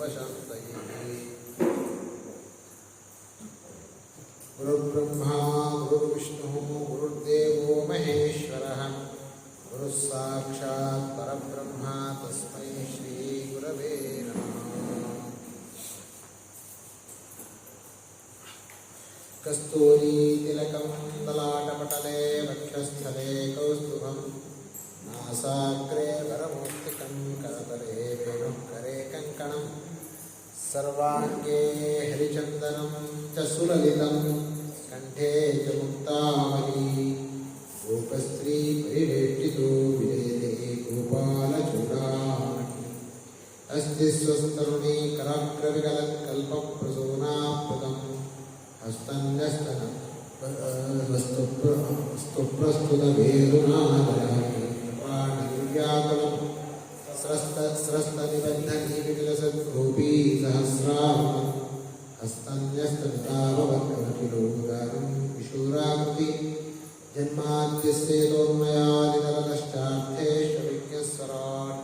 सर्वशान्तये गुरुर्ब्रह्मा गुरुर्विष्णुः गुरुर्देवो महेश्वरः गुरुः साक्षात् परब्रह्म तस्मै श्रीगुरवे नमः। कस्तूरीतिलकं ललाटपटले वक्षस्थले कौस्तुभं नासाग्रे वरमौक्तिकं करतले वेणुकरे कङ्कणं सर्वाङ्गे हरिचन्दनं च सुललितं कण्ठे च मुक्तामणि गोपस्त्री परिवेष्टितो विजयते गोपालचूडामणि अस्ति स्वस्तरुणी कराग्रविकलत्कल्पप्रसूनाप्रदं हस्तन्यस्तनं स्तुप्रस्तुतवेदुनादरव्याकुलं स्रस्तनिबद्धनीविलसद्गोपी सहस्रावनं हस्तन्यस्तनिताववत्कमखिलोदारं किशोराकृति जन्माद्यस्येतोन्मयादितरतश्चार्थेष्वविज्ञस्वराट्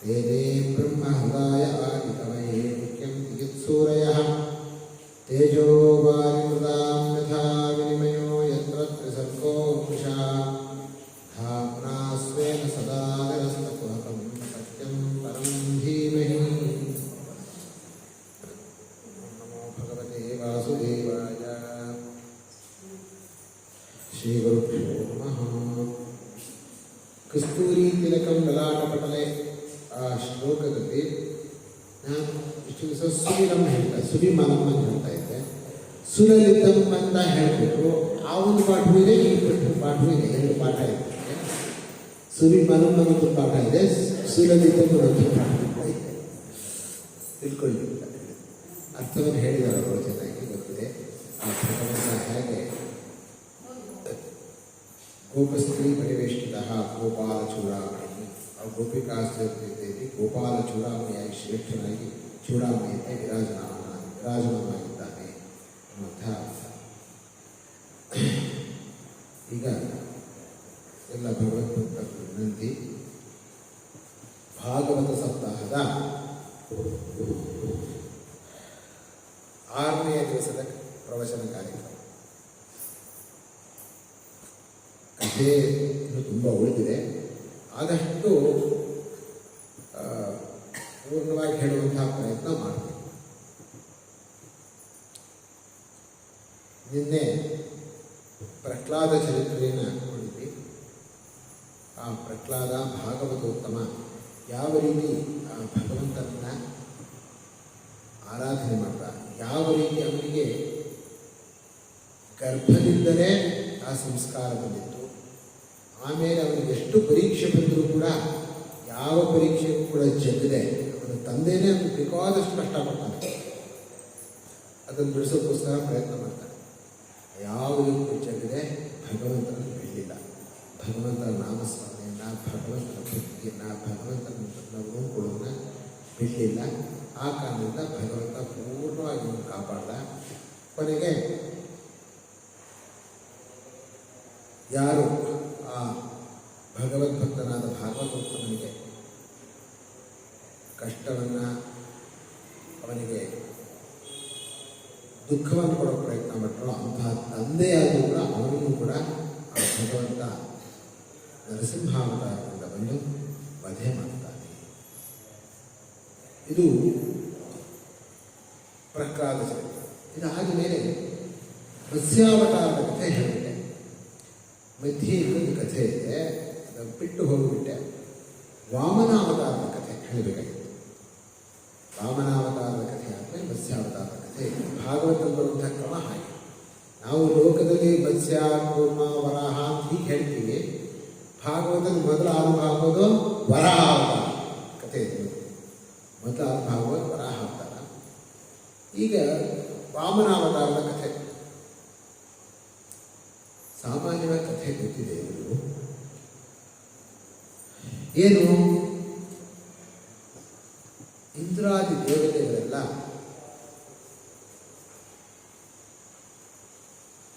वेदे ब्रह्महृदाय आदिकवये नित्यं दिगित्सूरयः तेजो वारिमृदां यथा विनिमयो यत्र त्रिसर्गो मृषा धाम्ना स्वेन सदा निरस्तकुहकं सत्यं परं धीमहि। नमो भगवते वासुदेवाय। श्रीगुरुभ्यो नमः। ಕಸ್ತೂರಿ ತಿಲಕಂ ಲಲಾಟಪಟಲೆ ಆ ಶ್ಲೋಕದಲ್ಲಿ ನಾನು ಇಷ್ಟು ದಿವಸ ಸುವಿರಂ ಹೇಳ್ತಾ ಸುವಿಮನಂ ಅಂತ ಹೇಳ್ತಾ ಇದ್ದೆ. ಸುಲಲಿತಂ ಅಂತ ಹೇಳಬೇಕು. ಆ ಒಂದು ಪಾಠವೂ ಇದೆ, ಈ ಪಾಠವೂ ಇದೆ. ಎರಡು ಪಾಠ ಇದೆ. ಸುವಿಮನಂ ಅನ್ನೋದು ಪಾಠ ಇದೆ, ಸುಲಲಿತಂ ಅನ್ನೋದು ಪಾಠ ಇದೆ. ತಿಳ್ಕೊಳ್ಳಿ, ಅರ್ಥವನ್ನು ಹೇಳಿದ್ದಾರೆ ಅವರು, ಚೆನ್ನಾಗಿ ಗೊತ್ತಿದೆ. ಆ ಭಗವಂತ ಹೇಗೆ गोपस्त्री परिवेष्टित गोपाल चूड़ामणि और गोपिकास्त्री गोपाल चूड़ामणियाಗಿ ಶ್ರೇಷ್ಠನಾಗಿ ಚೂಡಾಮಣಿಯಂತೆ ವಿರಾಜಮಾನನಾಗಿದ್ದಾನೆ ಅನ್ನುವಂಥ ಅರ್ಥ. ಈಗ ಎಲ್ಲ ಭಗವದ್ಭಕ್ತರು ವಿನಂತಿ, ಭಾಗವತ ಸಪ್ತಾಹದ 6ನೇ ದಿವಸದ ಪ್ರವಚನ ಕಾರ್ಯಕ್ರಮ. ಕಥೆ ಇನ್ನೂ ತುಂಬ ಉಳಿದಿದೆ. ಆದಷ್ಟು ಪೂರ್ಣವಾಗಿ ಹೇಳುವಂತಹ ಪ್ರಯತ್ನ ಮಾಡ್ತೀನಿ. ನಿನ್ನೆ ಪ್ರಹ್ಲಾದ ಚರಿತ್ರೆಯನ್ನು ನೋಡಿದ್ವಿ. ಆ ಪ್ರಹ್ಲಾದ ಭಾಗವತೋತ್ತಮ ಯಾವ ರೀತಿ ಆ ಭಗವಂತನನ್ನು ಆರಾಧನೆ ಮಾಡ್ದ, ಯಾವ ರೀತಿ ಅವನಿಗೆ ಗರ್ಭದಿಂದಲೇ ಆ ಸಂಸ್ಕಾರ ಬಂದಿತ್ತು. ಆಮೇಲೆ ಅವನಿಗೆ ಎಷ್ಟು ಪರೀಕ್ಷೆ ಬಂದರೂ ಕೂಡ ಯಾವ ಪರೀಕ್ಷೆಗೂ ಕೂಡ ಜಗ್ಗದೆ ಅವನ ತಂದೆಯೇ ಅವನು ಬೇಕಾದಷ್ಟು ಕಷ್ಟಪಡ್ತಾನೆ. ಅದನ್ನು ಬಿಡಿಸೋಕ್ಕೋಸ್ಕರ ಪ್ರಯತ್ನ ಮಾಡ್ತಾನೆ. ಯಾವುದಕ್ಕೂ ಜಗ್ಗದೆ ಭಗವಂತನನ್ನು ಬಿಡಲಿಲ್ಲ. ಭಗವಂತನ ನಾಮಸ್ಮರಣೆಯನ್ನು, ಭಗವಂತನ ಭಕ್ತಿಯನ್ನು, ಭಗವಂತನ ನೋಡ್ಕೊಳ್ಳೋದನ್ನ ಬಿಡಲಿಲ್ಲ. ಆ ಕಾರಣದಿಂದ ಭಗವಂತ ಪೂರ್ಣವಾಗಿ ಅವನು ಕಾಪಾಡ್ದ. ಕೊನೆಗೆ ಯಾರು ಆ ಭಗವದ್ಭಕ್ತನಾದ ಭಾಗವತೋತ್ತಮನಿಗೆ ಕಷ್ಟವನ್ನು, ಅವನಿಗೆ ದುಃಖವನ್ನು ಕೊಡೋ ಪ್ರಯತ್ನ ಪಟ್ಟರು, ಅಂತಹ ತಂದೆಯಾದರೂ ಕೂಡ ಅವನಿಗೂ ಕೂಡ ಆ ಭಗವಂತ ನರಸಿಂಹಾವತಾರದಿಂದ ಬಂದು ವಧೆ ಮಾಡ್ತಾನೆ. ಇದು ಪ್ರಹ್ಲಾದ ಚರಿತ್ರೆ. ಇದಾದ ಮೇಲೆ ಮತ್ಸ್ಯಾವತಾರದ ಕಥೆ ಹೇಳಿದೆ. ಮಧ್ಯೆ ಇನ್ನೊಂದು ಕಥೆ ಇದೆ, ಅದನ್ನು ಬಿಟ್ಟು ಹೋಗಿಬಿಟ್ಟೆ. ವಾಮನಾವತಾರದ ಕಥೆ ಹೇಳಬೇಕಾಗಿತ್ತು. ವಾಮನಾವತಾರದ ಕಥೆ ಆದಮೇಲೆ ಮತ್ಸ್ಯಾವತಾರದ ಕಥೆ. ಭಾಗವತದಲ್ಲಿ ಬರುವಂಥ ಕ್ರಮ ಹಾಗೆ. ನಾವು ಲೋಕದಲ್ಲಿ ಮತ್ಸ್ಯ, ಕೂರ್ಮ, ವರಾಹ ಅಂತ ಹೀಗೆ ಹೇಳ್ತೀವಿ. ಭಾಗವತದಲ್ಲಿ ಮೊದಲು ಆರಂಭ ಆಗೋದು ವರಾಹ ಅವತಾರ ಕಥೆ ಇದೆ. ಮೊದಲು ಆರಂಭ ಆಗೋದು ವರಾಹ ಅವತಾರ. ಈಗ ವಾಮನಾವತಾರದ ಕಥೆ. ಸಾಮಾನ್ಯವಾಗಿ ಕಥೆ ಗೊತ್ತಿದೆ ಇವರು. ಏನು, ಇಂದ್ರಾದಿ ದೇವತೆಗಳೆಲ್ಲ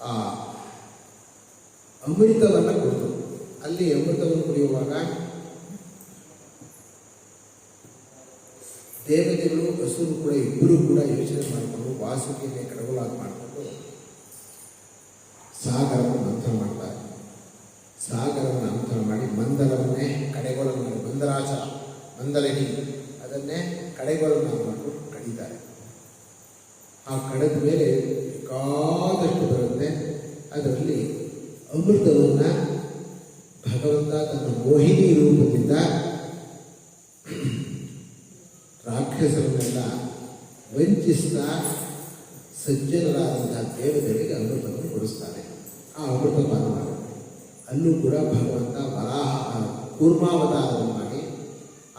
ಆ ಅಮೃತವನ್ನು ಕೊಡ್ತು. ಅಲ್ಲಿ ಅಮೃತವನ್ನು ಕುಡಿಯುವಾಗ ದೇವತೆಗಳು ಹಸುರು ಕೂಡ ಇಬ್ಬರು ಕೂಡ ಯೋಚನೆ ಮಾಡಿಕೊಂಡು ವಾಸುಕಿಯನ್ನೇ ಕಡವುಲಾಗಿ ಮಾಡಿಕೊಂಡು ಸಾಗರವನ್ನು ಮಂಥನ ಮಾಡ್ತಾರೆ. ಸಾಗರವನ್ನು ಮಂಥನ ಮಾಡಿ ಮಂದರವನ್ನೇ ಕಡೆಗೊಳನ್ನು ಮಾಡಿ ಮಂದರಾಚರ ಮಂದರಹಿ ಅದನ್ನೇ ಕಡೆಗೊಳನ್ನು ಮಾಡಿಕೊಂಡು ಕಡಿತಾರೆ. ಆ ಕಡೆದ ಮೇಲೆ ಬೇಕಾದಷ್ಟು ಬರುತ್ತೆ. ಅದರಲ್ಲಿ ಅಮೃತವನ್ನು ಭಗವಂತ ತನ್ನ ಮೋಹಿನಿ ರೂಪದಿಂದ ರಾಕ್ಷಸರನ್ನೆಲ್ಲ ವಂಚಿಸ್ತಾ ಸಜ್ಜನರಾದಂತಹ ದೇವತೆಗಳಿಗೆ ಅಮೃತವನ್ನು ಕೊಡಿಸ್ತಾನೆ. ಆ ಅಮೃತ ಪಾನ ಮಾಡುತ್ತೆ. ಅಲ್ಲೂ ಕೂಡ ಭಗವಂತ ವರಾಹ ಕೂರ್ಮಾವತಾರವನ್ನು ಮಾಡಿ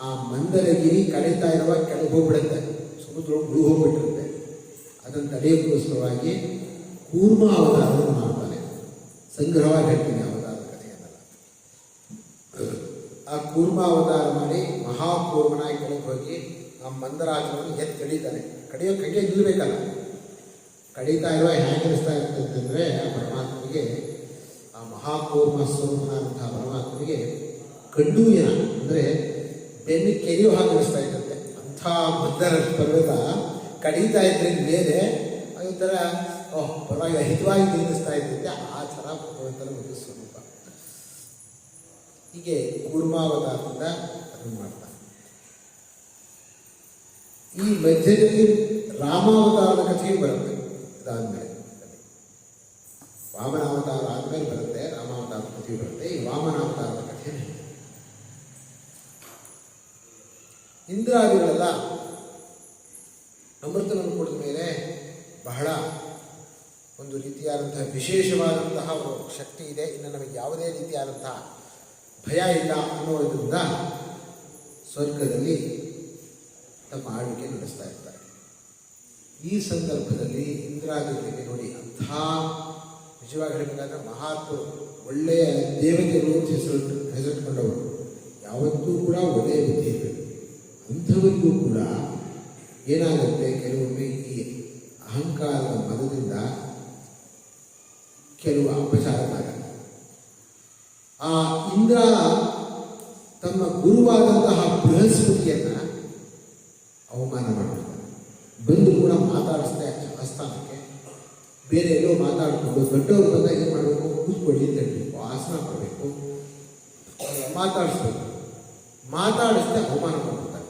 ಆ ಮಂದರಗಿರಿ ಕಡಿತಾ ಇರುವ ಕೆಳಗೆ ಹೋಗ್ಬಿಡುತ್ತೆ, ಸಮುದ್ರ ಮುಳುಗಿ ಹೋಗ್ಬಿಟ್ಟಿರುತ್ತೆ. ಅದನ್ನು ತಡೆಯೋಕ್ಕೋಸ್ಕರವಾಗಿ ಕೂರ್ಮಾವತಾರವನ್ನು ಮಾಡ್ತಾನೆ. ಸಂಗ್ರಹವಾಗಿ ಹೇಳ್ತೀನಿ ಅವತಾರದ ಕಥೆಯನ್ನೆಲ್ಲ. ಆ ಕೂರ್ಮಾವತಾರ ಮಾಡಿ ಮಹಾಕೂರ್ಮನಾಗಿ ಕೆಳಗೆ ಹೋಗಿ ಆ ಮಂದರಾಜನನ್ನು ಎದ್ದು ಕಡಿತಾನೆ. ಕಡಿಯೋಕೆ ಹಂಗೆ ನಿಲ್ಲಬೇಕಲ್ಲ, ಕಡಿತಾ ಇರುವ ಹೇಗೆ ಅನಿಸ್ತಾ ಇರ್ತಂತಂದರೆ ಆ ಪರಮಾತ್ಮನಿಗೆ, ಆ ಮಹಾಕೂರ್ಮ ಸ್ವರೂಪನಾದಂತಹ ಪರಮಾತ್ಮನಿಗೆ ಕಡ್ಡೂಯನ ಅಂದರೆ ಬೆನ್ನು ಕೆರೆಯೋ ಹಾಗೆ ಅನಿಸ್ತಾ ಇರ್ತಂತೆ. ಅಂಥ ಮಂದರ ಪರ್ವತ ಕಡಿತಾ ಇದ್ರೆ ಮೇಲೆ ಅದೊಂಥರ ಪರವಾಗಿ ಹಿತವಾಗಿ ನಿಲ್ಲಿಸ್ತಾ ಇರ್ತೈತೆ. ಆ ಥರ ಭಗವಂತನ ಒಂದು ಸ್ವರೂಪ. ಹೀಗೆ ಕೂರ್ಮಾವತಾರದಿಂದ ಅದನ್ನು ಮಾಡ್ತಾನೆ. ಈ ಮಧ್ಯದಲ್ಲಿ ರಾಮಾವತಾರದ ಕಥೆಯೂ ಬರುತ್ತೆ. ಇದಾದ್ಮೇಲೆ ವಾಮನಾವತಾರ ಆದ್ಮೇಲೆ ಬರುತ್ತೆ ರಾಮಾವತಾರದ ಕಥೆಯೂ ಬರುತ್ತೆ. ಈ ವಾಮನಾವತಾರದ ಕಥೆಯೇ ಇಂದ್ರಾದಿಗಳೆಲ್ಲ ಅಮೃತನನ್ನು ಕೊಡಿದ ಮೇಲೆ ಬಹಳ ಒಂದು ರೀತಿಯಾದಂತಹ ವಿಶೇಷವಾದಂತಹ ಒಂದು ಶಕ್ತಿ ಇದೆ, ಇನ್ನು ನಮಗೆ ಯಾವುದೇ ರೀತಿಯಾದಂತಹ ಭಯ ಇಲ್ಲ ಅನ್ನೋದರಿಂದ ಸ್ವರ್ಗದಲ್ಲಿ ತಮ್ಮ ಆಳ್ವಿಕೆ ನಡೆಸ್ತಾ ಇರ್ತಾರೆ. ಈ ಸಂದರ್ಭದಲ್ಲಿ ಇಂದ್ರಾದಿಗಳಿಗೆ ನೋಡಿ, ಅಂಥ ನಿಜವಾಗಿ ಹೇಳಬೇಕಾದ್ರೆ ಮಹಾತ್ಮರು ಒಳ್ಳೆಯ ದೇವತೆಗಳು ಅಂತ ಹೆಸರಿಟ್ಕೊಂಡವರು, ಯಾವತ್ತೂ ಕೂಡ ಒಳ್ಳೆಯ ಬುದ್ಧಿ ಇರಬೇಕು. ಅಂಥವರಿಗೂ ಕೂಡ ಏನಾಗುತ್ತೆ, ಕೆಲವೊಮ್ಮೆ ಈ ಅಹಂಕಾರದ ಮದದಿಂದ ಕೆಲವು ಅಪಚಾರಗಳಾಗತ್ತೆ. ಆ ಇಂದ್ರ ತಮ್ಮ ಗುರುವಾದಂತಹ ಬೃಹಸ್ಪತಿಯನ್ನು ಅವಮಾನ ಮಾಡ್ತಾರೆ. ಬಂದು ಕೂಡ ಮಾತಾಡಿಸ್ದೆ ಆಸ್ಥಾನಕ್ಕೆ ಬೇರೆ ಎಲ್ಲೋ ಮಾತಾಡಿಕೊಂಡು ದೊಡ್ಡವರು ಬಂದಾಗ ಏನು ಮಾಡಬೇಕು, ಕೂತ್ಕೊಳ್ಳಿ ಅಂತ ಹೇಳಬೇಕು, ಆಸನ ಮಾಡಬೇಕು, ಮಾತಾಡಿಸ್ಬೇಕು. ಮಾತಾಡಿಸ್ದೆ ಅವಮಾನ ಮಾಡ್ತಾರೆ.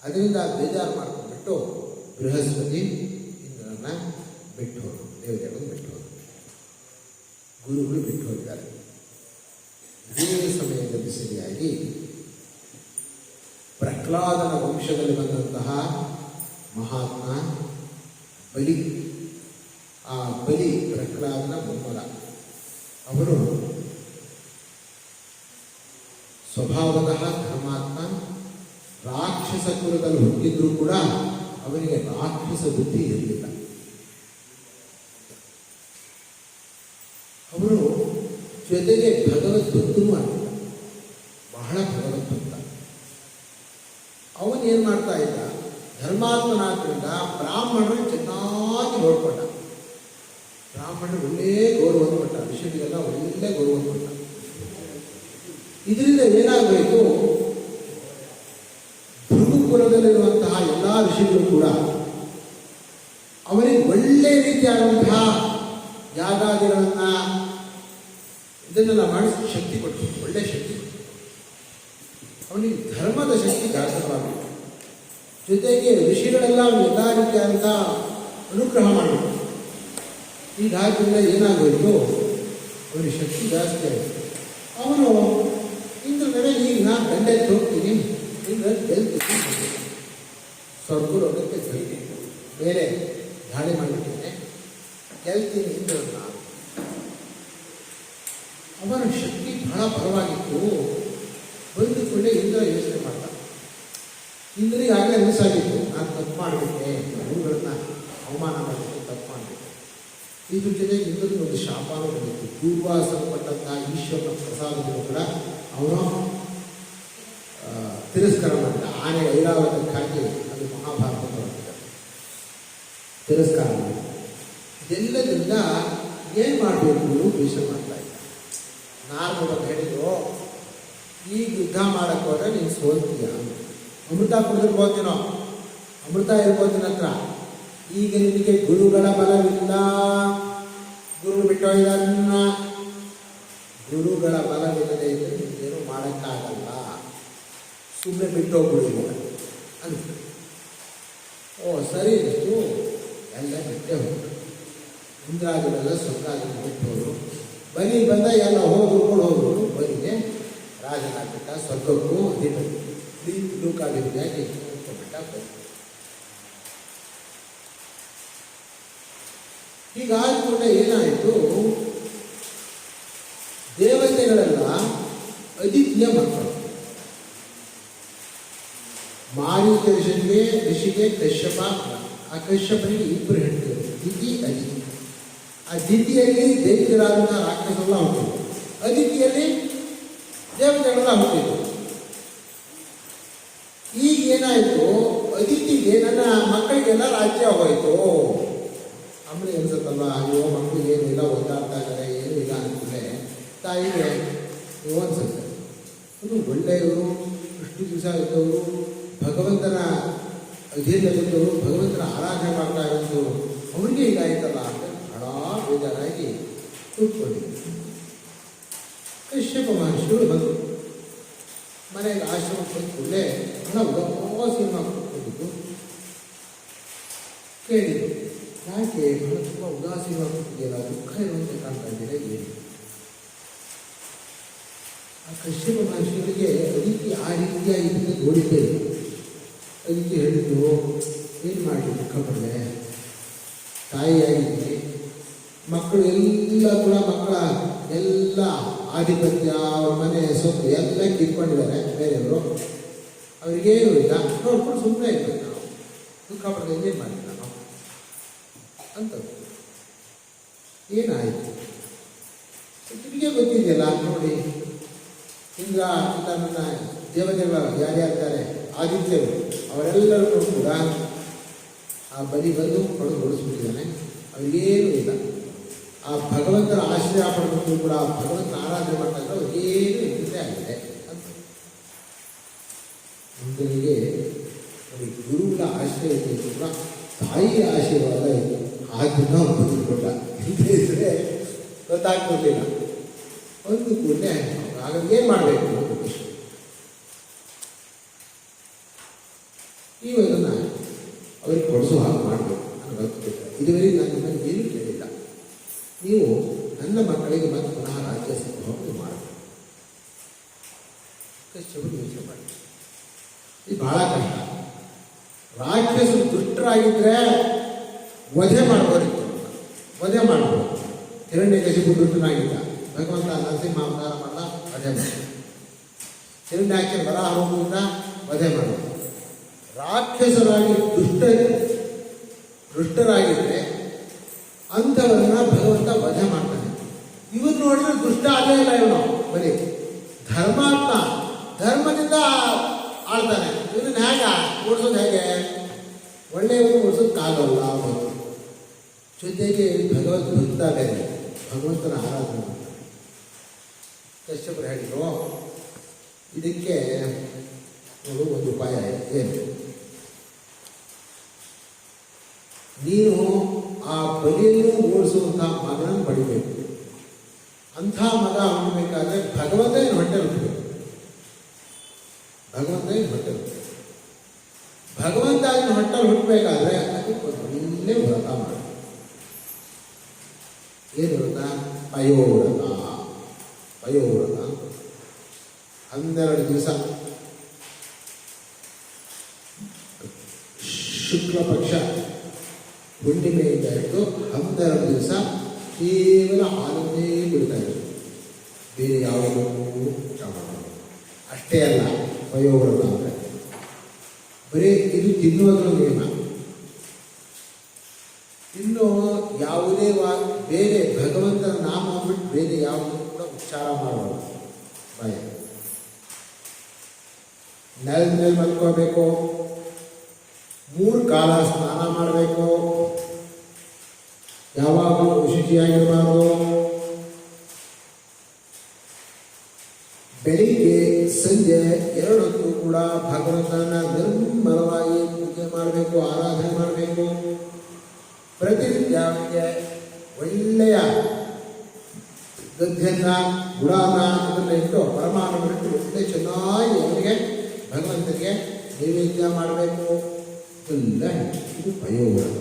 ಅದರಿಂದ ಬೇಜಾರು ಮಾಡ್ಕೊಂಡ್ಬಿಟ್ಟು ಬೃಹಸ್ಪತಿ ಇಂದ್ರನ ಬಿಟ್ಟು ಹೋದರು, ದೇವತೆಗಳನ್ನು ಬಿಟ್ಟು ಹೋದರು, ಗುರುಗಳು ಬಿಟ್ಟು ಹೋಗಿದ್ದಾರೆ. ಇದೇ ಸಮಯದಲ್ಲಿ ಸರಿಯಾಗಿ ಪ್ರಹ್ಲಾದನ ವಂಶದಲ್ಲಿ ಬಂದಂತಹ ಮಹಾತ್ಮ ಬಲಿ, ಆ ಬಲಿ ಪ್ರಹ್ಲಾದನ ಮೊಮ್ಮಗ. ಅವರು ಸ್ವಭಾವತಃ ಧರ್ಮಾತ್ಮ, ರಾಕ್ಷಸ ಕುಲದಲ್ಲಿ ಹುಟ್ಟಿದ್ರೂ ಕೂಡ ಅವನಿಗೆ ರಾಕ್ಷಸ ಬುದ್ಧಿ ಇರಲಿಲ್ಲ. ಅವರು ಜೊತೆಗೆ ಭಗವದ್ಭಕ್ತನೂ ಆಗಿಲ್ಲ, ಬಹಳ ಭಗವದ್ಭಕ್ತ. ಅವನೇನು ಮಾಡ್ತಾ ಇದ್ದ, ಧರ್ಮಾತ್ಮನಾದ್ರಿಂದ ಬ್ರಾಹ್ಮಣರು ಚೆನ್ನಾಗಿ ನೋಡ್ಕೊಂಡ. ಬ್ರಾಹ್ಮಣರು ಒಳ್ಳೆ ಗೌರವವನ್ನು ಕೊಟ್ಟ, ಋಷಿಗಳಿಗೆಲ್ಲ ಒಳ್ಳೆ ಗೌರವವನ್ನು ಕೊಟ್ಟ. ಇದರಿಂದ ಏನಾಗಬೇಕು, ಭೃಗುಕುಲದಲ್ಲಿರುವಂತಹ ಎಲ್ಲ ಋಷಿಗಳು ಕೂಡ ಅವರಿಗೆ ಒಳ್ಳೆ ರೀತಿಯಾದಂತಹ ಯಾಗಾದಿಗಳನ್ನು ಇದನ್ನೆಲ್ಲ ಮಾಡಿ ಶಕ್ತಿ ಕೊಟ್ಟು, ಒಳ್ಳೆ ಶಕ್ತಿ ಕೊಟ್ಟು, ಅವನಿಗೆ ಧರ್ಮದ ಶಕ್ತಿ ಜಾಗೃತವಾಗಬೇಕು. ಜೊತೆಗೆ ಋಷಿಗಳೆಲ್ಲ ಎಲ್ಲ ರೀತಿಯಾದಂಥ ಅನುಗ್ರಹ ಮಾಡಬೇಕು. ಹೀಗಾದ್ದರಿಂದ ಏನಾಗಬೇಕು, ಅವನಿಗೆ ಶಕ್ತಿ ಜಾಸ್ತಿ ಆಯಿತು. ಅವನು ಇಂದ್ರನೇ, ಈಗ ನಾನು ಗಂಡೆತ್ತು ಹೋಗ್ತೀನಿ, ಇಂದ್ರ ಗೆಲ್ತೀನಿ, ಸ್ವರ್ಗಲೋಕಕ್ಕೆ ಗೆಲ್ತೀನಿ, ಬೇರೆ ದಾಳಿ ಮಾಡಿಬಿಟ್ಟಿದ್ದೇನೆ, ಗೆಲ್ತೀನಿ ಇಂದ್ರನ. ಅವನ ಶಕ್ತಿ ಬಹಳ ಬಲವಾಗಿತ್ತು. ಬಂದುಕೊಂಡೇ ಇಂದ್ರ ಯೋಚನೆ ಮಾಡ್ತಾನೆ. ಇಂದ್ರಿಗೆ ಆಗಲೇ ಅನಿಸಾಗಿತ್ತು, ನಾನು ತಪ್ಪು ಮಾಡಿಬಿಟ್ಟೆ, ಗುರುಗಳನ್ನ ಅವಮಾನ ಮಾಡಲಿಕ್ಕೆ ತಪ್ಪು ಮಾಡಿಬಿಟ್ಟೆ. ಇದ್ರ ಜೊತೆಗೆ ಇಂದ್ರನಿಗೆ ಒಂದು ಶಾಪನೂ ಬಂದಿತ್ತು. ಪೂರ್ವಾಸಲ್ಪಟ್ಟಂತಹ ಈಶ್ವರನ ಪ್ರಸಾದವನ್ನು ಕೂಡ ಅವನು ತಿರಸ್ಕಾರ ಮಾಡಿದ. ಆನೆ ಐರಾವತಕ್ಕಾಗಿ ಅದು ಮಹಾಭಾರತ ಬರುತ್ತದೆ, ತಿರಸ್ಕಾರ ಮಾಡಿ. ಇದೆಲ್ಲದಿಂದ ಏನು ಮಾಡಬೇಕು ಯೋಚನೆ ಮಾಡ್ತಾ ಇದ್ದ. ನಾರದರು ಹೇಳಿದ್ರು, ಈಗ ಯುದ್ಧ ಮಾಡಕ್ಕೆ ಹೋದ್ರೆ ನೀನು ಸೋಲ್ತೀಯ, ಅಮೃತ ಕುಡಿದ್ರೆ ಹೋಗ್ತೀನೋ, ಅಮೃತ ಇರ್ಬೋದು ನಿನ್ನ ಹತ್ರ. ಈಗ ನಿನಗೆ ಗುರುಗಳ ಬಲವಿಲ್ಲ, ಗುರು ಬಿಟ್ಟೋಯ್ದನ್ನ. ಗುರುಗಳ ಬಲವಿಲ್ಲದೆ ಇದ್ದರೆ ಏನು ಮಾಡೋಕ್ಕಾಗಲ್ಲ. ಸುಮ್ಮನೆ ಬಿಟ್ಟೋಗ್ಬಿಡು ಅಂತ. ಓ ಸರಿ ಇತ್ತು, ಎಲ್ಲ ಬಿಟ್ಟೆ ಹೋಗ್ತು. ಇಂದ್ರಾದಿಗಳೆಲ್ಲ ಸ್ವರ್ಗಾದಿ ಬಿಟ್ಟೋರು. ಬಲಿ ಬಂದ ಎಲ್ಲ ಹೋದ್ರು. ಬಲಿಗೆ ರಾಜನಾಗ್ಬಿಟ್ಟ, ಸ್ವರ್ಗಕ್ಕೂ ಲೂಕಾದಿಯಾಗಿ ಬಿಟ್ಟ. ಹೀಗಾದ್ಮೇಲೆ ಏನಾಯಿತು, ದೇವತೆಗಳೆಲ್ಲ ಅದಿತಿಯ ಮಕ್ಕಳು. ಮಾರೀಚ ಋಷಿಗೆ ಕಶ್ಯಪ, ಆ ಕಶ್ಯಪನಿಗೆ ಇಬ್ಬರು ಹೆಂಡತಿಯರು, ದಿತಿ ಅದಿತಿ. ಆ ದಿತಿಯಲ್ಲಿ ದೈತ್ಯರಾದಂಥ ರಾಕ್ಷಸರೆಲ್ಲ ಹುಟ್ಟಿದ್ರು, ಅದಿತಿಯಲ್ಲಿ ದೇವತೆಗಳೆಲ್ಲ ಹುಟ್ಟಿದ್ರು. ಈಗ ಏನಾಯಿತು, ಅದಿತಿಗೆ ನನ್ನ ಮಕ್ಕಳಿಗೆಲ್ಲ ರಾಜ್ಯ ಹೋಯಿತು. ಆಮೇಲೆ ಅನ್ಸುತ್ತಲ್ಲ, ಅಯ್ಯೋ ಮಕ್ಕಳು ಏನಿಲ್ಲ, ಒದ್ದಾಡ್ತಾ ಇದ್ದಾರೆ, ಏನೂ ಇಲ್ಲ ಅಂದಮೇಲೆ ತಾಯಿಗೆ ಅನ್ಸುತ್ತೆ. ಅದು ಒಳ್ಳೆಯವರು, ಇಷ್ಟು ದಿವಸ ಇದ್ದವರು, ಭಗವಂತನ ಅಧೀನದಲ್ಲಿದ್ದವರು, ಭಗವಂತನ ಆರಾಧನೆ ಮಾಡ್ತಾ ಇರೋದು, ಅವರಿಗೆ ಹೀಗಾಯ್ತಲ್ಲ ಅಂತ ಬಹಳ ಬೇಜಾರಾಗಿ ಕೂತ್ಕೊಂಡಿದ್ದರು. ಕಶ್ಯಪ ಮಹರ್ಷಿಗಳು ಬಂದರು. ಮನೆಗೆ ಆಶ್ರಮಕ್ಕೆ ಬಂದ ಕೂಡಲೇ ಬಹಳ ಸಿನಿಮಾ ಕೂತ್ಕೊಂಡಿದ್ದು. ಕೇಳಿದರು, ಯಾಕೆ ತುಂಬ ಉದಾಸೀನವಾಗಿ ಕೂತಿದೆಯಲ್ಲ, ದುಃಖ ಇರುವಂತೆ ಕಾಣ್ತಾ ಇದ್ದೀರಾ ಏನು? ಆ ಕಶ್ಯಪ ಮಹರ್ಷಿಗಳಿಗೆ ಅದಿತಿ ಆ ರೀತಿಯಾಗಿ ನೋಡಿದ್ದೇವೆ. ಅದಕ್ಕೆ ಹೇಳಿದ್ರು, ಏನು ಮಾಡಿ ದುಃಖ ಪಡಲೆ, ತಾಯಿಯಾಗಿದ್ದೀನಿ, ಮಕ್ಕಳು ಎಲ್ಲ ಕೂಡ ಮಕ್ಕಳ ಎಲ್ಲ ಆಧಿಪತ್ಯ, ಅವ್ರ ಮನೆ ಸೊತ್ತು ಎಲ್ಲ ಕಿತ್ಕೊಂಡಿದ್ದಾರೆ ಬೇರೆಯವರು, ಅವ್ರಿಗೇನು ಇಲ್ಲ, ನೋಡ್ಕೊಂಡು ಸುಮ್ಮನೆ ಇರ್ಬೇಕು ನಾವು, ದುಃಖ ಪಡೆದ ಏನು ಮಾಡಿಲ್ಲ ನಾವು ಅಂತ. ಏನಾಯಿತು ನಿಮಗೆ ಗೊತ್ತಿದೆಯಲ್ಲ ನೋಡಿ, ಇಂದ್ರ ಅಂತ ನನ್ನ ದೇವತೆಗಳು ಯಾರ್ಯಾರಿದ್ದಾರೆ, ಆದಿತ್ಯರು, ಅವರೆಲ್ಲರೂ ಕೂಡ ಆ ಬಲಿ ಬಂದು ಪಡೆದು ಓಡಿಸ್ಬಿಟ್ಟಿದ್ದಾನೆ. ಅವ್ರಿಗೇನು ಇಲ್ಲ. ಆ ಭಗವಂತನ ಆಶ್ರಯ ಪಡೆದು ಕೂಡ ಭಗವಂತನ ಆರಾಧನೆ ಮಾಡ್ತಾ ಇದ್ರೆ ಅವ್ರಿಗೇನು ಇಲ್ಲದೆ ಆಗಿದೆ ಅಂತ. ಮುಂದನಿಗೆ ಗುರುಗಳ ಆಶ್ರಯ ಇದ್ದು ಕೂಡ ತಾಯಿಯ ಆಶೀರ್ವಾದ ಇತ್ತು. ಅದನ್ನ ಬದುಕೊಂಡ, ಇಲ್ಲದೇ ಇದ್ರೆ ಗೊತ್ತಾಗ್ತಿರ್ಲಿಲ್ಲ. ಒಂದು ಕೂಡಲೇ ಆಗ ಏನು ಮಾಡಬೇಕು ಅಂತ ಖುಷಿ. ನೀವು ಅದನ್ನು ಅವ್ರಿಗೆ ಕೊಡಿಸೋ ಹಾಗೆ ಮಾಡಬೇಕು ನನಗೆ ಗೊತ್ತಿಲ್ಲ. ಇದುವರೆಗೆ ನಾನು ನಿಮ್ಮನ್ನು ಏನು ಕೇಳಿಲ್ಲ. ನೀವು ನನ್ನ ಮಕ್ಕಳಿಗೆ ಮತ್ತೆ ಪುನಃ ರಾಜ್ಯ ಸಿದ್ಧವಾಗಿ ಮಾಡಬೇಕು. ಕಶ್ಯಪರು ಯೋಚನೆ ಮಾಡಿ, ಇದು ಬಹಳ ಕಷ್ಟ. ರಾಕ್ಷಸರು ದುಷ್ಟರಾಗಿದ್ದರೆ ವಧೆ ಮಾಡ್ಬೋದಿತ್ತು, ವಧೆ ಮಾಡ್ಬೋದು. ಹಿರಣ್ಯಕಶಿಪು ದುಷ್ಟನಾಗಿದ್ದ, ಭಗವಂತ ನರಸಿಂಹ ಅವತಾರ ಮಾಡಲ, ವಧೆ ಮಾಡಿ. ಹಿರಣ್ಯಾಕ್ಷ ವರಾಹ ರೂಪದಿಂದ ವಧೆ ಮಾಡೋದು. ರಾಕ್ಷಸರಾಗಿ ದುಷ್ಟರಾಗಿದ್ದರೆ ಅಂಥವನ್ನ ಭಗವಂತ ವಧೆ ಮಾಡ್ತಾನೆ. ಇವನು ನೋಡಿದ್ರೆ ದುಷ್ಟ ಅಲ್ಲೇ ಇಲ್ಲ, ಇವನು ಬರೀ ಧರ್ಮಾತ್ಮ, ಧರ್ಮದಿಂದ ಆಳ್ತಾನೆ. ಇವನ್ನ ಹೇಗೆ ಓಡಿಸೋದು, ಹೇಗೆ ಒಳ್ಳೆಯವರು ಓಡಿಸೋದಕ್ಕಾಗಲ್ಲ. ಜೊತೆಗೆ ಭಗವದ್ ಭಕ್ತ ಬೇರೆ, ಭಗವಂತನ ಆರಾಧನೆ ಮಾಡ್ತಾನೆ. ಕಶ್ಯಪರು ಹೇಳಿದ್ರು, ಇದಕ್ಕೆ ನೋಡು ಒಂದು ಉಪಾಯ ಏನು, ನೀನು ಆ ಬಲಿಯನ್ನು ಓಡಿಸುವಂಥ ಮಗನನ್ನು ಪಡಿಬೇಕು. ಅಂಥ ಮಗ ಹುಟ್ಟಬೇಕಾದ್ರೆ ಭಗವಂತ ಏನು ಹೊಟ್ಟೆ ಹುಟ್ಟಬೇಕು, ಭಗವಂತ ಏನು ಹೊಟ್ಟೆ ಹುಟ್ಟಬೇಕು. ಭಗವಂತ ಏನು ಹೊಟ್ಟೆ ಹುಟ್ಟಬೇಕಾದ್ರೆ ಅದಕ್ಕೆ ಒಳ್ಳೆ ವ್ರತ ಮಾಡಿ. ಏನು ವ್ರತ? ಪಯೋವ್ರತ. ಪಯೋವ್ರತ 12 ದಿವಸ ಶುಕ್ಲ ಪಕ್ಷ ಹುಣ್ಣಿಮೆಯಿಂದ ಹಿಡಿದು 12 ದಿವಸ ಕೇವಲ ಹಾಲನ್ನೇ ಬಿಡ್ತಾ ಇರೋದು, ಬೇರೆ ಯಾವುದೂ ಅಷ್ಟೇ ಅಲ್ಲ. ಪಯೋವ್ರತ ಅಂದರೆ ಬರೀ ಇದು ತಿನ್ನುವುದರ ನಿಯಮ. ಇನ್ನು ಯಾವುದೇ ಬೇರೆ ಭಗವಂತನ ನಾಮ ಬಿಟ್ಟು ಬೇರೆ ಯಾವುದೂ ಕೂಡ ಉಚ್ಚಾರ ಮಾಡಬಾರ್ದು. ಭಯ ನೆಲದ ಮೇಲೆ ಮಲ್ಕೋಬೇಕು, 3 ಕಾಲ ಸ್ನಾನ ಮಾಡಬೇಕು, ಯಾವಾಗಲೂ ಶುಚಿಯಾಗಿರಬಾರ್ದು. ಬೆಳಿಗ್ಗೆ ಸಂಜೆ 2 ಹೊತ್ತು ಕೂಡ ಭಗವಂತನ ನಿರ್ಮಲವಾಗಿ ಪೂಜೆ ಮಾಡಬೇಕು. ಮಾಡಬೇಕು, ಆರಾಧನೆ ಮಾಡಬೇಕು. ಪ್ರತಿನಿತ್ಯ ಅವನಿಗೆ ಒಳ್ಳೆಯ ಗದ್ದೆಯನ್ನ ಗುಡಾನ ಇದನ್ನ ಇಟ್ಟು ಪರಮಾನಂದಕ್ಕೆ ಒಳ್ಳೆ ಚೆನ್ನಾಗಿ ಅವನಿಗೆ ಭಗವಂತನಿಗೆ ನೈವೇದ್ಯ ಮಾಡಬೇಕು ಎಲ್ಲ. ಇದು ಪಯೋವ್ರತ.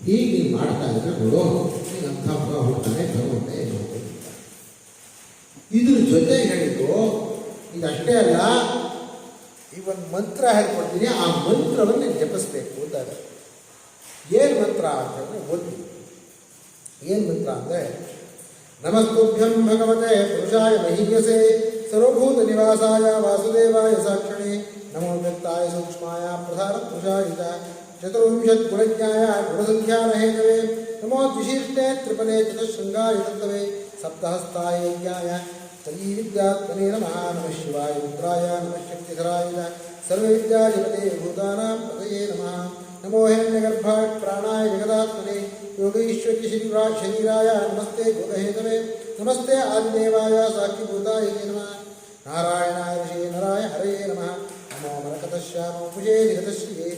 ಹೀಗೆ ನೀನು ಮಾಡ್ತಾ ಇದ್ರೆ ನೋಡೋ ನೀನು ಅಂಥ ಮಗ ಹೋಗ್ತಾನೆ ಭಗವಂತ ಏನು ಹೋಗ್ತಾನೆ. ಇದ್ರ ಜೊತೆ ಹೇಳಿದ್ದು ಇದಷ್ಟೇ ಅಲ್ಲ, ಈ ಒಂದು ಮಂತ್ರ ಹೇಳ್ಕೊಡ್ತೀನಿ, ಆ ಮಂತ್ರವನ್ನು ಜಪಿಸ್ಬೇಕು ಅಂದಾಗ. ಏನು ಮಂತ್ರ ಅಂತಂದರೆ ಓದಿ. ಏನು ಮಂತ್ರ ಅಂದರೆ ನಮಸ್ತುಭ್ಯಂ ಭಗವತೆ ಪುರುಷಾಯ ಮಹೀಯಸೆ ಸರ್ವಭೂತ ನಿವಾಸಾಯ ವಾಸುದೇವಾಯ ಸಾಕ್ಷಿಣೆ ನಮೋ ವ್ಯಕ್ತಾಯ ಸೂಕ್ಷ್ಮಾಯ ಪ್ರಧಾನ ಪುರುಷಾಯ ಚತುರ್ವಿಂಶತ್ ಗುಣಜ್ಞಾಯ ಗುಣಸಂಖ್ಯಾನ ಹೇತವೇ ನಮೋ ದ್ವಿಶೀರ್ಷೆ ತ್ರಿಪದೇ ಚತುಶೃಂಗಾಯ ತತ್ವೇ ಸಪ್ತಹಸ್ತಾಯ ಯಜ್ಞಾಯ ತಲೀವಿದ್ಯಾತ್ಮನೇ ನಮಃ. ನಮಃ ಶಿವಾಯ ರುದ್ರಾಯ ನಮಃ ಶಕ್ತಿಧರಾಯ ಸರ್ವವಿದ್ಯಾಧಿಪತೆ ಭೂತಾನಾಂ ಪತಯೇ ನಮಃ. ನಮೋ ಹಿರಣ್ಯಗರ್ಭಾಯ ಪ್ರಾಣಾಯ ಜಗದಾತ್ಮನೆ ಯೋಗೀಶ್ವರಿ ಶರೀರಾಯ ನಮಸ್ತೆ ಭೂತಹೇತವೇ ನಮಸ್ತೆ ಆದಿದೇವಾಯ ಸಾಕ್ಷಿಭೂತಾಯ ನಮಃ. ನಾರಾಯಣಾಯ ಋಷೇ ನರಾಯ ಹರಯೇ ನಮಃ. ನಮೋ ಮರಕತಶ್ಯಾಮೋ ಭುಜೇ ನಿಗತಶ್ರೀಯೇ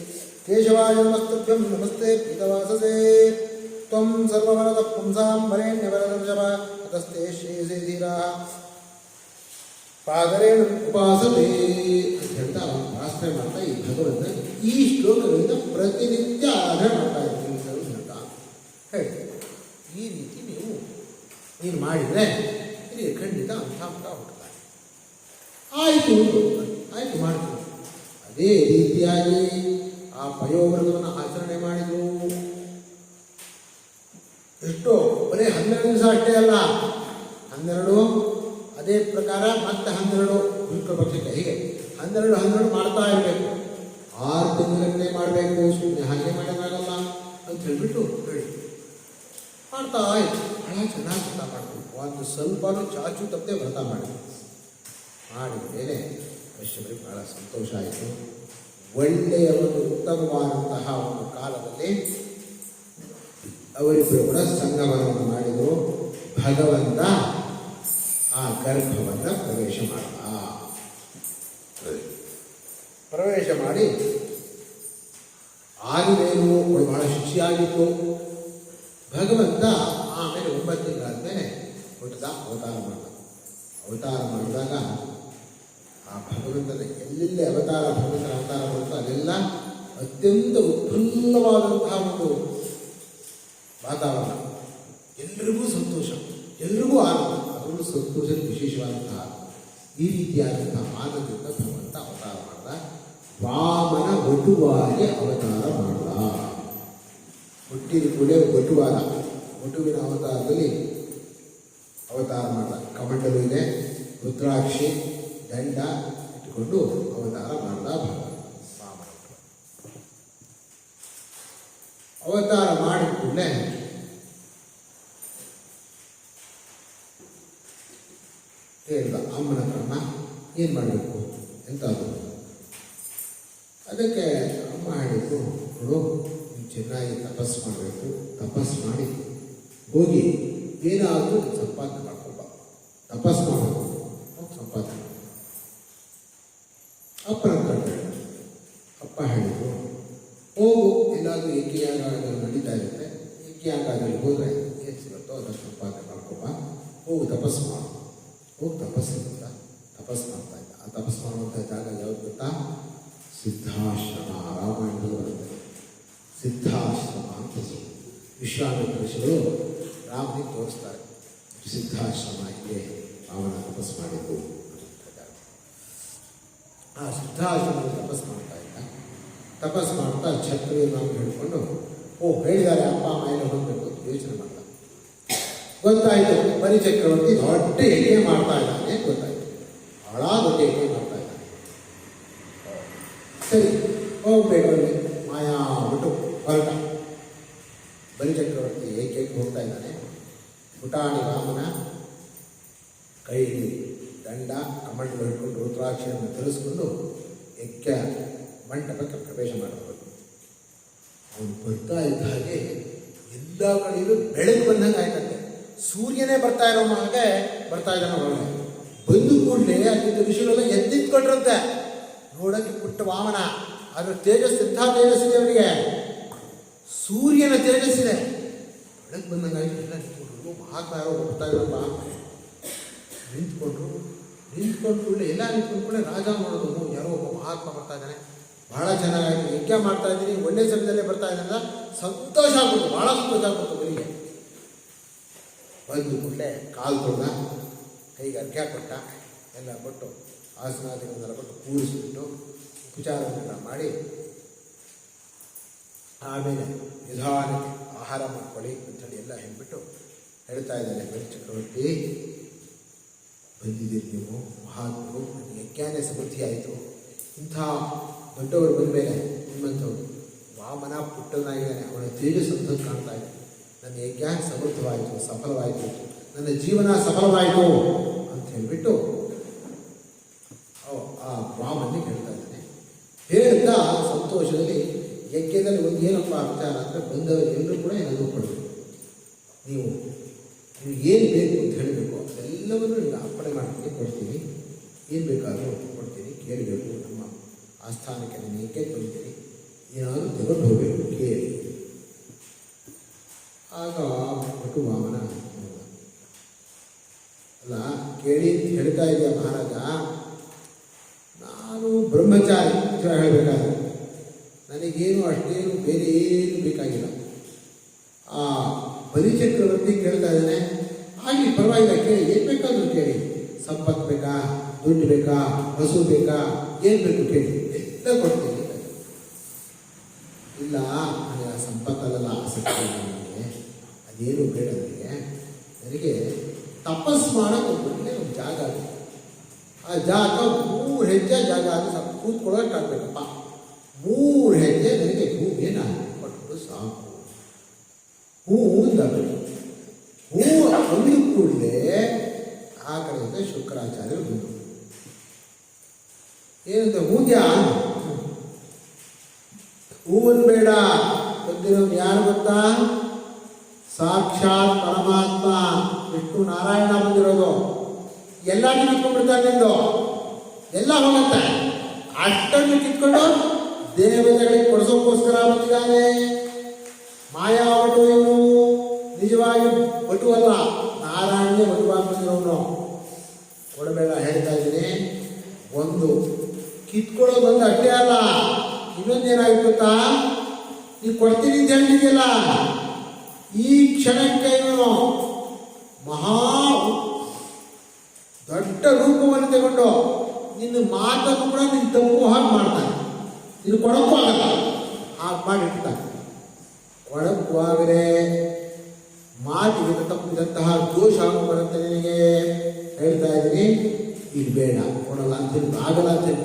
ಕೇಶವಾಯ ನಮಸ್ತುಭ್ಯಂ ನಮಸ್ತೆ ಪೀತವಾಸಸೇ ತ್ವಂ ಸರ್ವವರದಃ ಪುಂಸಾಂ ವರೇಣ್ಯವರದರ್ಶವ ಅತಸ್ತೆ ಶ್ರೀಧೀರಾ ಪಾದರೇಣ ಉಪಾಸತೆ ಅಂತ ಹೇಳ್ತಾ ಅವನು ಪ್ರಾರ್ಥನೆ ಮಾಡ್ತಾ ಈ ಭಗವಂತ ಈ ಶ್ಲೋಕಗಳಿಂದ ಪ್ರತಿನಿತ್ಯ ಆರಾಧನೆ ಮಾಡ್ತಾ ಇರ್ತೀನಿ ಅಂತ ಹೇಳಿ. ಈ ರೀತಿ ನೀನು ಮಾಡಿದರೆ ಇಲ್ಲಿ ಖಂಡಿತ ಅಂಥ ಹುಟ್ಟುತ್ತಾರೆ. ಆಯಿತು ಮಾಡ್ತೀನಿ. ಅದೇ ರೀತಿಯಾಗಿ ಆ ಪಯೋವ್ರತವನ್ನು ಆಚರಣೆ ಮಾಡಿದ್ರು. ಎಷ್ಟೋ ಬರೀ 12 ದಿವಸ ಅಷ್ಟೇ ಅಲ್ಲ, 12 ಅದೇ ಪ್ರಕಾರ ಮತ್ತೆ 12 ಶುಕ್ಲ ಪಕ್ಷಕ್ಕೆ ಹೀಗೆ 12 ಮಾಡ್ತಾ ಇರಬೇಕು. 6 ತಿಂಗಳನ್ನೇ ಮಾಡಬೇಕು, ಸುಮ್ಮನೆ ಹಾಗೆ ಮಾಡೋಕ್ಕಾಗಲ್ಲ ಅಂತ ಹೇಳ್ಬಿಟ್ಟು ಹೇಳಿ ಮಾಡ್ತಾ ಆಯ್ತು. ಬಹಳ ಚೆನ್ನಾಗಿ ವ್ರತ ಮಾಡಬೇಕು. ಒಂದು ಸ್ವಲ್ಪನೂ ಚಾಚು ತಪ್ಪದೆ ವ್ರತ ಮಾಡಿದ ಮೇಲೆ ಕಶ್ಯಪರಿಗೆ ಬಹಳ ಸಂತೋಷ ಆಯಿತು. ಒಳ್ಳೆಯ ಒಂದು ಉತ್ತಮವಾದಂತಹ ಒಂದು ಕಾಲದಲ್ಲಿ ಅವರಿಬ್ಬರು ಕೂಡ ಸಂಗಮವನ್ನು ಮಾಡಿದರು. ಭಗವಂತ ಆ ಗರ್ಭವನ್ನು ಪ್ರವೇಶ ಮಾಡಿ ಆದಿದೇವು ಬಹಳ ಶುಚಿಯಾಗಿತ್ತು. ಭಗವಂತ ಆಮೇಲೆ 9 ತಿಂಗಳಾದ್ಮೇಲೆ ಹುಟ್ಟಿದ, ಅವತಾರ ಮಾಡಿದಾಗ ಆ ಭಗವಂತನ ಎಲ್ಲೆಲ್ಲಿ ಭಗವಂತನ ಅವತಾರ ಬರುತ್ತೋ ಅಲ್ಲೆಲ್ಲ ಅತ್ಯಂತ ಉತ್ಫುಲ್ಲವಾದಂತಹ ಒಂದು ವಾತಾವರಣ. ಎಲ್ರಿಗೂ ಸಂತೋಷ, ಎಲ್ರಿಗೂ ಆನಂದ, ಅವರಿಗೂ ಸಂತೋಷ ವಿಶೇಷವಾದಂತಹ ಈ ರೀತಿಯಾದಂತಹ ಆನಂದದಿಂದ ಭಗವಂತ ಅವತಾರ ಮಾಡಿದ. ವಾಮನ ವಟುವಾಗಿ ಅವತಾರ ಮಾಡಿದ. ಹುಟ್ಟಿದ ಕೂಡಲೇ ವಟುವಿನ ಅವತಾರದಲ್ಲಿ ಅವತಾರ ಮಾಡಿದ. ಕಮಂಡಲು ಇದೆ, ರುದ್ರಾಕ್ಷಿ, ದಂಡ ಇಟ್ಟುಕೊಂಡು ಅವತಾರ ಮಾಡಿದ ವಾಮನ. ಅವತಾರ ಮಾಡಿದ ಕೂಡಲೇ ಹೇಳಿದ ಅಮ್ಮನ ಹತ್ರಮ್ಮ ಏನು ಮಾಡಬೇಕು ಅಂತ. ಅದಕ್ಕೆ ಅಮ್ಮ ಹೇಳಿದ್ರು, ನೋಡು ನೀವು ಚೆನ್ನಾಗಿ ತಪಸ್ಸು ಮಾಡಬೇಕು, ತಪಸ್ಸು ಮಾಡಿ ಹೋಗಿ ಏನಾದರೂ ಸಂಪಾದನೆ ಮಾಡ್ಕೊಳ್ಬ, ತಪಸ್ಸು ಮಾಡಬೇಕು, ಸಂಪಾದನೆ. ಅಪ್ಪ ಹೇಳಿದ್ರು, ಹೋಗು ಎಲ್ಲಾದರೂ ಯಜ್ಞಯಾಗಗಳು ನಡೀತಾ ಇರುತ್ತೆ, ಯಜ್ಞಯಾಗದಲ್ಲಿ ಹೋದರೆ ಏನು ಸಿಗುತ್ತೋ ಅದನ್ನು ಸಂಪಾದನೆ ಮಾಡ್ಕೊಬ, ಹೋಗು ತಪಸ್ಸು ಮಾಡು. ಹೋಗಿ ತಪಸ್ಸು ಮಾಡ್ತಾ ಇದ್ದ. ಆ ತಪಸ್ಸು ಮಾಡುವಂಥ ಜಾಗ ಯಾವ್ದು ಗೊತ್ತಾ? ಸಿದ್ಧಾಶ್ರಮ. ರಾಮಾಯಣದಲ್ಲಿ ಬರುತ್ತೆ ಸಿದ್ಧಾಶ್ರಮ ಅಂತ. ವಿಶ್ವಾಮಿತ್ರ ಋಷಿಗಳು ರಾಮನಿಗೆ ತೋರಿಸ್ತಾರೆ, ಸಿದ್ಧಾಶ್ರಮ ಇದೆ, ರಾಮನ ತಪಸ್ಸು ಮಾಡಿದ್ದು. ಆ ಸಿದ್ಧಾಶ್ರಮದಲ್ಲಿ ತಪಸ್ಸು ಮಾಡ್ತಾ ಇದ್ದ. ತಪಸ್ಸು ಮಾಡ್ತಾ ಛತ್ರಿ ನಾವು ಹೇಳ್ಕೊಂಡು ಹೇಳಿದ್ದಾರೆ ಅಪ್ಪ ಅಮ್ಮ ಎಲ್ಲ ಹೋಗಬೇಕು ಅಂತ ಯೋಚನೆ ಮಾಡ್ದ. ಗೊತ್ತಾಯಿತು ಬಲಿ ಚಕ್ರವರ್ತಿ ದೊಡ್ಡ ಯಜ್ಞ ಮಾಡ್ತಾ ಇದ್ದಾನೆ ಗೊತ್ತಾಯಿತು. ಬಹಳ ದೊಡ್ಡ ಯಜ್ಞ ಮಾಡ್ತಾ ಇದ್ದಾನೆ. ಸರಿ ಹೋಗ್ಬೇಕು ಮಾಯಾ ಬಿಟ್ಟು ಹೊರಟ. ಬಲಿ ಚಕ್ರವರ್ತಿ ಏಕೈಕ ಹೋಗ್ತಾ ಇದ್ದಾನೆ. ಪುಟಾಣಿ ರಾಮನ ಕೈ ದಂಡ ಕಮಂಡಲು ಹಿಡ್ಕೊಂಡು ರುದ್ರಾಕ್ಷಿಯನ್ನು ಧರಿಸ್ಕೊಂಡು ಯಜ್ಞ ಮಂಟಪಕ್ಕೆ ಪ್ರವೇಶ ಮಾಡಬೇಕು. ಅವನು ಬರ್ತಾ ಇದ್ದ ಹಾಗೆ ಎಲ್ಲ ಕಡೆಯಲ್ಲೂ ಬೆಳಕು ಬಂದಂಗೆ ಆಯ್ತಂತೆ. ಸೂರ್ಯನೇ ಬರ್ತಾ ಇರೋ ಹಾಗೆ ಬರ್ತಾ ಇದ್ದಾನೆ ಒಳಗೆ. ಬಂದು ಕೂಡಲೇ ಅಲ್ಲಿದ್ದ ಋಷಿಗಳೆಲ್ಲ ಎದ್ದಿತ್ಕೊಂಡ್ರಂತೆ. ನೋಡಕ್ಕೆ ಪುಟ್ಟ ವಾಮನ ಅದರ ತೇಜಸ್ ಎಂಥ ತೇಜಸ್ಸಿದೆ ಅವರಿಗೆ, ಸೂರ್ಯನ ತೇಜಸ್ಸಿದೆ. ಬೆಳಗ್ಗೆ ಬಂದಂಗಾಯ್ತು, ಎಲ್ಲ ನಿಂತ್ಕೊಂಡ್ರು. ಮಹಾತ್ಮ ಯಾರೋ ಹೋಗ್ತಾ ಇದ್ರಪ್ಪ, ನಿಂತ್ಕೊಂಡ್ರು ಕೂಡಲೇ ಎಲ್ಲ ನಿಂತ್ಕೊಂಡು ಕೂಡ ರಾಜ ನೋಡೋದು, ಯಾರೋ ಒಬ್ಬ ಮಹಾತ್ಮ ಬರ್ತಾ ಇದ್ದಾನೆ, ಭಾಳ ಚೆನ್ನಾಗಾಯ್ತು, ಯಜ್ಞ ಮಾಡ್ತಾ ಇದ್ದೀನಿ, ಒಳ್ಳೆ ಸಮಯದಲ್ಲೇ ಬರ್ತಾ ಇದ್ದಾನೆ, ಸಂತೋಷ ಆಗ್ಬಿಟ್ಟು, ಭಾಳ ಸಂತೋಷ ಆಗ್ಬಿಟ್ಟು. ಬರಿಗೆ ಬಂದು ಕೂಡಲೇ ಕಾಲು ತೊಳ್ದ, ಕೈಗೆ ಅರ್ಘ್ಯ ಕೊಟ್ಟ, ಎಲ್ಲ ಕೊಟ್ಟು ಆಸನಾದಿಗಳನ್ನೆಲ್ಲ ಕೊಟ್ಟು ಕೂರಿಸ್ಬಿಟ್ಟು ಉಪಚಾರವನ್ನೆಲ್ಲ ಮಾಡಿ ಆಮೇಲೆ ನಿಧಾನಕ್ಕೆ ಆಹಾರ ಮಾಡ್ಕೊಳ್ಳಿ ಅಂತೇಳಿ ಎಲ್ಲ ಹೇಳ್ಬಿಟ್ಟು ಹೇಳ್ತಾ ಇದ್ದಾರೆ. ಬಲಿ ಚಕ್ರವರ್ತಿ, ಬಂದಿದ್ದೀರಿ ನೀವು ಮಹಾತ್ಮರು, ನನಗೆ ಯಜ್ಞಾನೇ ಸಮೃದ್ಧಿ ಆಯಿತು. ಇಂಥ ದೊಡ್ಡವರು ಬಂದ ಮೇಲೆ ನಿಮ್ಮಂಥವ್ರು ವಾಮನ ಪುಟ್ಟನಾಗಿದ್ದಾನೆ, ಅವನ ತೇಜಸ್ಸಂತ ಕಾಣ್ತಾ ಇದೆ. ನನ್ನ ಯಜ್ಞ ಸಮೃದ್ಧವಾಯಿತು, ಸಫಲವಾಯಿತು, ನನ್ನ ಜೀವನ ಸಫಲವಾಯಿತು ಅಂತ ಹೇಳಿಬಿಟ್ಟು ಆ ವಾಮನಿಗೆ ಹೇಳ್ತಾ ಇದ್ದಾನೆ. ಹೇಳ್ತಾ ಸಂತೋಷದಲ್ಲಿ ಯಜ್ಞದಲ್ಲಿ ಒಂದು ಏನಪ್ಪ ವಿಚಾರ ಅಂದರೆ, ಬಂದವರೆಲ್ಲರೂ ಕೂಡ ಏನಾದರೂ ಕೊಡಬೇಕು, ನೀವು ಏನು ಬೇಕು ಅಂತ ಹೇಳಬೇಕು, ಅದೆಲ್ಲವನ್ನೂ ಈಗ ಅರ್ಪಣೆ ಮಾಡ್ತೀನಿ, ಕೊಡ್ತೀನಿ, ಏನು ಬೇಕಾದರೂ ಕೊಡ್ತೀನಿ, ಕೇಳಬೇಕು, ನಮ್ಮ ಆಸ್ಥಾನಕ್ಕೆ ನಾನು ಏಕೆ ತೊಳಿತೀನಿ, ಏನಾದರೂ ತಗೊಂಡು ಹೋಗಬೇಕು, ಕೇಳಿ. ಆಗ ಒಟ್ಟು ವಾಮನ ಅಲ್ಲ ಕೇಳಿ ಅಂತ ಹೇಳ್ತಾ ಇದೆಯಾ ಮಹಾರಾಜ, ನಾನು ಬ್ರಹ್ಮಚಾರಿ ಅಂತ ಹೇಳಬೇಕಾದ್ರೆ ನನಗೇನು ಅಷ್ಟೇನು ಬೇರೆ ಏನು ಬೇಕಾಗಿಲ್ಲ. ಆ ಬಲಿಚಕ್ರವರ್ತಿ ಕೇಳ್ತಾ ಇದ್ದಾನೆ, ಆಗಲಿ ಪರವಾಗಿಲ್ಲ, ಕೇಳಿ, ಏನು ಬೇಕಾದರೂ ಕೇಳಿ, ಸಂಪತ್ತು ಬೇಕಾ, ದುಡ್ಡು ಬೇಕಾ, ಹಸು ಬೇಕಾ, ಏನು ಬೇಕು ಕೇಳಿ, ಎಲ್ಲ ಕೊಡ್ತೀನಿ. ಇಲ್ಲ ನನಗೆ ಆ ಸಂಪತ್ತಲ್ಲೆಲ್ಲ ಆಸಕ್ತಿ, ನನಗೆ ಅದೇನು ಬೇಡ, ನನಗೆ ತಪಸ್ ಮಾಡೋಕ್ಕೆ ಒಂದು ಜಾಗ ಇದೆ, ಆ ಜಾಗ 3 ಹೆಜ್ಜೆ ಜಾಗ ಅದು ಸ್ವಲ್ಪ ಕೂತ್ಕೊಳ್ಳೋಕೆ ಆಗಬೇಕಪ್ಪ, 3 ಹೆಜ್ಜೆ ನನಗೆ ಭೂಮಿಯನ್ನು ಕೊಟ್ಟು ಸಾಕು. ಹೂ ಅಂದಬೇಕು, ಹೂ ಒಂದು ಕೂಡಲೇ ಆ ಕಡೆಯಿಂದ ಶುಕ್ರಾಚಾರ್ಯರು ಬಂದರು. ಏನಂತ ಹೂದ್ಯಾ, ಹೂವನ್ನು ಬೇಡ, ಬಂದಿರೋದು ಯಾರು ಗೊತ್ತಾ, ಸಾಕ್ಷಾತ್ ಪರಮಾತ್ಮ ವಿಷ್ಣು ನಾರಾಯಣ ಬಂದಿರೋದು. ಎಲ್ಲ ಕಿತ್ಕೊಂಡ್ಬಿಡ್ತಾರೆ, ನಿಂದು ಎಲ್ಲ ಹೋಗುತ್ತೆ, ಅಷ್ಟನ್ನು ಕಿತ್ಕೊಂಡು ದೇವತೆಗಳಿಗೆ ಕೊಡಿಸೋಕ್ಕೋಸ್ಕರ ಬಂದಿದ್ದಾನೆ. ಮಾಯಾ ವಟು ಇವನು, ನಿಜವಾಗಿ ವಟು ಅಲ್ಲ, ನಾರಾಯಣನೇ ವಟುವಾಗಿ ಬಂದಿರೋನು. ಕೊಡಬೇಡ ಹೇಳ್ತಾ ಇದ್ದೀನಿ. ಒಂದು ಕಿತ್ಕೊಳ್ಳೋದು ಒಂದು ಅಷ್ಟೇ ಅಲ್ಲ, ಇನ್ನೊಂದೇನಾಗಿತ್ತು ಗೊತ್ತಾ, ನೀವು ಕೊಡ್ತೀನಿ ಅಂತ ಹೇಳ್ತಿದ್ಯಲ್ಲ, ಈ ಕ್ಷಣಕ್ಕೆ ಇವನು ಮಹಾ ದೊಡ್ಡ ರೂಪವನ್ನು ತಗೊಂಡು ನಿನ್ನ ಮಾತನ್ನು ಕೂಡ ನಿನ್ನ ತಪ್ಪು ಹಾಗೆ ಮಾಡ್ತಾನೆ, ಇದು ಕೊಡಕ್ಕೂ ಆಗಲ್ಲ ಹಾಗೆ ಮಾಡಿರ್ತಾನೆ. ಕೊಡಕ್ಕೂ ಆಗಲೇ ಮಾತಿಗೆ ತಪ್ಪಿದಂತಹ ದೋಷ ಬರುತ್ತೆ ನಿನಗೆ ಹೇಳ್ತಾ ಇದ್ದೀನಿ. ಇದು ಬೇಡ, ಕೊಡಲ್ಲ ಅಂತೇಳಿ, ಆಗಲ್ಲ ಅಂತೇಳಿ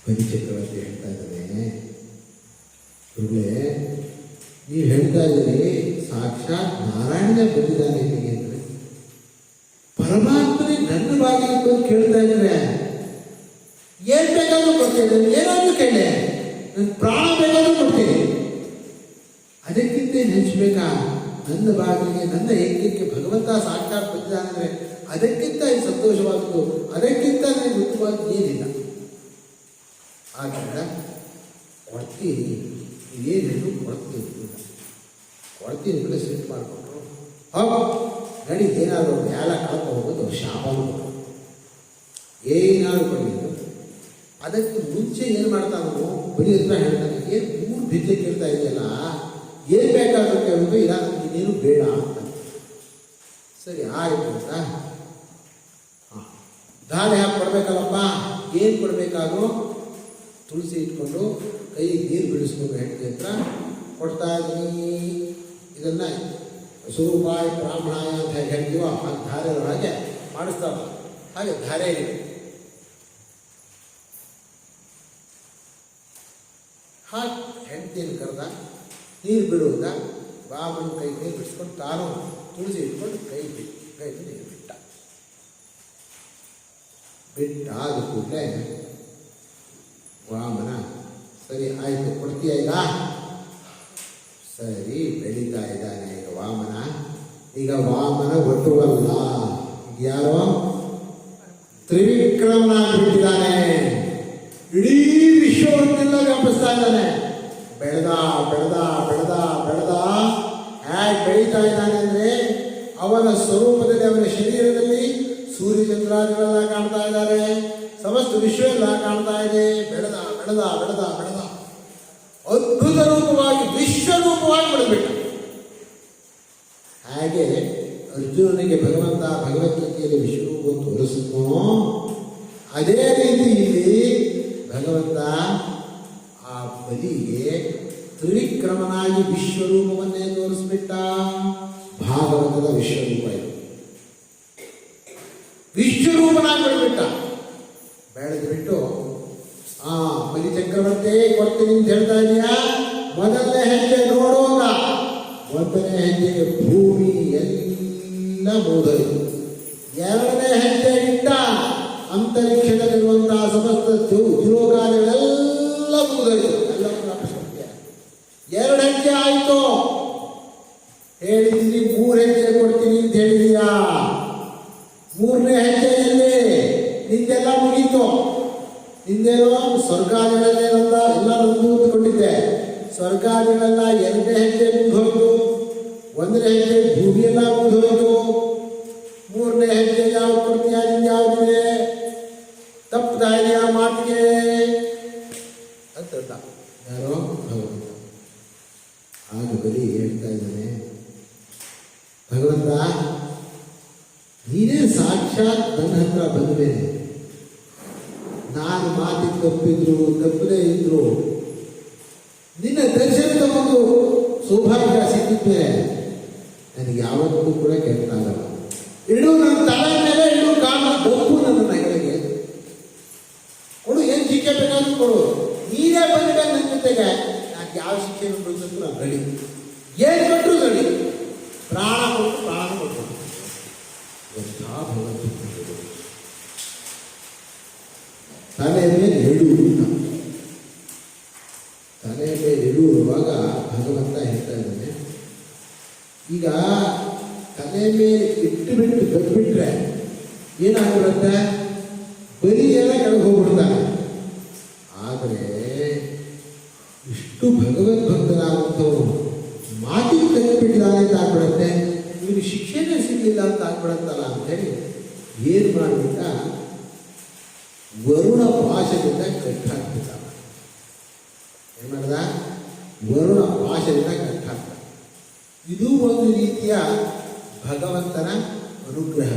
ಬಲಿ ಚಕ್ರವರ್ತಿ ಹೇಳ್ತಾ ಇದ್ದಾನೆ. ಇಲ್ಲೇ ನೀವು ಹೇಳ್ತಾ ಇದ್ದೀರಿ ಸಾಕ್ಷಾತ್ ನಾರಾಯಣನೇ ಬಂದಿದ್ದಾನೆ ಇಲ್ಲಿಗೆ ಅಂದರೆ, ಪರಮಾತ್ಮನೇ ನನ್ನ ಬಾಗಿಲು ಬಂದು ಕೇಳ್ತಾ ಇದ್ದಾರೆ, ಏನು ಬೇಕಾದ್ರೂ ಕೊಡ್ತೇನೆ, ಏನಾದರೂ ಕೇಳಿ, ನನ್ನ ಪ್ರಾಣ ಬೇಕಾದ್ರೂ ಕೊಡ್ತೀನಿ, ಅದಕ್ಕಿಂತ ನೆನೆಸ್ಬೇಕಾ, ನನ್ನ ಬಾಗಿಲಿಗೆ ನನ್ನ ಯಜ್ಞಕ್ಕೆ ಭಗವಂತ ಸಾಕ್ಷಾತ್ ಬಂದಿದ್ದಾನೆ ಅಂದರೆ ಅದಕ್ಕಿಂತ ಇದು ಸಂತೋಷವಾದದ್ದು, ಅದಕ್ಕಿಂತ ನನಗೆ ಉತ್ತಮವಾದ ಏನಿಲ್ಲ. ಆ ಕಾರಣ ಕೊಡ್ತೀನಿ, ಏನೇನು ಕೊಡ್ತೀನಿ ಕೂಡ ಸಿಟ್ಟು ಮಾಡಿಕೊಟ್ರು. ನಡಿ, ಏನಾದರೂ ನ್ಯಾಲ ಕಳ್ಕೊ ಹೋಗೋದು ಶಾಪ ಕೊಟ್ಟರು, ಏನಾದರೂ ಕೊಡಲಿಲ್ಲ. ಅದಕ್ಕೆ ಮುಂಚೆ ಏನು ಮಾಡ್ತಾನು, ಬರೀ ಹತ್ರ ಹೇಳ್ತಾನೆ, ಏನು 3 ಭಿಕ್ಷೆ ಕೇಳ್ತಾ ಇದೆಯಲ್ಲ, ಏನು ಬೇಕಾದರೂ ಕೇಳೋದು, ಇಲ್ಲ ಇನ್ನೇನು ಬೇಡ ಅಂತ. ಸರಿ ಆಯಿತು ಅಂತ, ದಾಳಿ ಹಾಕಿ ಕೊಡ್ಬೇಕಲ್ಲಪ್ಪ, ಏನು ಕೊಡಬೇಕಾದ್ರೂ ತುಳಸಿ ಇಟ್ಕೊಂಡು ಕೈಗೆ ನೀರು ಬಿಡಿಸ್ಕೊಂಡು ಹೆಂಡತಿ ಹತ್ರ ಕೊಡ್ತಾ ಇದ್ದೀನಿ. ಇದನ್ನು ಸ್ವರೂಪಾಯ ಬ್ರಾಹ್ಮಣಾಯ ಅಂತ ಹೇಗೆ ಹೇಳ್ತೀವೋ ಆ ಧಾರೆ ಒಳಗೆ ಮಾಡಿಸ್ತಾವ, ಹಾಗೆ ಧಾರೆ ಇದೆ. ಹಾಗೆ ಹೆಂಡತಿಯನ್ನು ಕರೆದ, ನೀರು ಬಿಡುವುದ, ಬಾಬನ ಕೈ ನೀರು ಬಿಡಿಸ್ಕೊಂಡು ತಾನು ತುಳಸಿ ಇಟ್ಕೊಂಡು ಕೈಗೆ ನೀರು ಬಿಟ್ಟಾದ ಕೂಡಲೇ ವಾಮನ, ಸರಿ ಆಯಿತು ಕೊಡ್ತೀಯ ಈಗ, ಸರಿ ಬೆಳೀತಾ ಇದ್ದಾನೆ ಈಗ ವಾಮನ. ಈಗ ವಾಮನ ಒಟ್ಟುವಲ್ಲ, ಈಗ ಯಾರೋ ತ್ರಿವಿಕ್ರಮನಾಗ್ಬಿಟ್ಟಿದ್ದಾನೆ. ಇಡೀ ವಿಶ್ವವನ್ನೆಲ್ಲ ವ್ಯಾಪಿಸ್ತಾ ಇದ್ದಾನೆ. ಬೆಳೆದ ಬೆಳೆದ ಬೆಳೆದ ಬೆಳೆದ ಹೇಗೆ ಬೆಳೀತಾ ಇದ್ದಾನೆ ಅಂದ್ರೆ ಅವನ ಸ್ವರೂಪದಲ್ಲಿ, ಅವನ ಶರೀರದಲ್ಲಿ ಸೂರ್ಯಚಂದ್ರಾದಿಗಳೆಲ್ಲ ಕಾಣ್ತಾ ಇದ್ದಾರೆ, ಸಮಸ್ತ ವಿಶ್ವ ಎಲ್ಲ ಕಾಣ್ತಾ ಇದೆ. ಬೆಳೆದ ಬೆಳೆದ ಬೆಳೆದ ಬೆಳೆದ ಅದ್ಭುತ ರೂಪವಾಗಿ ವಿಶ್ವರೂಪವಾಗಿ ಬೆಳೆದ್ಬಿಟ್ಟ. ಹಾಗೆ ಅರ್ಜುನನಿಗೆ ಭಗವಂತ ಭಗವದ್ಗೀತೆಯಲ್ಲಿ ವಿಶ್ವರೂಪ ತೋರಿಸಿದ್ನೋ ಅದೇ ರೀತಿ ಇಲ್ಲಿ ಭಗವಂತ ಆ ಬಲಿಗೆ ತ್ರಿವಿಕ್ರಮನಾಗಿ ವಿಶ್ವರೂಪವನ್ನೇ ತೋರಿಸ್ಬಿಟ್ಟ. ಭಾಗವತದ ವಿಶ್ವರೂಪ ಇದು. ವಿಶ್ವರೂಪನಾಗಿ ಬೆಳೆದ್ಬಿಟ್ಟ. ಬೆಳೆದು ಬಿಟ್ಟು ಬಲಿ ಚಕ್ರವರ್ತಿ ಕೊಡ್ತೀನಿ ಅಂತ ಹೇಳ್ತಾ ಇದೀಯಾ, ಮೊದಲನೇ ಹೆಜ್ಜೆ ನೋಡೋಣ. ಒಂದನೇ ಹೆಜ್ಜೆಗೆ ಭೂಮಿ ಎಲ್ಲ ಮುಗಿದೋಯ್ತು. ಎರಡನೇ ಹೆಜ್ಜೆ ಇಟ್ಟ, ಅಂತರಿಕ್ಷದಲ್ಲಿರುವಂತಹ ಸಮಸ್ತ ಧ್ರುವಕಾರ್ಯಗಳೆಲ್ಲ ಮುಗಿದೋಯ್ತು. ಎರಡು ಹೆಜ್ಜೆ ಆಯಿತು. ಹೇಳಿದ್ದೀನಿ 3 ಹೆಜ್ಜೆ ಕೊಡ್ತೀನಿ ಅಂತ ಹೇಳಿದೀಯಾ. 3ನೇ ಹೆಜ್ಜೆಯಲ್ಲಿ ನಿಂದೆಲ್ಲ ಮುಗೀತು. ನಿಂದೇನೋ ಸ್ವರ್ಗಾದಿಗಳಲ್ಲೇನಲ್ಲ ಎಲ್ಲ ನಂದುಕೊಂಡಿದ್ದೆ. ಸ್ವರ್ಗಾದಿಗಳೆಲ್ಲ 2ನೇ ಹೆಜ್ಜೆ ಮುಗಿದೋಯ್ತು. 1ನೇ ಹೆಜ್ಜೆ ಭೂಮಿಯೆಲ್ಲ ಮುಗಿದೋಯ್ತು. 3ನೇ ಹೆಜ್ಜೆ ಯಾವ್ದು ಕೊಡ್ತೀಯ? ನಿಂದು ಯಾವುದಿದೆ? ತಪ್ಪುತ್ತಾ ಇದೆಯಾ ಮಾತಿಗೆ ಅಂತ ಯಾರೋ ಭಗವಂತ. ಆಗ ಬಲಿ ಹೇಳ್ತಾ ಇದ್ದಾನೆ, ಭಗವಂತ ನೀನೇ ಸಾಕ್ಷಾತ್ ನನ್ನ ಹತ್ರ ಬಂದ ಮೇಲೆ ನಾನು ಮಾತಿಗೆ ತಪ್ಪಿದ್ರು ತಪ್ಪದೇ ಇದ್ರು ನಿನ್ನ ದರ್ಶನದ ಒಂದು ಸೌಭಾಗ್ಯ ಸಿಕ್ಕಿದ್ಮೇಲೆ ನನಗೆ ಯಾವತ್ತೂ ಕೂಡ ಕೆಟ್ಟಾಗಲ್ಲ. ಇಡು ನನ್ನ ತಲೆ ಮೇಲೆ ಇಡು, ಕಾಲ ಬೊಪ್ಪು ನನ್ನ ಹೆಗಲಿಗೆ ಕೊಡು. ಏನು ಶಿಕ್ಷೆ ಬೇಕಾದ್ರೂ ಕೊಡು. ನೀನೇ ಬಂದ್ಮೇಲೆ ನನ್ನ ಜೊತೆಗೆ ನಾನು ಯಾವ ಶಿಕ್ಷೆ ಕೊಡಬೇಕು ನಾನು ರೆಡಿ. ಏನು ಕೊಟ್ಟರು ರೆಡಿ. ಪ್ರಾಣ ಕೊಟ್ಟು ಪ್ರಾಣ ಕೊಟ್ಟು ತಲೆ ಮೇಲೆ ಇಡುವುದಿಲ್ಲ. ತಲೆ ಮೇಲೆ ಇಡುವಾಗ ಭಗವಂತ ಹೇಳ್ತಾ ಇದ್ದಾನೆ, ಈಗ ತಲೆ ಮೇಲೆ ಇಟ್ಟು ಬಿಟ್ಟು ಬಂದ್ಬಿಟ್ರೆ ಏನಾಗ್ಬಿಡುತ್ತೆ? ಬರೀ ಎಲ್ಲ ಕೆಳಗೆ ಹೋಗ್ಬಿಡ್ತಾನೆ. ಆದರೆ ಇಷ್ಟು ಭಗವದ್ಭಕ್ತನಾಗುವಂಥವ್ರು ಮಾತಿಗೆ ತೆಗೆದುಬಿಟ್ಟಿದ್ದಾನೆ ಅಂತ ಆಗ್ಬಿಡುತ್ತೆ. ಇವನು ಶಿಕ್ಷೆನೇ ಸಿಗಲಿಲ್ಲ ಅಂತ ಆಗ್ಬಿಡುತ್ತಲ್ಲ ಅಂತೇಳಿ ಏನು ಮಾಡಿಬಿಟ್ಟ? ವರುಣ ಪಾಶದಿಂದ ಕಟ್ಟಾಕ್ಬಿಟ್ಟ. ಏನು ಮಾಡ್ದ? ವರುಣ ಪಾಶದಿಂದ ಕಟ್ಟಾಕ್ತ. ಇದು ಒಂದು ರೀತಿಯ ಭಗವಂತನ ಅನುಗ್ರಹ.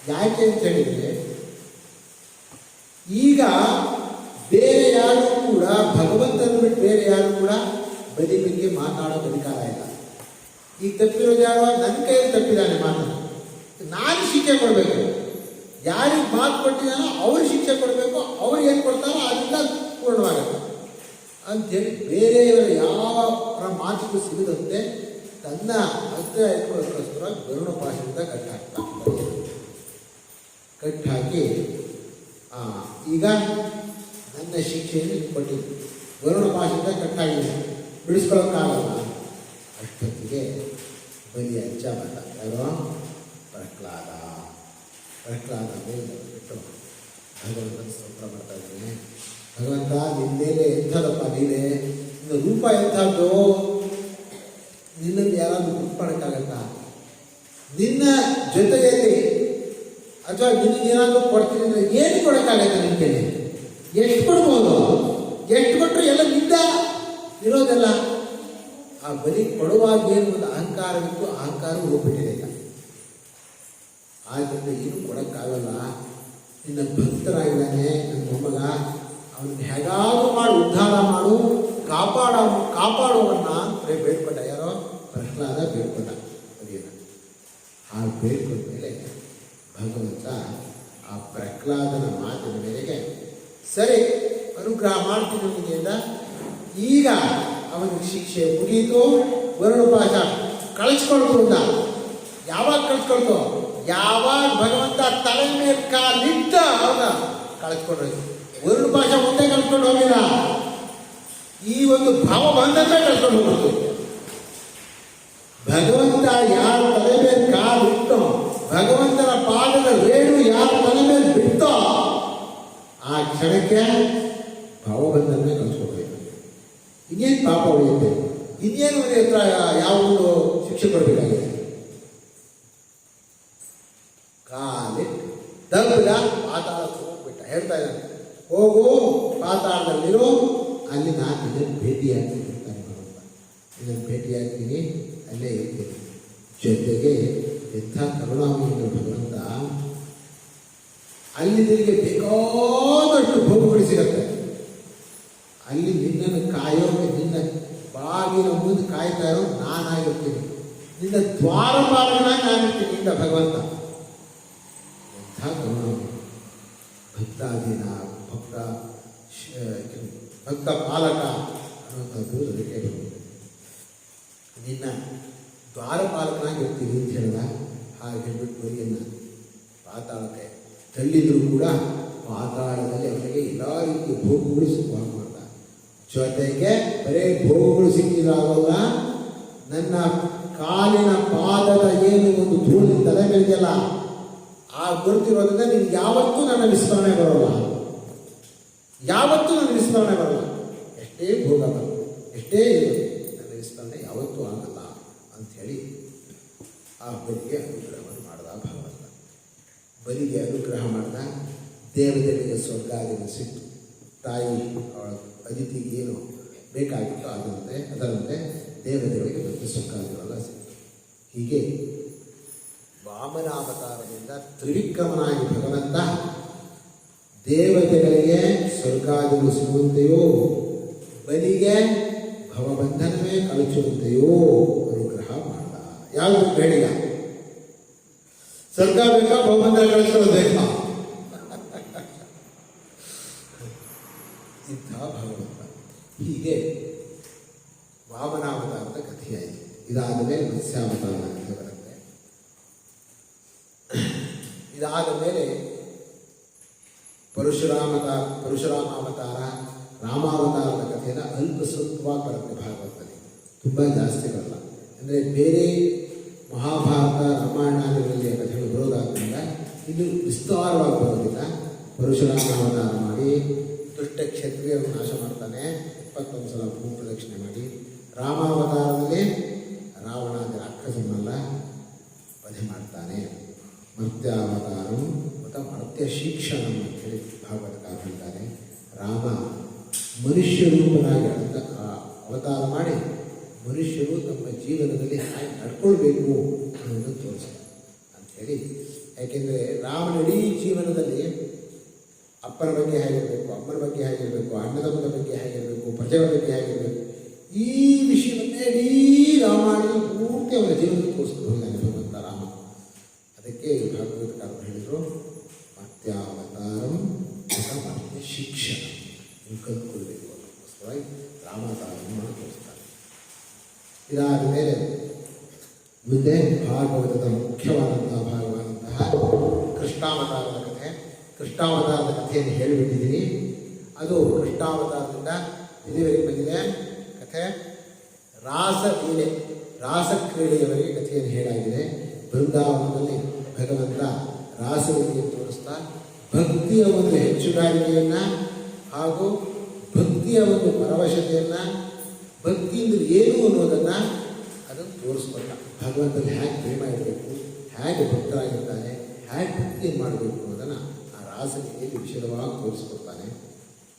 ಯಾಕೆ ಅಂತ ಹೇಳಿದರೆ, ಈಗ ಬೇರೆ ಯಾರು ಕೂಡ ಭಗವಂತನ ಬಿಟ್ಟು ಬೇರೆ ಯಾರು ಕೂಡ ಬದಿ ಬಗ್ಗೆ ಮಾತಾಡೋ ಅಧಿಕಾರ ಇಲ್ಲ. ಈಗ ತಪ್ಪಿರೋದು ಯಾರು? ನನ್ನ ಕೈಯಲ್ಲಿ ತಪ್ಪಿದ್ದಾನೆ ಮಾತನ್ನು, ನಾನು ಶಿಕ್ಷೆ ಕೊಡಬೇಕು. ಯಾರಿಗೆ ಮಾತು ಕೊಟ್ಟಿದ್ದಾನೋ ಅವ್ರು ಶಿಕ್ಷೆ ಕೊಡಬೇಕು. ಅವ್ರು ಏನು ಕೊಡ್ತಾರೋ ಅದರಿಂದ ಪೂರ್ಣವಾಗುತ್ತೆ ಅಂಥೇಳಿ ಬೇರೆಯವರ ಯಾವ ಮಾತಿಗೂ ಸಿಗದಂತೆ ತನ್ನ ಅಭಿಪ್ರಾಯ ಇಟ್ಕೊಳ್ಳೋಕ್ಕೋಸ್ಕರ ಗರುಡ ಪಾಶದಿಂದ ಕಟ್ಟಾಕಿ ಈಗ ನನ್ನ ಶಿಕ್ಷೆಯನ್ನು ಕೊಟ್ಟಿದ್ದು ಗರುಡ ಪಾಶದಿಂದ ಕಟ್ಟಾಗಿದೆ, ಬಿಡಿಸ್ಕೊಳ್ಳೋಕ್ಕಾಗಲ್ಲ. ಅಷ್ಟೊತ್ತಿಗೆ ಬಲಿ ಅಜ್ಜ ಬಂದ. ಯಾರೋ? ಪ್ರಹ್ಲಾದ ಮೇಲೆ ಬಿಟ್ಟು ಭಗವಂತನ ಸ್ತೋತ್ರ ಮಾಡ್ತಾ ಇದ್ದೇನೆ. ಭಗವಂತ ನಿನ್ನ ಮೇಲೆ ಎಂಥದಪ್ಪ ನೀನೆ, ನಿನ್ನ ರೂಪ ಎಂಥದ್ದು, ನಿನ್ನನ್ನು ಯಾರಾದ್ರೂ ಗುರುತು ಮಾಡೋಕ್ಕಾಗತ್ತ? ನಿನ್ನ ಜೊತೆಯಲ್ಲಿ ಅಥವಾ ನಿನಗೇನಾದ್ರೂ ಕೊಡ್ತೀನಿ ಅಂದರೆ ಏನು ಕೊಡೋಕ್ಕಾಗತ್ತೆ? ನಿನ್ನ ಕೈಲಿ ಎಷ್ಟು ಕೊಡ್ಬೋದು? ಎಷ್ಟು ಕೊಟ್ಟರು ಎಲ್ಲ ನಿಂದ ಇರೋದೆಲ್ಲ. ಆ ಬಲಿ ಕೊಡುವಾಗ ಏನು ಒಂದು ಅಹಂಕಾರವಿತ್ತು, ಅಹಂಕಾರ ಹೋಗ್ಬಿಟ್ಟಿದೆ. ಈಗ ಆದ್ದರಿಂದ ಏನು ಕೊಡೋಕ್ಕಾಗಲ್ಲ. ನಿನ್ನ ಭಕ್ತರಾಗಿದ್ದಾನೆ ನನ್ನ ಮೊಮ್ಮಗ, ಅವನ್ನ ಹೇಗಾದರೂ ಮಾಡಿ ಉದ್ಧಾರ ಮಾಡು, ಕಾಪಾಡುವನ್ನ ಬೇಡ್ಕೊಂಡ. ಯಾರೋ? ಪ್ರಹ್ಲಾದ ಬೇಡ್ಕೊಂಡ ಬಲಿಯನ್ನು. ಆ ಬೇಡ್ಕೊಂಡ ಮೇಲೆ ಭಗವಂತ ಆ ಪ್ರಹ್ಲಾದನ ಮಾತಿನ ಮೇರೆಗೆ ಸರಿ ಅನುಗ್ರಹ ಮಾಡ್ತೀನಿ ಅವನಿಗೆ ಅಂತ. ಈಗ ಅವನಿಗೆ ಶಿಕ್ಷೆ ಮುಗಿಯಿತು. ವರುಣಪಾಶ ಕಳಿಸ್ಕೊಳ್ತು ಅಂತ. ಯಾವಾಗ ಕಳಿಸ್ಕೊಳ್ತು? ಯಾವಾಗ ಭಗವಂತ ತಲೆ ಮೇಲೆ ಕಾಲಿಟ್ಟ ಅವಾಗ ಕಳಿಸ್ಕೊಂಡು ಹೋಯ್ತು. ವರುಣಪಾಶ ಮುಂದೆ ಕಳಿಸ್ಕೊಂಡು ಹೋಗಿಲ್ಲ, ಈ ಒಂದು ಭಾವ ಬಂದಂತೆ ಕಳಿಸ್ಕೊಂಡು ಹೋಗ್ತು. ಭಗವಂತ ಯಾರ ತಲೆ ಮೇಲೆ ಕಾಲಿಟ್ಟೋ, ಭಗವಂತನ ಪಾದದ ರೇಣು ಯಾರ ತಲೆ ಮೇಲೆ ಬಿಟ್ಟೋ, ಆ ಕ್ಷಣಕ್ಕೆ ಭಾವಬಂಧನವೇ ಕಲಿಸ್ಕೊಡ್ಬೇಕು. ಇನ್ನೇನು ಪಾಪ ಉಳಿಯುತ್ತೆ, ಇನ್ನೇನು ಹತ್ರ ಯಾವುದು ಶಿಕ್ಷೆ ಕೊಡಬೇಕಾಗಿದೆ. ಕಾಲಿಟ್ಟು ದಬ್ಬದ ಪಾತಾಳಕ್ಕೆ ಹೋಗ್ಬಿಟ್ಟ. ಹೇಳ್ತಾ ಇದ್ದಾನೆ, ಹೋಗು ಪಾತಾಳದಲ್ಲಿರೋ, ಅಲ್ಲಿ ನಾನು ಇದನ್ನು ಭೇಟಿಯಾಗ್ತೀನಿ ಅಂತಾನೆ ಭಗವಂತ. ಇದನ್ನು ಭೇಟಿಯಾಗ್ತೀನಿ, ಅಲ್ಲೇ ಇರ್ತೀನಿ. ಜೊತೆಗೆ ಎಂಥ ಕರುಣಾಮಯಿಂದ ಭಗವಂತ, ಅಲ್ಲಿ ನಿನಗೆ ಬೇಕಾದಷ್ಟು ಭೋಗಗಳು ಸಿಗತ್ತೆ. ಅಲ್ಲಿ ನಿನ್ನನ್ನು ಕಾಯೋಕೆ, ನಿನ್ನ ಬಾಗಿಲ ಮುಂದೆ ಕಾಯ್ತಾ ಇರೋ ನಾನಾಗಿರ್ತೀನಿ, ನಿನ್ನ ದ್ವಾರಪಾಲಕನಾಗಿ ನಾನಿರ್ತೀನಿ ಇಂದ ಭಗವಂತ. ಎಂಥ ಕರುಣಾಮಿ, ಭಕ್ತಾಧೀನ, ಭಕ್ತ ಪಾಲಕ ಅನ್ನುವಂಥದ್ದು ಅದಕ್ಕೆ ಬರುತ್ತೆ. ನಿನ್ನ ದ್ವಾರಪಾಲಕನಾಗಿ ಇರ್ತೀನಿ ಅಂತ ಹೇಳಿದ. ಹಾಗೆ ಹೇಳ್ಬಿಟ್ಟು ಬರಿಯನ್ನು ಪಾತಾಳಕ್ಕೆ ತಳ್ಳಿದ್ರು ಕೂಡ ಪಾತಾಳದಲ್ಲಿ ಅವರಿಗೆ ಎಲ್ಲ ರೀತಿಯ ಭೋಗಗಳು ಸಿಗುವಾಗ ಮಾಡ್ದ. ಜೊತೆಗೆ ಬರೇ ಭೋಗಗಳು ಸಿಕ್ಕಿದಾಗಲ್ಲ, ನನ್ನ ಕಾಲಿನ ಪಾದದ ಏನು ಒಂದು ಧೂಳಿನ ತಲೆ ಮೇಲಿದೆಯಲ್ಲ, ಆ ಗುರುತಿರೋದ್ರಿಂದ ನಿನ್ಗೆ ಯಾವತ್ತೂ ನನ್ನ ವಿಸ್ಮರಣೆ ಬರೋಲ್ಲ, ಯಾವತ್ತೂ ನನ್ನ ವಿಸ್ಮರಣೆ ಬರೋಲ್ಲ. ಎಷ್ಟೇ ಭೋಗ ಬರಲ್ಲ, ಎಷ್ಟೇ ನನ್ನ ವಿಸ್ಮರಣೆ ಯಾವತ್ತೂ ಆಗಲ್ಲ ಅಂಥೇಳಿ ಆ ಬರಿಗೆ ಅನುಗ್ರಹವನ್ನು ಮಾಡಿದ ಭಗವಂತ. ಬರಿಗೆ ಅನುಗ್ರಹ ಮಾಡಿದ. ದೇವತೆಗಳಿಗೆ ಸ್ವರ್ಗಾದಿನ ಸಿಟ್ಟು, ತಾಯಿ ಅವಳ ಅತಿಥಿಗೆ ಏನು ಬೇಕಾಗಿತ್ತು ಅದರಂತೆ ದೇವತೆಗಳಿಗೆ ಮತ್ತು ಸ್ವರ್ಗಾದಿಗಳೆಲ್ಲ ಸಿಕ್ತು. ಹೀಗೆ ವಾಮನಾವತಾರದಿಂದ ತ್ರಿವಿಕ್ರಮನಾಗಿ ಭಗವಂತ ದೇವತೆಗಳಿಗೆ ಸ್ವರ್ಗಾದಿಗಳು ಸಿಗುವಂತೆಯೋ, ಬಲಿಗೆ ಭವಬಂಧನವೇ ಕಳಚುವಂತೆಯೋ ಅನುಗ್ರಹ ಮಾಡಿದ. ಯಾವುದು ಹೇಳಿಲ್ಲ, ಸ್ವರ್ಗ ಬೇಕಾ ಭವಬಂಧನ ಕಳಿಸೋದು ಬೇಕಾ? ಇಂಥ ಭಗವಂತ. ಹೀಗೆ ವಾಮನಾವತಾರದ ಕಥೆಯಾಯಿತು. ಇದಾದ ಮೇಲೆ ಮತ್ಸ್ಯಾವತಾರದ ಕಥೆ ಬರುತ್ತೆ. ಇದಾದ ಮೇಲೆ ಪರಶುರಾಮಾವತಾರ, ರಾಮಾವತಾರದ ಕಥೆಯನ್ನು ಅಲ್ಪ ಸ್ವಲ್ಪವಾಗಿ ಬರುತ್ತೆ ಭಾಗವತದಲ್ಲಿ, ತುಂಬ ಜಾಸ್ತಿ ಬರಲ್ಲ. ಅಂದರೆ ಬೇರೆ ಮಹಾಭಾರತ ರಾಮಾಯಣಾದಿಗಳಲ್ಲಿ ಕಥೆಗಳು ಬರೋದಾದ್ರಿಂದ ಇದು ವಿಸ್ತಾರವಾಗಿ ಬರೋದಿಲ್ಲ. ಪರಶುರಾಮಾವತಾರ ಮಾಡಿ ದುಷ್ಟ ಕ್ಷತ್ರಿಯರನ್ನು ನಾಶ ಮಾಡ್ತಾನೆ, 21 ಸಲ ಭೂಪ್ರದಕ್ಷಿಣೆ ಮಾಡಿ. ರಾಮಾವತಾರದಲ್ಲಿ ರಾವಣಾದಿ ರಾಕ್ಷಸನ್ನೆಲ್ಲ ವಧೆ ಮಾಡ್ತಾನೆ. ಮರ್ತ್ಯಾವತಾರಂ ಮತ್ತು ಮರ್ತ್ಯ ಶಿಕ್ಷಣಂ ಅಂತೇಳಿ ಭಾಗವತಕಾರ ಹೇಳ್ತಾರೆ. ರಾಮ ಮನುಷ್ಯ ರೂಪನಾಗಿ ಅವತಾರ ಮಾಡಿ ಮನುಷ್ಯರು ತಮ್ಮ ಜೀವನದಲ್ಲಿ ಹಾಗೆ ನಡ್ಕೊಳ್ಬೇಕು ಅನ್ನೋದನ್ನು ತೋರಿಸ್ತಾರೆ ಅಂಥೇಳಿ. ಯಾಕೆಂದರೆ ರಾಮನ ಇಡೀ ಜೀವನದಲ್ಲಿ ಅಪ್ಪನ ಬಗ್ಗೆ ಹೇಗಿರಬೇಕು, ಅಮ್ಮನ ಬಗ್ಗೆ ಹೇಗಿರಬೇಕು, ಅಣ್ಣತಮ್ಮನ ಬಗ್ಗೆ ಹೇಗಿರಬೇಕು, ಪ್ರಜೆಗಳ ಬಗ್ಗೆ ಹೇಗಿರಬೇಕು, ಈ ವಿಷಯವನ್ನೇ ಇಡೀ ರಾಮಾಯಣ ಪೂರ್ತಿ ಅವನ ಜೀವನದಲ್ಲಿ ತೋರಿಸ್ಕೊಂಡು ಹೋಗಿದ್ದಾನೆ ಭಗವಂತ ರಾಮ. ಅದಕ್ಕೆ ಭಾಗವತಕಾರರು ಹೇಳಿದರು, ಮರ್ತ್ಯಾವತಾರಂ ಮರ್ತ್ಯ ಶಿಕ್ಷಣ, ನೀವು ಕಲ್ತ್ಕೊಳ್ಬೇಕು ಅನ್ನೋಕ್ಕೋಸ್ಕರವಾಗಿ ರಾಮಾವತಾರವನ್ನು ತೋರಿಸ್ತಾರೆ. ಇದಾದ ಮೇಲೆ ಮುಂದೆ ಭಾಗವತದ ಮುಖ್ಯವಾದಂತಹ ಭಾಗವಾದಂತಹ ಕೃಷ್ಣಾವತಾರದ ಕಥೆ. ಕೃಷ್ಣಾವತಾರದ ಕಥೆಯನ್ನು ಹೇಳಿಬಿಟ್ಟಿದ್ದೀನಿ. ಅದು ಕೃಷ್ಣಾವತಾರದಿಂದ ಇಲ್ಲಿವರೆಗೆ ಬಂದಿದೆ ಕಥೆ. ರಾಸಲೀಲೆ, ರಾಸಕ್ರೀಡೆಯವರೆಗೆ ಕಥೆಯನ್ನು ಹೇಳಾಗಿದೆ. ಬೃಂದಾವನದಲ್ಲಿ ಭಗವಂತ ರಾಸಲೀಲೆಯನ್ನು ತೋರಿಸ್ತಾ ಭಕ್ತಿಯ ಒಂದು ಹೆಚ್ಚುಗಾರಿಕೆಯನ್ನು ಹಾಗೂ ಭಕ್ತಿಯ ಒಂದು ಪರವಶತೆಯನ್ನು, ಭಕ್ತಿಯಿಂದ ಏನು ಅನ್ನೋದನ್ನು ಅದನ್ನು ತೋರಿಸ್ಕೊಟ್ಟ. ಭಗವಂತನಲ್ಲಿ ಹೇಗೆ ಪ್ರೇಮ ಇರಬೇಕು, ಹೇಗೆ ಭಕ್ತರಾಗಿರ್ತಾನೆ, ಹೇಗೆ ಭಕ್ತಿಯನ್ನು ಮಾಡಬೇಕು ಅನ್ನೋದನ್ನು ಆ ರಾಸಲೀಲೆಯಲ್ಲಿ ವಿಶದವಾಗಿ ತೋರಿಸ್ಕೊಡ್ತಾನೆ.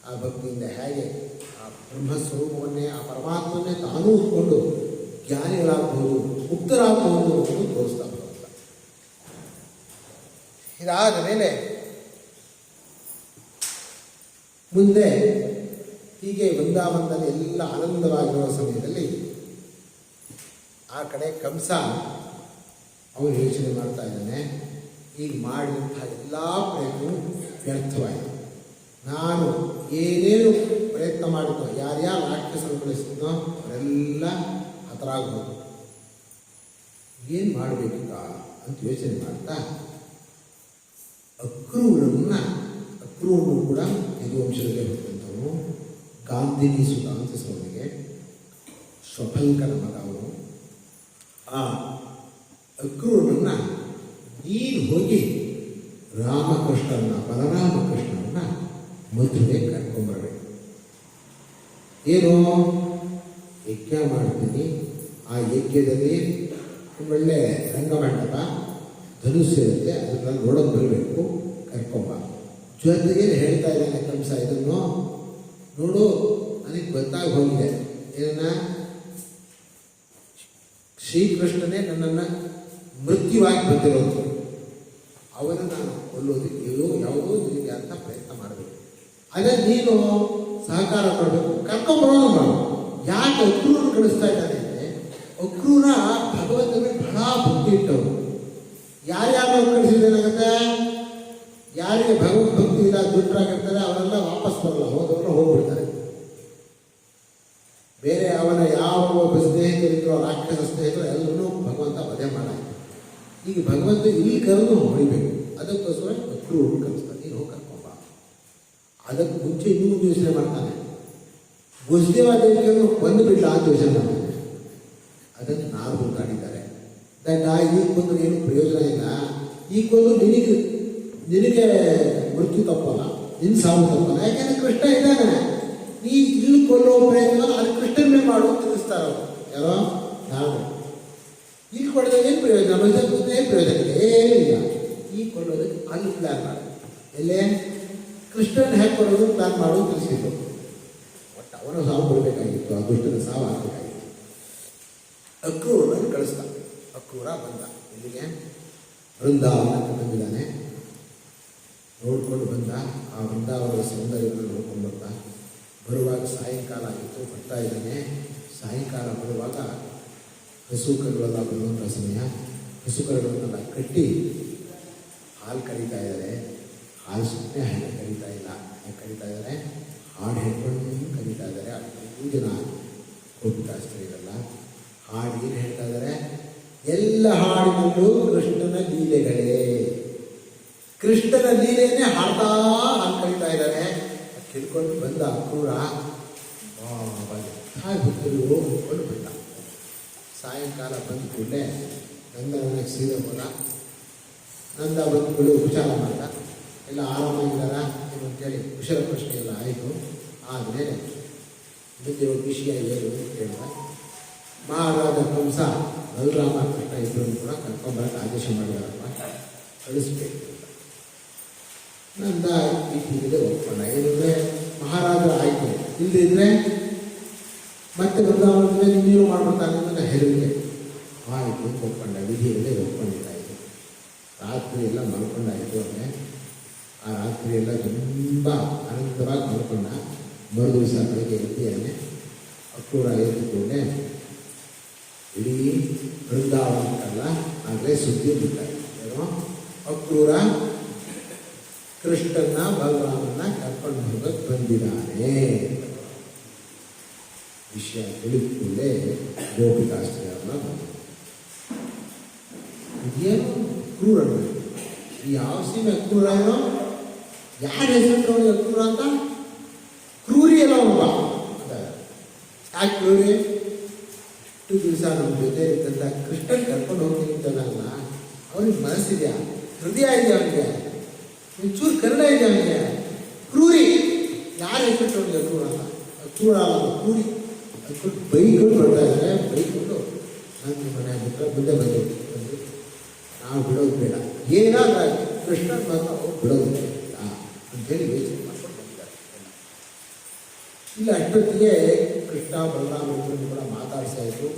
ಆ ಭಕ್ತಿಯಿಂದ ಹೇಗೆ ಆ ಬ್ರಹ್ಮಸ್ವರೂಪವನ್ನೇ, ಆ ಪರಮಾತ್ಮನ್ನೇ ತಾನೂ ಉಟ್ಕೊಂಡು ಜ್ಞಾನಿಗಳಾಗಬಹುದು, ಮುಕ್ತರಾಗಬಹುದು ಅನ್ನೋದು ತೋರಿಸ್ತಾ ಭಗವಂತ. ಇದಾದ ಮೇಲೆ ಮುಂದೆ ಹೀಗೆ ವೃಂದಾವನದಲ್ಲಿ ಎಲ್ಲ ಆನಂದವಾಗಿರುವ ಸಮಯದಲ್ಲಿ ಆ ಕಡೆ ಕಂಸ ಅವನು ಯೋಚನೆ ಮಾಡ್ತಾ ಇದ್ದಾನೆ, ಈಗ ಮಾಡಿದಂತಹ ಎಲ್ಲ ಪ್ರಯತ್ನವೂ ವ್ಯರ್ಥವಾಯಿತು. ನಾನು ಏನೇನು ಪ್ರಯತ್ನ ಮಾಡಿದ್ನೋ, ಯಾರ್ಯಾರು ರಾಕ್ಷಸರು ಬೆಳೆಸಿದ್ನೋ ಅವರೆಲ್ಲ ಹತರಾಗ್ಬೋದು, ಏನು ಮಾಡಬೇಕೀಗ ಅಂತ ಯೋಚನೆ ಮಾಡ್ತಾ ಅಕ್ರೂರನು ಕೂಡ ಯದುವಂಶದಲ್ಲಿ ಹುಟ್ಟಿದಂಥವನು, ಗಾಂಧಿನಿ ಸುತ ಅಂತ ಅವನಿಗೆ ಸ್ವಫಲ್ಕನ ಮಗ ಅವನು. ಆ ಅಕ್ರೂರನನ್ನು ನೀನು ಹೋಗಿ ಬಲರಾಮಕೃಷ್ಣನನ್ನು ಮಧುವೆ ಕರ್ಕೊಂಬರ್ಬೇಕು. ಏನು ಯಜ್ಞ ಮಾಡ್ತೀನಿ, ಆ ಯಜ್ಞದಲ್ಲಿ ಒಳ್ಳೆ ರಂಗಮಂಟಪ ಧನುಸ್ಸು ಇರುತ್ತೆ, ಅದನ್ನ ನೋಡೋದು ಬರಬೇಕು, ಕರ್ಕೊಂಬ. ಜೊತೆಗೆ ಹೇಳ್ತಾ ಇದ್ದಾನೆ ಕಂಸ ಇದನ್ನು ನೋಡು, ನನಗೆ ಗೊತ್ತಾಗಿ ಹೋಗಿದೆ ಏನನ್ನ, ಶ್ರೀಕೃಷ್ಣನೇ ನನ್ನನ್ನು ಮೃತ್ಯುವಾಗಿ ಬಂದಿರೋದು, ಅವನು ನಾನು ಕೊಲ್ಲೋದಕ್ಕೆ ಯಾವುದೋ ನಿನಗೆ ಅಂತ ಪ್ರಯತ್ನ ಮಾಡಬೇಕು. ಅದನ್ನು ನೀನು ಸಹಕಾರ ಮಾಡಬೇಕು, ಕರ್ಕೊಂಬರೋದು ಮಾಡು. ಯಾಕೆ ಅಕ್ರೂರನ್ನು ಕಳಿಸ್ತಾ ಇದ್ದಾನೆ ಅಂದರೆ, ಅಕ್ರೂರ ಭಗವಂತನಿಗೆ ಬಹಳ ಭಕ್ತಿ ಇಟ್ಟವರು. ಯಾರ್ಯಾರು ಕಳಿಸಿದೇನಾಗುತ್ತೆ, ಯಾರಿಗೆ ಭಗವದ್ ಭಕ್ತಿ ಇಲ್ಲ ದುಡ್ಡರಾಗಿರ್ತಾರೆ ಅವರೆಲ್ಲ ವಾಪಸ್ ಬರಲ್ಲ, ಹೋದವರು ಹೋಗ್ಬಿಡ್ತಾರೆ. ಬೇರೆ ಅವನ ಯಾವ ಒಬ್ಬ ಸ್ನೇಹಿತರಿದ್ರು, ರಾಕ್ಷಸ ಸ್ನೇಹಿತರು ಎಲ್ಲರೂ ಭಗವಂತ ವಧೆ ಮಾಡಾಯಿತು. ಈಗ ಭಗವಂತ ಇಲ್ಲಿ ಕರೆದು ಹೊಡಿಬೇಕು, ಅದಕ್ಕೋಸ್ಕರ ಅಕ್ರೂರು ಕಲಿಸ್ತಾನೆ, ನೀನು ಹೋಗಿ ಕರ್ಕೊಂಬ. ಅದಕ್ಕೆ ಮುಂಚೆ ಇನ್ನೂ ಯೋಚನೆ ಮಾಡ್ತಾನೆ, ವಸುದೇವಾದೇವಿಯನ್ನು ಬಂದು ಬಿಡಲ ಅಂತ ಯೋಚನೆ ಮಾಡ್ತಾನೆ. ಅದನ್ನು ನಾರದು ಕಾಡಿದ್ದಾರೆ, ದಂಡ ಈಗ ಬಂದು ಏನು ಪ್ರಯೋಜನ ಇಲ್ಲ, ಈಗ ಬಂದು ನಿನಗೆ ಮೃತ್ಯು ತಪ್ಪಲ್ಲ, ನಿನ್ನ ಸಾವು ತಪ್ಪಲ್ಲ, ಯಾಕೆಂದ್ರೆ ಕೃಷ್ಣ ಇದ್ದಾನೆ, ನೀ ಇಲ್ಲಿ ಕೊಲ್ಲೋ ಪ್ರಯತ್ನ ಅದು ಕೃಷ್ಣನ್ನೇ ಮಾಡು ತಿಳಿಸ್ತಾರ ಅವರು. ಯಾರೋ ನಾವು ಇಲ್ಲಿ ಕೊಡೋದಾಗ ಏನು ಪ್ರಯೋಜನ, ಏನು ಪ್ರಯೋಜನ ಇಲ್ಲ, ಏನಿಲ್ಲ. ಈ ಕೊಲ್ಲೋದಕ್ಕೆ ಅಲ್ಲಿ ಪ್ಲ್ಯಾನ್ ಮಾಡು, ಎಲ್ಲೇ ಕೃಷ್ಣನ ಹೇಗೆ ಕೊಡೋದು ಪ್ಲ್ಯಾನ್ ಮಾಡೋದು ತಿಳಿಸಿದ್ರು. ಒಟ್ಟು ಅವನು ಸಾವು ಕೊಡಬೇಕಾಗಿತ್ತು, ಆ ದುಷ್ಟನ ಸಾವು ಆಗಬೇಕಾಗಿತ್ತು. ಅಕ್ರೂರನ್ನು ಕಳಿಸ್ದ. ಅಕ್ರೂರ ಬಂದ ಇಲ್ಲಿಗೆ, ವೃಂದಾವನಕ್ಕೆ ಬಂದಿದ್ದಾನೆ. ನೋಡ್ಕೊಂಡು ಬಂದ, ಆ ವೃಂದಾವನದ ಸೌಂದರ್ಯವನ್ನು ನೋಡ್ಕೊಂಡು ಬಂದ. ಬರುವಾಗ ಸಾಯಂಕಾಲ ಆಗಿತ್ತು, ಬರ್ತಾ ಇದ್ದಾನೆ. ಸಾಯಂಕಾಲ ಬರುವಾಗ ಹಸು ಕರುಗಳೆಲ್ಲ ಬರುವಂಥ ಸಮಯ, ಹಸು ಕರುಗಳನ್ನೆಲ್ಲ ಕಟ್ಟಿ ಹಾಲು ಕರೀತಾ ಇದ್ದಾರೆ. ಹಾಲು ಸುಮ್ಮನೆ ಹಣ್ಣು ಕರೀತಾ ಇಲ್ಲ, ಕರೀತಾ ಇದ್ದಾರೆ, ಹಾಡು ಹೇಳ್ಕೊಂಡು ಕರೀತಾ ಇದ್ದಾರೆ. ಅದು ಜನ ಕೋಪಿಕಾಸ್ತ್ರೀಯರೆಲ್ಲ ಹಾಡು ಏನು ಹೇಳ್ತಾ ಇದ್ದಾರೆ, ಎಲ್ಲ ಹಾಡಿನಲ್ಲೂ ಕೃಷ್ಣನ ಲೀಲೆಗಳೇ, ಕೃಷ್ಣನ ಲೀಲೆಯನ್ನೇ ಹಾಡ್ತಾ ಹಾಲು ಕರೀತಾ ಇದ್ದಾರೆ. ತಿಳ್ಕೊಂಡು ಬಂದ ಅಕ್ರೂರ ಹೊತ್ತಲು ಅಂದ್ಕೊಂಡು ಬಂದ. ಸಾಯಂಕಾಲ ಬಂದ ಕೂಡಲೇ ನಂದ ನನಗೆ ಸೀರೆ ಹೋದ. ನಂದ ಬಂದುಗಳು ಉಪಚಾರ ಮಾಡ್ದ, ಎಲ್ಲ ಆರಾಮಾಗಿದ್ದಾರ ಏನು ಅಂತೇಳಿ ಕುಶಲ ಪ್ರಶ್ನೆ ಎಲ್ಲ ಆಯಿತು. ಆದಮೇಲೆ ಬಂದಿರೋ ವಿಷಯ ಏನು ಅಂತ ಕೇಳಿದ. ಮಹಾರಾಜ ಕಂಸ ಬಲರಾಮ ಕೃಷ್ಣ ಇಬ್ಬರನ್ನು ಕೂಡ ಕರ್ಕೊಂಬರಕ್ಕೆ ಆದೇಶ ಮಾಡಿದಾರಪ್ಪ, ಕಳಿಸ್ಬೇಕು. ನಂದ ಹೀಗಿದೆ ಒಪ್ಕೊಂಡ. ಏನಂದರೆ ಮಹಾರಾಜ ಆಯಿತು, ಇಲ್ಲದಿದ್ದರೆ ಮತ್ತೆ ಬೃಂದಾವನದಲ್ಲಿ ನೀನು ಮಾಡ್ಬಿಡ್ತಾನೆ ಅಂತ ಹೆರಿಗೆ ಆಯಿತು ಒಪ್ಕೊಂಡ. ವಿಧಿಯಲ್ಲೇ ಒಪ್ಕೊಂಡಿದ್ದಾಯಿತು. ರಾತ್ರಿ ಎಲ್ಲ ಮಲ್ಕೊಂಡಾಯಿತು. ಅಂದರೆ ಆ ರಾತ್ರಿ ಎಲ್ಲ ತುಂಬ ಆನಂದವಾಗಿ ಮಲ್ಕೊಂಡ. ಮರು ದಿವಸ ಬೆಳಗ್ಗೆ ಎದ್ದೇನೆ ಅಕ್ರೂರ ಎದ್ದುಕೊಂಡೆ. ಇಡೀ ಬೃಂದಾವನಕ್ಕಲ್ಲ ಆಗಲೇ ಸುದ್ದಿ ಬಿಟ್ಟಾಯಿತು. ಏನೋ ಅಕ್ರೂರ ಕೃಷ್ಣನ ಬಲರಾಮನ ಕರ್ಕೊಂಡು ಹೋಗಕ್ಕೆ ಬಂದಿದ್ದಾನೆ ವಿಷಯ ತಿಳಿದುಕೊಂಡೇ ಗೋಪಿಕಾಸ್ತ್ರೀಯರನ್ನ ಬಂದರು. ಇದೇನು ಅಕ್ರೂರ, ಯಾವ ಸೀಮೆ ಅಕ್ರೂರ ಏನೋ, ಯಾರ ಹೆಸರು ಅಕ್ರೂರ ಅಂತ, ಕ್ರೂರಿ ಎಲ್ಲ ಒಬ್ಬ ಅಂತ. ಯಾಕೆ ಕ್ರೂರಿ? ಇಷ್ಟು ದಿವಸ ನಮ್ಮ ಜೊತೆ ಇದ್ದಂಥ ಕೃಷ್ಣನ್ ಕರ್ಕೊಂಡು ಹೋಗ್ತೀನಿ ಅಂತನಲ್ಲ, ಅವ್ರಿಗೆ ಮನಸ್ಸಿದೆಯಾ, ಹೃದಯ ಇದೆಯಾ, ಅವನಿಗೆ ಒಂಚೂರು ಕನ್ನಡ ಇದೆ ಅವನಿಗೆ. ಕ್ರೂರಿ, ಯಾರು ಹೆಸರು ಅಕ್ರೂರ ಅಂತ, ಅಕ್ರೂರ ಅಲ್ಲ ಕ್ರೂರಿ. ಅದಕ್ಕೊಟ್ಟು ಬೈಕೊಂಡು ಬರ್ತಾ ಇದ್ದಾರೆ. ಬೈಕೊಂಡು ನನ್ನ ಮನೆ ಮುಂದೆ ಬಂದು ನಾವು ಬಿಡೋದು ಬೇಡ, ಏನಾದ್ರೂ ಕೃಷ್ಣನ್ ಮಾತ್ರ ಅವ್ರು ಬಿಡೋದು ಬೇಡ ಅಂತೇಳಿ ಯೋಚನೆ ಮಾಡ್ಕೊಂಡು ಬಂದಿದ್ದಾರೆ. ಇಲ್ಲ ಅಷ್ಟೊತ್ತಿಗೆ ಕೃಷ್ಣ ಬಲರಾಮ ಇಬ್ಬರನ್ನು ಕೂಡ ಮಾತಾಡಿಸಿ ಆಯಿತು,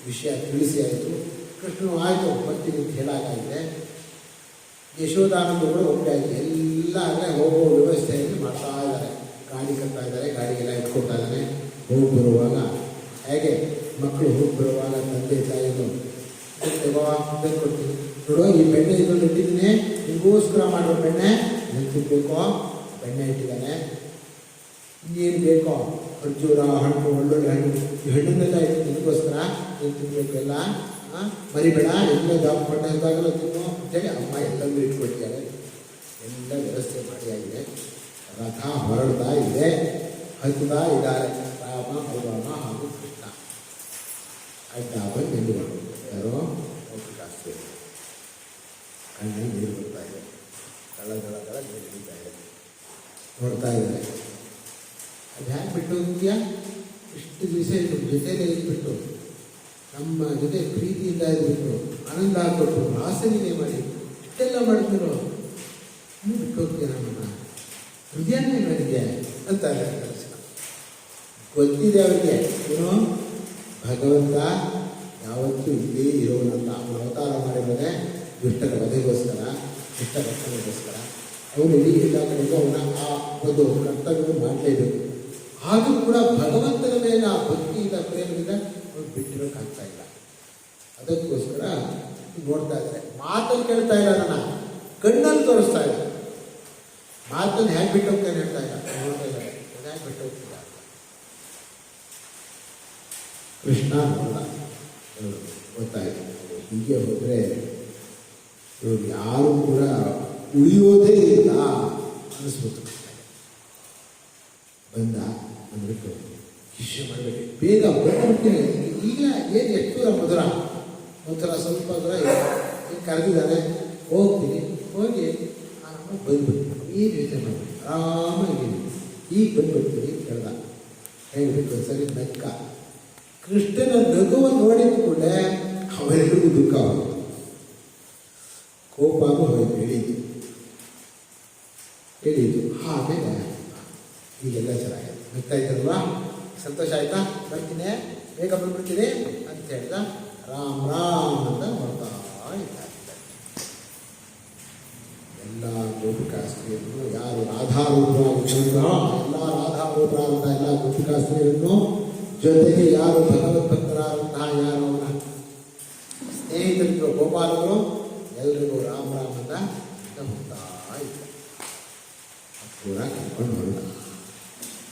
ವಿಷಯ ತಿಳಿಸಿ ಆಯಿತು. ಕೃಷ್ಣನು ಆಯಿತು ಬರ್ತೀನಿ ಅಂತ ಹೇಳಾಗಿದೆ. ಯಶೋಧಾನಂದರು ಒಬ್ಬರೇ ಆಯಿತು. ಎಲ್ಲ ಅಲ್ಲೇ ಹೋಗೋ ವ್ಯವಸ್ಥೆಯನ್ನು ಮಾಡ್ತಾ ಇದ್ದಾರೆ. ಗಾಡಿ ಕಟ್ತಾ ಇದ್ದಾರೆ, ಗಾಡಿಗೆಲ್ಲ ಇಟ್ಕೊಳ್ತಾ ಇದ್ದಾನೆ. ಹೋಗಿ ಬರುವಾಗ ಹೇಗೆ ಮಕ್ಕಳು ಹೋಗಿ ಬರುವಾಗ ತಂದೆ ತಾಯಿಗಳು ಕೊಡ್ತೀನಿ ನೋಡು, ಈ ಬೆಣ್ಣೆ ಇದನ್ನು ಇಟ್ಟಿದ್ದೀನಿ, ನಿಮಗೋಸ್ಕರ ಮಾಡೋ ಬೆಣ್ಣೆ ನಿಂತು ಬೇಕೋ, ಬೆಣ್ಣೆ ಇಟ್ಟಿದ್ದಾನೆ, ಇನ್ನೇನು ಬೇಕೋ ಖರ್ಜೂರ ಹಣ್ಣು ಒಳ್ಳೊಳ್ಳೆ ಹಣ್ಣು, ಈ ಹಣ್ಣನ್ನೆಲ್ಲ ಇಟ್ಟು ನಿಮಗೋಸ್ಕರ ನೀನು ತಿನ್ನಬೇಕು, ಎಲ್ಲ ಮರಿಬೇಡ, ಎಲ್ಲ ಜಾಬ್ ಪಟ್ಟಾಗಲ್ಲ ತಿನ್ನು ಅಂತೇಳಿ ಅಮ್ಮ ಎಲ್ಲರೂ ಇಟ್ಕೊಟ್ಟಿದ್ದಾರೆ. ಎಲ್ಲ ವ್ಯವಸ್ಥೆ ಮಾಡಿ ಆಗಿದೆ. ರಥ ಹೊರಡ್ತಾ ಇದೆ, ಹತ್ತುತ್ತಾ ಇದ್ದಾರೆ ರಾಮ ಬಲರಾಮ ಹಾಗೂ ಕೃಷ್ಣ. ಅಡ್ಡ ಬಂದು ನಿಂತುಕೊಂಡು ಯಾರೋ ಗೋಪಿಕಾಸ್ತ್ರೀ ಕಣ್ಣಲ್ಲಿ ನೀರು ಬರ್ತಾ ಇದೆ, ದಳ ನೀರು ಹಿಡಿತಾ ಇದೆ, ನೋಡ್ತಾ ಇದ್ದಾರೆ. ಇದೆಯಾ? ಇಷ್ಟು ದಿವಸ ನಮ್ಮ ಜೊತೆಲೇ ಇದ್ಬಿಟ್ಟು ನಮ್ಮ ಜೊತೆ ಪ್ರೀತಿಯಿಂದ ಇದ್ಬಿಟ್ಟು ಆನಂದ ಕೊಟ್ಟು ಆಸನಿನೇ ಮಾಡಿ ಇಷ್ಟೆಲ್ಲ ಮಾಡಿದ್ರು ಬಿಟ್ಟು ಹೋಗ್ತೀಯ ನಮ್ಮನ್ನ, ಹೃದಯನೇ ಮಾಡಿದ್ಯಾ ಅಂತ ಗೊತ್ತಿದೆ ಅವರಿಗೆ. ಏನು ಭಗವಂತ ಯಾವತ್ತೂ ಇಲ್ಲೇ ಇರೋನಂತ ಅವನು ಅವತಾರ ಮಾಡಿರೋದೇ ದುಷ್ಟರ ವಧೆಗೋಸ್ಕರ, ದುಷ್ಟ ರಕ್ಷಣೆಗೋಸ್ಕರ. ಅವನು ಇಡೀ ಎಲ್ಲ ಕಡೆಗೂ ಅವನ ಆ ಒಂದು ಕರ್ತವ್ಯ ಮಾಡಲೇಬೇಕು. ಆದರೂ ಕೂಡ ಭಗವಂತನ ಮೇಲೆ ಆ ಭಕ್ತಿಯಿಂದ ಪ್ರೇಮದಿಂದ ಅವ್ರು ಬಿಟ್ಟಿರೋಕ್ಕಾಗ್ತಾ ಇಲ್ಲ. ಅದಕ್ಕೋಸ್ಕರ ನೋಡ್ತಾ ಇದ್ದಾರೆ. ಮಾತನ್ನು ಕೇಳ್ತಾ ಇಲ್ಲ, ನನ್ನ ಕಣ್ಣಲ್ಲಿ ತೋರಿಸ್ತಾ ಇಲ್ಲ. ಮಾತನ್ನು ಹೇಗೆ ಬಿಟ್ಟು ಹೋಗ್ತಾನೆ ಹೇಳ್ತಾ ಇಲ್ಲ, ನೋಡ್ತಾ ಇದ್ದಾರೆ ಹೇಗೆ ಬಿಟ್ಟು ಹೋಗ್ತಿಲ್ಲ. ಕೃಷ್ಣ ನೋಡ ಗೊತ್ತಾಯಿತು, ಹೀಗೆ ಹೋದರೆ ಇವರು ಯಾರು ಕೂಡ ಉಳಿಯೋದೇ ಇಲ್ಲ ಅನ್ನಿಸ್ಬೋದು. ಬಂದ ಅಂದ್ಬಿಟ್ಟು ಶಿಷ್ಯ ಮಾಡಬೇಕು, ಬೇಗ ಬಂದ್ಬಿಡ್ತೀನಿ. ಈಗ ಏನು ಎಷ್ಟು ಮಧುರ ಒಂಥರ ಸ್ವಲ್ಪ ದೂರ ಕರೆದಿದ್ದಾನೆ, ಹೋಗ್ತೀನಿ, ಹೋಗಿ ಆರಾಮಾಗಿ ಬಂದ್ಬಿಡ್ತೀನಿ, ಏನು ಯೋಚನೆ ಮಾಡಿ ಆರಾಮಾಗಿ ಈಗ ಬಂದ್ಬಿಡ್ತೀನಿ ಕೇಳ್ದ. ಹೇಳ್ಬಿಟ್ಟು ಸರಿ ನಕ್ಕ. ಕೃಷ್ಣನ ನಗುವನ್ನು ನೋಡಿದ ಕೂಡಲೇ ಅವರೆಲ್ಲರಿಗೂ ದುಃಖ ಹೋಯಿತು, ಕೋಪನೂ ಹೋಯ್ತು, ಎಳೀತು. ಆಮೇಲೆ ಈಗೆಲ್ಲ ಚೆನ್ನಾಗಿದೆ, ನಗ್ತಾ ಇದ್ದಾರಲ್ವಾ, ಸಂತೋಷ ಆಯ್ತಾ, ಬರ್ತೀನಿ ಬೇಗ ಬಂದ್ಬಿಡ್ತೀನಿ ಅಂತ ಹೇಳ್ದ. ರಾಮ್ ರಾಮ್ ಅಂತ ನೋಡ್ತಾ ಇದ್ದಾರೆ. ಎಲ್ಲ ಗೋಪಿಕಾಸ್ತ್ರೀಯರನ್ನು ಯಾರು ರಾಧಾರೂಪರಾಗಿದ್ದಾರೋ ಎಲ್ಲ ರಾಧಾರೂಪರಾದಂಥ ಎಲ್ಲ ಗೋಪಿಕಾಸ್ತ್ರೀಯರನ್ನು ಜೊತೆಗೆ ಯಾರು ಭಗವದ್ಭಕ್ತರಾದಂತಹ ಯಾರು ಅವನ ಸ್ನೇಹಿತರಿದ್ರು ಗೋಪಾಲರು ಎಲ್ರಿಗೂ ರಾಮ್ ರಾಮ್ ಅಂತ ಹೋಗ್ತಾ ಇದ್ದಾರೆ. ಪೂರ ಕರ್ಕೊಂಡು ಹೊರಟ.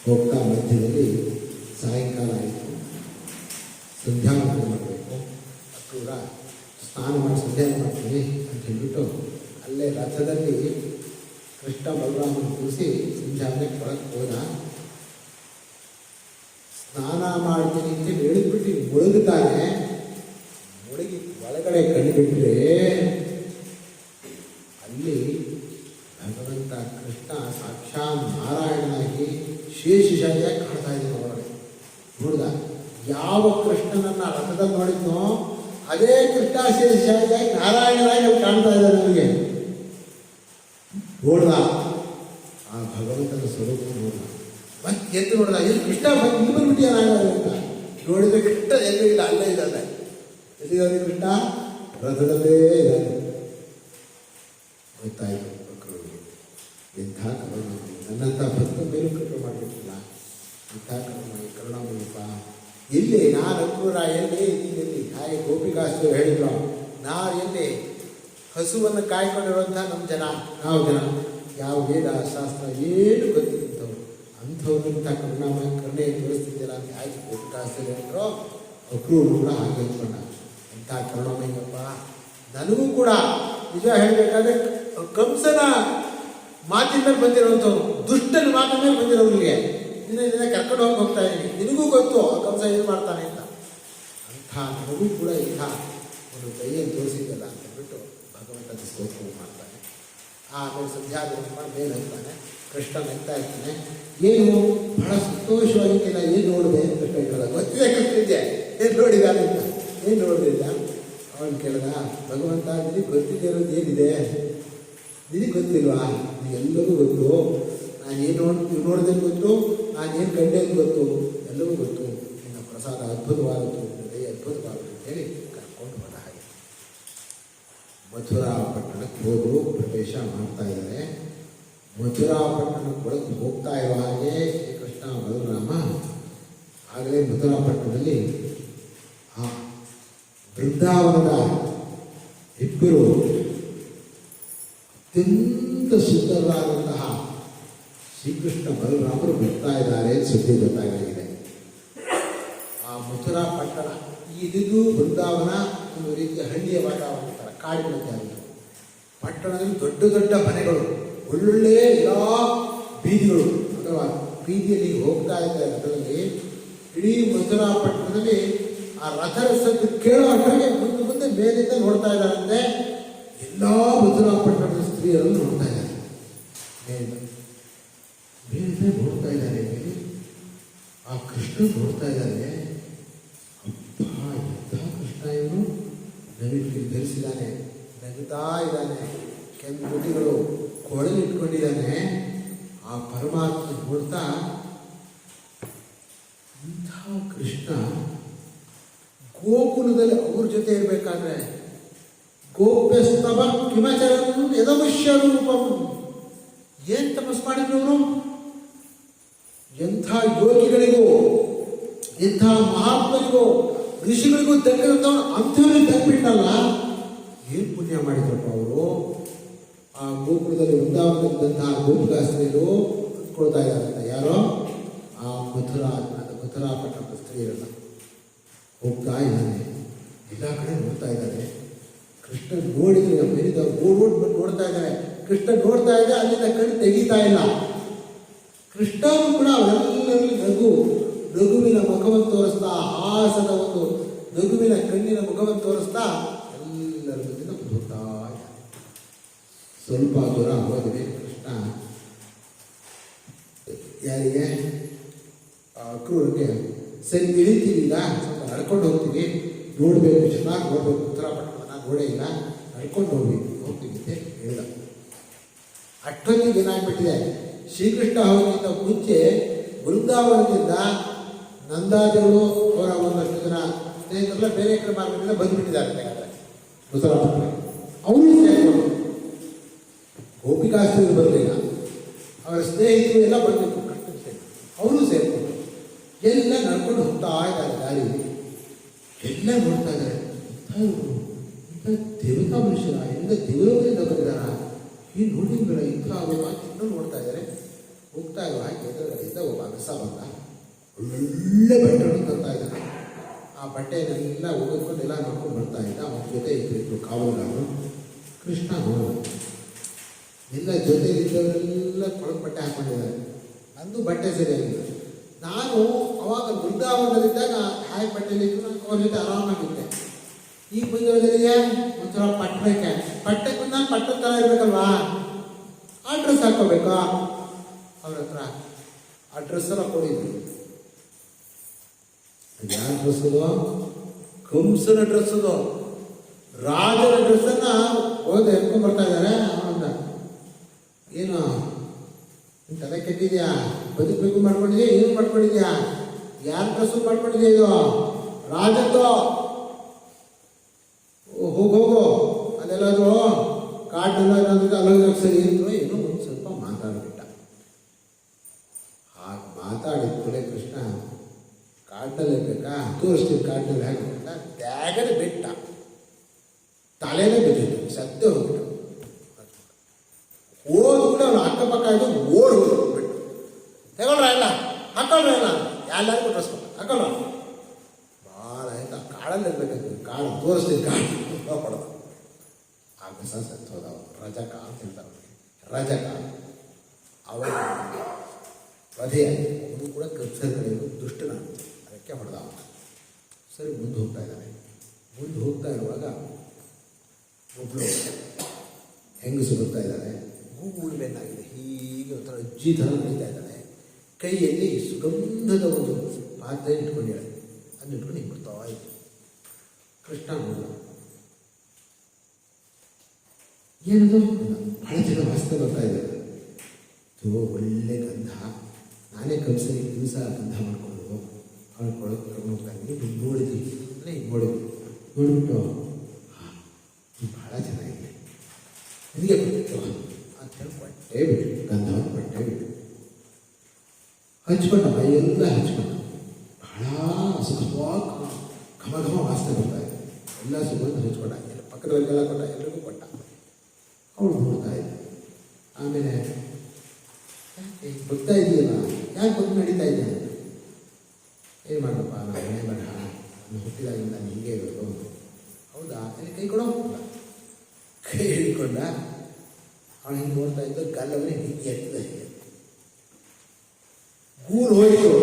ಹೋಗ್ತಾ ಮಧ್ಯದಲ್ಲಿ ಸಾಯಂಕಾಲ ಆಯಿತು, ಸಂಧ್ಯಾವಂದನೆ ಮಾಡಬೇಕು. ಪೂರ ಸ್ನಾನ ಮಾಡಿ ಸಂಧ್ಯಾ ಮಾಡ್ತೀನಿ ಅಂತ ಹೇಳ್ಬಿಟ್ಟು ಅಲ್ಲೇ ರಥದಲ್ಲಿ ಕೃಷ್ಣ ಬಲರಾಮನ ಕೂರಿಸಿ ಸಂಧ್ಯಾವನೆ ಕೊಡಕ್ಕೆ ಹೋದ. ಸ್ನಾನ ಮಾಡ್ತೀನಿ ಅಂತ ಹೇಳಿದ್ಬಿಟ್ಟು ಮುಳುಗುತ್ತಾನೆ. ಮುಳುಗಿ ಒಳಗಡೆ ಕಂಡುಬಿಟ್ರೆ ಅಲ್ಲಿ ಭಗವಂತ ಕೃಷ್ಣ ಸಾಕ್ಷಾತ್ ನಾರಾಯಣನಾಗಿ ಶೇಷಶಾಹಿಯಾಗಿ ಕಾಣ್ತಾ ಇದ್ದಾನೆ. ಒಳಗಡೆ ನೋಡ್ದ, ಯಾವ ಕೃಷ್ಣನನ್ನ ರಥದಲ್ಲಿ ನೋಡಿದ್ನೋ ಅದೇ ಕೃಷ್ಣ ಶೇಷಶಾಹಿಯಾಗಿ ನಾರಾಯಣನಾಗಿ ಅಲ್ಲಿ ಕಾಣ್ತಾ ಇದ್ದಾನೆ. ನನಗೆ ನೋಡ್ದ, ಆ ಭಗವಂತನ ಸ್ವರೂಪ ನೋಡ್ದ. ಮತ್ತೆ ಎದ್ದು ನೋಡ್ದ, ಎಲ್ಲಿ ಕೃಷ್ಣ ಇಲ್ಲಿ ಬಂದ್ಬಿಟ್ಟಿಯ ಅಂತ ನೋಡಿದ್ರೆ ಕೃಷ್ಣ ಎಲ್ಲೂ ಇಲ್ಲ, ಅಲ್ಲೇ ಇದ್ದಾನೆ. ಎಲ್ಲಿದ್ದಾನೆ ಕೃಷ್ಣ? ರಥದಲ್ಲೇ ಇದ್ದಾನೆ. ಗೊತ್ತಾಯಿತು ಮಕ್ಕಳಿಗೆ, ಎಂಥ ಕರುಣಾಮಯಿ, ನನ್ನಂಥ ಭಕ್ತ ಮೇಲೂ ಕೃಪೆ ಮಾಡಬೇಕಿಲ್ಲ, ಎಂಥ ಕರುಣಾಮಯಿಪ್ಪ. ಎಲ್ಲಿ ನಾನು ಅಕ್ರೂರ, ಎಲ್ಲಿ ನೀನೆಲ್ಲಿ? ಹಾಗೆ ಗೋಪಿಕಾಸ್ತ್ರೀಯರು ಹೇಳಿದ್ರು, ನಾವು ಎಲ್ಲಿ ಹಸುವನ್ನು ಕಾಯ್ಕೊಂಡಿರುವಂಥ ನಮ್ಮ ಜನ, ನಾವು ಜನ ಯಾವ ವೇದ ಶಾಸ್ತ್ರ ಏನು ಗೊತ್ತಿದ್ದವರು ಅಂಥವ್ರಂಥ ಕರುಣೆ ತೋರಿಸ್ತಿದ್ದೀರ ಅಂತ ಆಯ್ತು ಗೋಪಿಕಾಸ್ತ್ರೀಯರು ಹೇಳಿದ್ರು. ಅಕ್ರೂರು ಕೂಡ ಹಾಗೆ ಅಂದ್ಕೊಂಡ, ಎಂಥ ಕರುಣಾಮಯ್ಯಪ್ಪ. ನನಗೂ ಕೂಡ ನಿಜ ಹೇಳಬೇಕಾದ್ರೆ ಕಂಸನ ಮಾತಿನ ಬಂದಿರುವಂಥವ್ರು, ದುಷ್ಟನ ಮಾತಿನ ಮೇಲೆ ಬಂದಿರೋರಿಗೆ ನಿನ್ನ ಕರ್ಕೊಂಡು ಹೋಗ್ತಾ ಇದ್ದೀನಿ, ನಿನಗೂ ಗೊತ್ತು ಆ ಕಂಸ ಏನು ಮಾಡ್ತಾನೆ ಅಂತ. ಅಂಥ ನನಗೂ ಕೂಡ ಇಂಥ ಒಂದು ದೈಯನ್ನು ತೋರಿಸಿದ್ದಲ್ಲ ಅಂತ ಹೇಳ್ಬಿಟ್ಟು ಭಗವಂತನ ಸ್ತೋತ್ರ ಮಾಡ್ತಾನೆ. ಆಮೇಲೆ ಸಂಧ್ಯಾವಂದನೆ ಮಾಡಿ ಮೇಲೆ ಹೋಗ್ತಾನೆ. ಕೃಷ್ಣ ನಗ್ತಾ ಇರ್ತಾನೆ. ಏನು ಬಹಳ ಸಂತೋಷವಾಗಿಲ್ಲ, ಏನು ನೋಡಿದೆ ಅಂತ ಕೇಳ್ಕಲ್ಲ. ಗೊತ್ತಿದೆ ಕೃಷ್ಣಿದ್ದೆ, ಏನು ನೋಡಿದಾನೆ ಅಂತ. ಏನು ನೋಡಿಲ್ಲ ಅವನು ಕೇಳಿದ, ಭಗವಂತ ನಿನಗೆ ಗೊತ್ತಿದೆ ಇರೋದು ಏನಿದೆ? ನಿನಗೆ ಗೊತ್ತಿಲ್ವಾ? ಎಲ್ಲರಿಗೂ ಗೊತ್ತು, ನಾನೇನು ನೋಡಿದೆ ಗೊತ್ತು, ನಾನೇನು ಕಂಡೆ ಗೊತ್ತು, ಎಲ್ಲವೂ ಗೊತ್ತು. ನಿನ್ನ ಪ್ರಸಾದ ಅದ್ಭುತವಾದದ್ದು, ದಯ ಅದ್ಭುತವಾದದ್ದು ಅಂತ ಹೇಳಿ ಕರ್ಕೊಂಡು ಹೋದ. ಹಾಗೆ ಮಥುರಾ ಪಟ್ಟಣಕ್ಕೆ ಹೋದರು, ಪ್ರವೇಶ ಮಾಡ್ತಾ ಇದ್ದಾರೆ. ಮಥುರಾ ಪಟ್ಟಣಕ್ಕೆ ಒಳಗೆ ಹೋಗ್ತಾ ಇರೋ ಹಾಗೆ ಶ್ರೀಕೃಷ್ಣ ಬಲರಾಮ ಆಗಲೇ ಮಥುರಾ ಪಟ್ಟಣದಲ್ಲಿ ಆ ವೃಂದಾವನದ ಇಬ್ಬರು ಅತ್ಯಂತ ಸುಂದರರಾದಂತಹ ಶ್ರೀಕೃಷ್ಣ ಬಲರಾಮರು ಬರ್ತಾ ಇದ್ದಾರೆ ಸುದ್ದಿ ಗೊತ್ತಾಗಿದೆ. ಆ ಮಥುರಾ ಪಟ್ಟಣ ಇದು ವೃಂದಾವನ ಒಂದು ರೀತಿಯ ಹಳ್ಳಿಯ ವಾತಾವರಣ ಥರ, ಕಾಡಿನ ಮಧ್ಯೆ. ಪಟ್ಟಣದಲ್ಲಿ ದೊಡ್ಡ ದೊಡ್ಡ ಮನೆಗಳು, ಒಳ್ಳೊಳ್ಳೆ ಎಲ್ಲ ಬೀದಿಗಳು, ಅಥವಾ ಬೀದಿಯಲ್ಲಿ ಹೋಗ್ತಾ ಇದ್ದ ರಥದಲ್ಲಿ ಇಡೀ ಮಥುರಾ ಪಟ್ಟಣದಲ್ಲಿ ಆ ರಥದ ಸದ್ದು ಕೇಳೋ ಅಷ್ಟೊಳಗೆ ಮುಂದೆ ಮುಂದೆ ಮೇಲಿಂದ ನೋಡ್ತಾ ಇದ್ದಾರಂತೆ. ಎಲ್ಲ ಮಥುರಾ ಪಟ್ಟಣದ ಸ್ತ್ರೀಯರನ್ನು ನೋಡ್ತಾ ಇದ್ದಾರೆ. ಮೇಲಿಂದ ನೋಡ್ತಾ ಇದ್ದಾರೆ. ಆ ಕೃಷ್ಣ ನೋಡ್ತಾ ಇದ್ದಾನೆ. ಅಪ್ಪ ಎಂಥ ಕೃಷ್ಣ ಇವನು, ನವಿಲು ಧರಿಸಿದ್ದಾನೆ, ನಗುತ್ತಾ ಇದ್ದಾನೆ, ಕೆಂಪು ಗುಟಿಗಳು ಕೊಳಲು ಇಟ್ಕೊಂಡಿದ್ದಾನೆ. ಆ ಪರಮಾತ್ಮ ನೋಡ್ತಾ ಇಂಥ ಕೃಷ್ಣ ಗೋಕುಲದಲ್ಲಿ ಅವ್ರ ಜೊತೆ ಇರಬೇಕಾದ್ರೆ ಗೋಪ್ಯಸ್ತವ ಕಿಮಚರನ್ನು ಯದಮುಷ್ಯ ರೂಪಂ, ಏನ್ ತಪಸ್ ಮಾಡಿದ್ರು ಅವರು? ಎಂಥ ಯೋಗಿಗಳಿಗೂ ಎಂಥ ಮಹಾತ್ಮರಿಗೂ ಋಷಿಗಳಿಗೂ ದಕ್ಕಿದಂಥವ್ರು ಅಂಥವ್ರಿಗೆ ದಕ್ಬಿಟ್ಟಲ್ಲ. ಏನು ಪುಣ್ಯ ಮಾಡಿದ್ರಪ್ಪ ಅವರು. ಆ ಗೋಕುಲದಲ್ಲಿ ವೃಂದಾವನದಂತಹ ಗೋಪುಗಾಸ್ತ್ರೀಯರು ಅಂದ್ಕೊಳ್ತಾ ಇದ್ದಾರಂತ. ಯಾರೋ ಆ ಮಥುರಾ ಪಟ್ಟಣದ ಸ್ತ್ರೀಯರಲ್ಲ. ಹೋಗ್ತಾ ಇದ್ದಾನೆ, ಎಲ್ಲ ಕಡೆ ನೋಡ್ತಾ ಇದ್ದಾರೆ. ಕೃಷ್ಣ ನೋಡಿದ್ರೆ ಮೇಲಿಂದ ಓಡ್ಬಿಟ್ಟು ನೋಡ್ತಾ ಇದ್ದಾರೆ. ಕೃಷ್ಣ ನೋಡ್ತಾ ಇದ್ದ, ಅಲ್ಲಿಂದ ಕಣ್ಣು ತೆಗೀತಾ ಇಲ್ಲ. ಕೃಷ್ಣನು ಕೂಡ ಅವರೆಲ್ಲರಲ್ಲಿ ನಗುವಿನ ಮುಖವನ್ನು ತೋರಿಸ್ತಾ, ಹಾಸದ ಒಂದು ನಗುವಿನ ಕಣ್ಣಿನ ಮುಖವನ್ನು ತೋರಿಸ್ತಾ ಎಲ್ಲರ ಜೊತೆ ಹೋಗ್ತಾ ಇದ್ದಾನೆ. ಸ್ವಲ್ಪ ದೂರ ಹೋದರೆ ಕೃಷ್ಣ ಯಾರಿಗೆ ಕ್ರೂರಕ್ಕೆ ಸರಿ ಇಳಿತೀವಿ, ಈಗ ಸ್ವಲ್ಪ ನಡ್ಕೊಂಡು ಹೋಗ್ತೀವಿ, ನೋಡಬೇಕು, ಚೆನ್ನಾಗಿ ನೋಡ್ಬೇಕು, ಉತ್ತರಾಪಟ್ಟಣ ನೋಡೇ ಇಲ್ಲ, ನಡ್ಕೊಂಡು ಹೋಗ್ತೀವಿ ಅಂತ ಹೇಳಿದ. ಅಷ್ಟೊತ್ತಿಗೆ ಏನಾಗ್ಬಿಟ್ಟಿದೆ, ಶ್ರೀಕೃಷ್ಣ ಹೋಗಿದ್ದ ಮುಂಚೆ ವೃಂದಾವನದಿಂದ ನಂದಾದಿಗಳು ಅವರ ಒಂದಷ್ಟು ಜನ ಸ್ನೇಹಿತರೆಲ್ಲ ಬೇರೆ ಕಡೆ ಮಾರ್ಗದಿಂದ ಬಂದುಬಿಟ್ಟಿದ್ದಾರೆ ಉತ್ತರಾಪಟ್ಟಣ. ಅವರು ಸೇರಿಕೊಂಡು ಗೋಪಿಕಾಸ್ತ್ರೀಯರು ಬರಲಿಲ್ಲ, ಅವರ ಸ್ನೇಹಿತರು ಎಲ್ಲ ಬಂದಿತ್ತು ಕೃಷ್ಣ ಸೇರಿ, ಅವರು ಸೇರಿಕೊಂಡು ಎಲ್ಲ ನಡ್ಕೊಂಡು ಹೋಗ್ತಾ ಇದ್ದಾರೆ. ದಾರಿಯಲ್ಲಿ ಎಲ್ಲ ನೋಡ್ತಾ ಇದ್ದಾರೆ. ಇಂಥ ದೇವತಾ ಮನುಷ್ಯರ ಎಲ್ಲ ದೇವರಿಂದ ಬಂದಿದ್ದಾರ, ಈ ನೋಡಿದ್ಮೇಲೆ ಇಂಥ ಇನ್ನೂ ನೋಡ್ತಾ ಇದ್ದಾರೆ. ಹೋಗ್ತಾ ಇರುವ ಎದುರುಗಡೆಯಿಂದ ಒಬ್ಬ ಅಗಸ ಬಂದ, ಒಳ್ಳೆ ಬಟ್ಟೆಗಳನ್ನು ತರ್ತಾ ಇದ್ದಾನೆ. ಆ ಬಟ್ಟೆನೆಲ್ಲ ಒಗೆದ್ಕೊಂಡು ಎಲ್ಲ ನೋಡ್ಕೊಂಡು ಬರ್ತಾ ಇದ್ದ. ಅವನ ಜೊತೆ ಇದ್ರು ಕಾವಲುಗಾರರು. ಕೃಷ್ಣ ನೋಡ ಎಲ್ಲ ಜೊತೆಲಿದ್ದವರೆಲ್ಲ ಕೊಳಕು ಬಟ್ಟೆ ಹಾಕೊಂಡಿದ್ದಾರೆ, ನಂದು ಬಟ್ಟೆ ಸರಿಯಾಗಿಲ್ಲ. ನಾನು ಅವಾಗ ವೃಂದಾವನದಲ್ಲಿದ್ದಾಗ ಹಾಯ್ ಬಟ್ಟೆಲಿದ್ದು ಅವ್ರ ಜೊತೆ ಆರಾಮಾಗಿದ್ದೆ. ಈಗ ಬಂದಿರೋದ್ರಿಗೆ ಒಂಥರ ಪಟ್ಟಣಕ್ಕೆ ಬಂದು ನಾನು ಪಟ್ಟದ ಥರ ಇರಬೇಕಲ್ವಾ, ಆ ಡ್ರೆಸ್ ಹಾಕೋಬೇಕಾ? ಅವ್ರ ಹತ್ರ ಆ ಡ್ರೆಸ್ ಎಲ್ಲ ಕೊಡಿದ್ರು. ಯಾರ ಡ್ರೆಸ್ ಅದು? ಕಂಸನ ಡ್ರೆಸ್ ಅದು. ರಾಜನ ಡ್ರೆಸ್ಸನ್ನ ಹೋದೆ ಎತ್ಕೊಂಡು ಬರ್ತಾ ಇದ್ದಾರೆ. ಅವನ್ನ ಏನು ತಲೆ ಕೆಟ್ಟಿದ್ಯಾ, ಬದುಕಬೇಕು ಮಾಡ್ಕೊಂಡಿದ್ಯಾ, ಏನು ಮಾಡ್ಕೊಂಡಿದ್ಯಾ, ಯಾರ ಡ್ರೆಸ್ಸು ಮಾಡ್ಕೊಂಡಿದ್ಯಾ? ಇದು ರಾಜದ್ದು, ಹೋಗು ಅದೆಲ್ಲಾದ್ರು ಕಾಡ್ನೆಲ್ಲ ಏನಾದ್ರು ಅಲ್ಲೋಗಿ ಸರಿ ಇದ್ರು. ಏನೋ ಒಂದು ಸ್ವಲ್ಪ ಮಾತಾಡ್ಬಿಟ್ಟ. ಹಾಗೆ ಮಾತಾಡಿದ ಕೂಡಲೇ ಕೃಷ್ಣ ಕಾಡ್ನಲ್ಲಿ ಬೇಕಾ ತೋರಿಸ್ತೀವಿ, ಕಾಡ್ನಲ್ಲಿ ಹೇಗೆ ಅಂತ ತ್ಯಾಗನೆ ಬಿಟ್ಟ. ತಲೆನೇ ಬಿದ್ದಿತ್ತು, ಸದ್ಯ ಹೋಗ್ಬಿಟ್ಟು ಓದ್ ಕೂಡ ಅವನು ಅಕ್ಕಪಕ್ಕ ಇದು ಓಡ್ ಹೋಗ್ಬಿಟ್ಟು ತಗೊಳ್ರ ಎಲ್ಲ ಹಾಕೊಳ್ರ ಎಲ್ಲ ಎಲ್ಲರಿಗೂ ಡ್ರೆಸ್ ಹಾಕೊಳ್ರ. ಭಾಳ ಆಯ್ತು, ಕಾಡಲ್ಲಿ ಇರ್ಬೇಕಂತ ಕಾಡು ತೋರಿಸ್ತೀವಿ, ಕಾಡು ಪಡೆದ. ಆ ಕಸ ಸತ್ತು ಹೋದ. ರಜಕ ಅಂತ ಹೇಳ್ತಾರೆ, ರಜಕ. ಅವರ ವಧೆಯಾಗಿ ಅವನು ಕೂಡ ಕೃಷ್ಣಗಳಿಗೂ ದುಷ್ಟನ, ಅದಕ್ಕೆ ಹೊಡೆದ. ಸರಿ, ಮುಂದೆ ಹೋಗ್ತಾ ಇದ್ದಾನೆ. ಮುಂದೆ ಹೋಗ್ತಾ ಇರುವಾಗ ಒಬ್ಬಳು ಹೆಂಗಸು ಬರ್ತಾ ಇದ್ದಾನೆ. ಗೂಗುಳ್ಬೇಕಾಗಿದೆ, ಹೀಗೆ ಒಂಥರ ಅಜ್ಜಿ ಥರ ನಡೀತಾ ಇದ್ದಾನೆ. ಕೈಯಲ್ಲಿ ಸುಗಂಧದ ಒಂದು ಪಾತ್ರೆ ಇಟ್ಕೊಂಡಿದ್ದಾಳೆ. ಅದನ್ನ ಇಟ್ಕೊಂಡು ಹಿಂಗೆ ಬರ್ತಾ ಇತ್ತು. ಕೃಷ್ಣ ನೋಡ, ಏನದು ಬಹಳ ಜನ ವಾಸನೆ ಬರ್ತಾ ಇದ್ದಾರೆ. ಒಳ್ಳೆ ಗಂಧ, ನಾನೇ ಕಂಸನಿಗೆ ದಿವಸ ಗಂಧ ಮಾಡಿಕೊಂಡು ಅವಳು ಕೊಳಕ್ಕೆ ಕರ್ಕೊಂಡು ಹೋಗ್ತಾ ಇದ್ದೀನಿ. ನೀವು ನೋಡಿದ್ವಿ ಅಂದರೆ ಈಗ ನೋಡಿಬಿಟ್ಟು ಭಾಳ ಚೆನ್ನಾಗಿದೆ, ನಿನಗೆ ಗೊತ್ತಿತ್ತು ಅಂತ ಹೇಳಿ ಬಟ್ಟೆ ಬಿಟ್ಟು, ಗಂಧವನ್ನು ಬಟ್ಟೆ ಬಿಟ್ಟು ಹಚ್ಕೊಂಡ, ಮೈಯೆಲ್ಲ ಹಚ್ಕೊಂಡ. ಬಹಳ ಸುಖವಾಗಿ ಘಮ ಘಮ ವಾಸನೆ ಬರ್ತಾ ಇದೆ. ಎಲ್ಲ ಸುಗಂಧ ಹಚ್ಕೊಂಡ, ಎಲ್ಲ ಪಕ್ಕದವರಿಗೆಲ್ಲ ಕೊಟ್ಟ, ಎಲ್ಲರಿಗೂ ಕೊಟ್ಟ. ಅವಳು ನೋಡ್ತಾ ಇದ್ದ. ಆಮೇಲೆ ಯಾಕೆ ಬರ್ತಾ ಇದೆಯಲ್ಲ, ಯಾಕೆ ಬಂದು ನಡೀತಾ ಇದ್ದೇನೆ, ಏನು ಮಾಡಪ್ಪ, ನಾನು ಏನೇ ಬೇಡ, ನಾನು ಹುಟ್ಟಿದಾಗಿಂದ ನಾನು ಹೀಗೆ ಇರೋದು. ಹೌದಾ, ಅಲ್ಲಿ ಕೈ ಕೊಡೋ, ಕೈ ಹಿಡ್ಕೊಂಡ. ಅವಳು ಹಿಂಗೆ ನೋಡ್ತಾ ಇದ್ದು, ಗಲ್ಲವೇ ಹೀಗೆ ಎತ್ತದ, ಹೀಗೆ ಗೂರು ಹೋಯಿತು.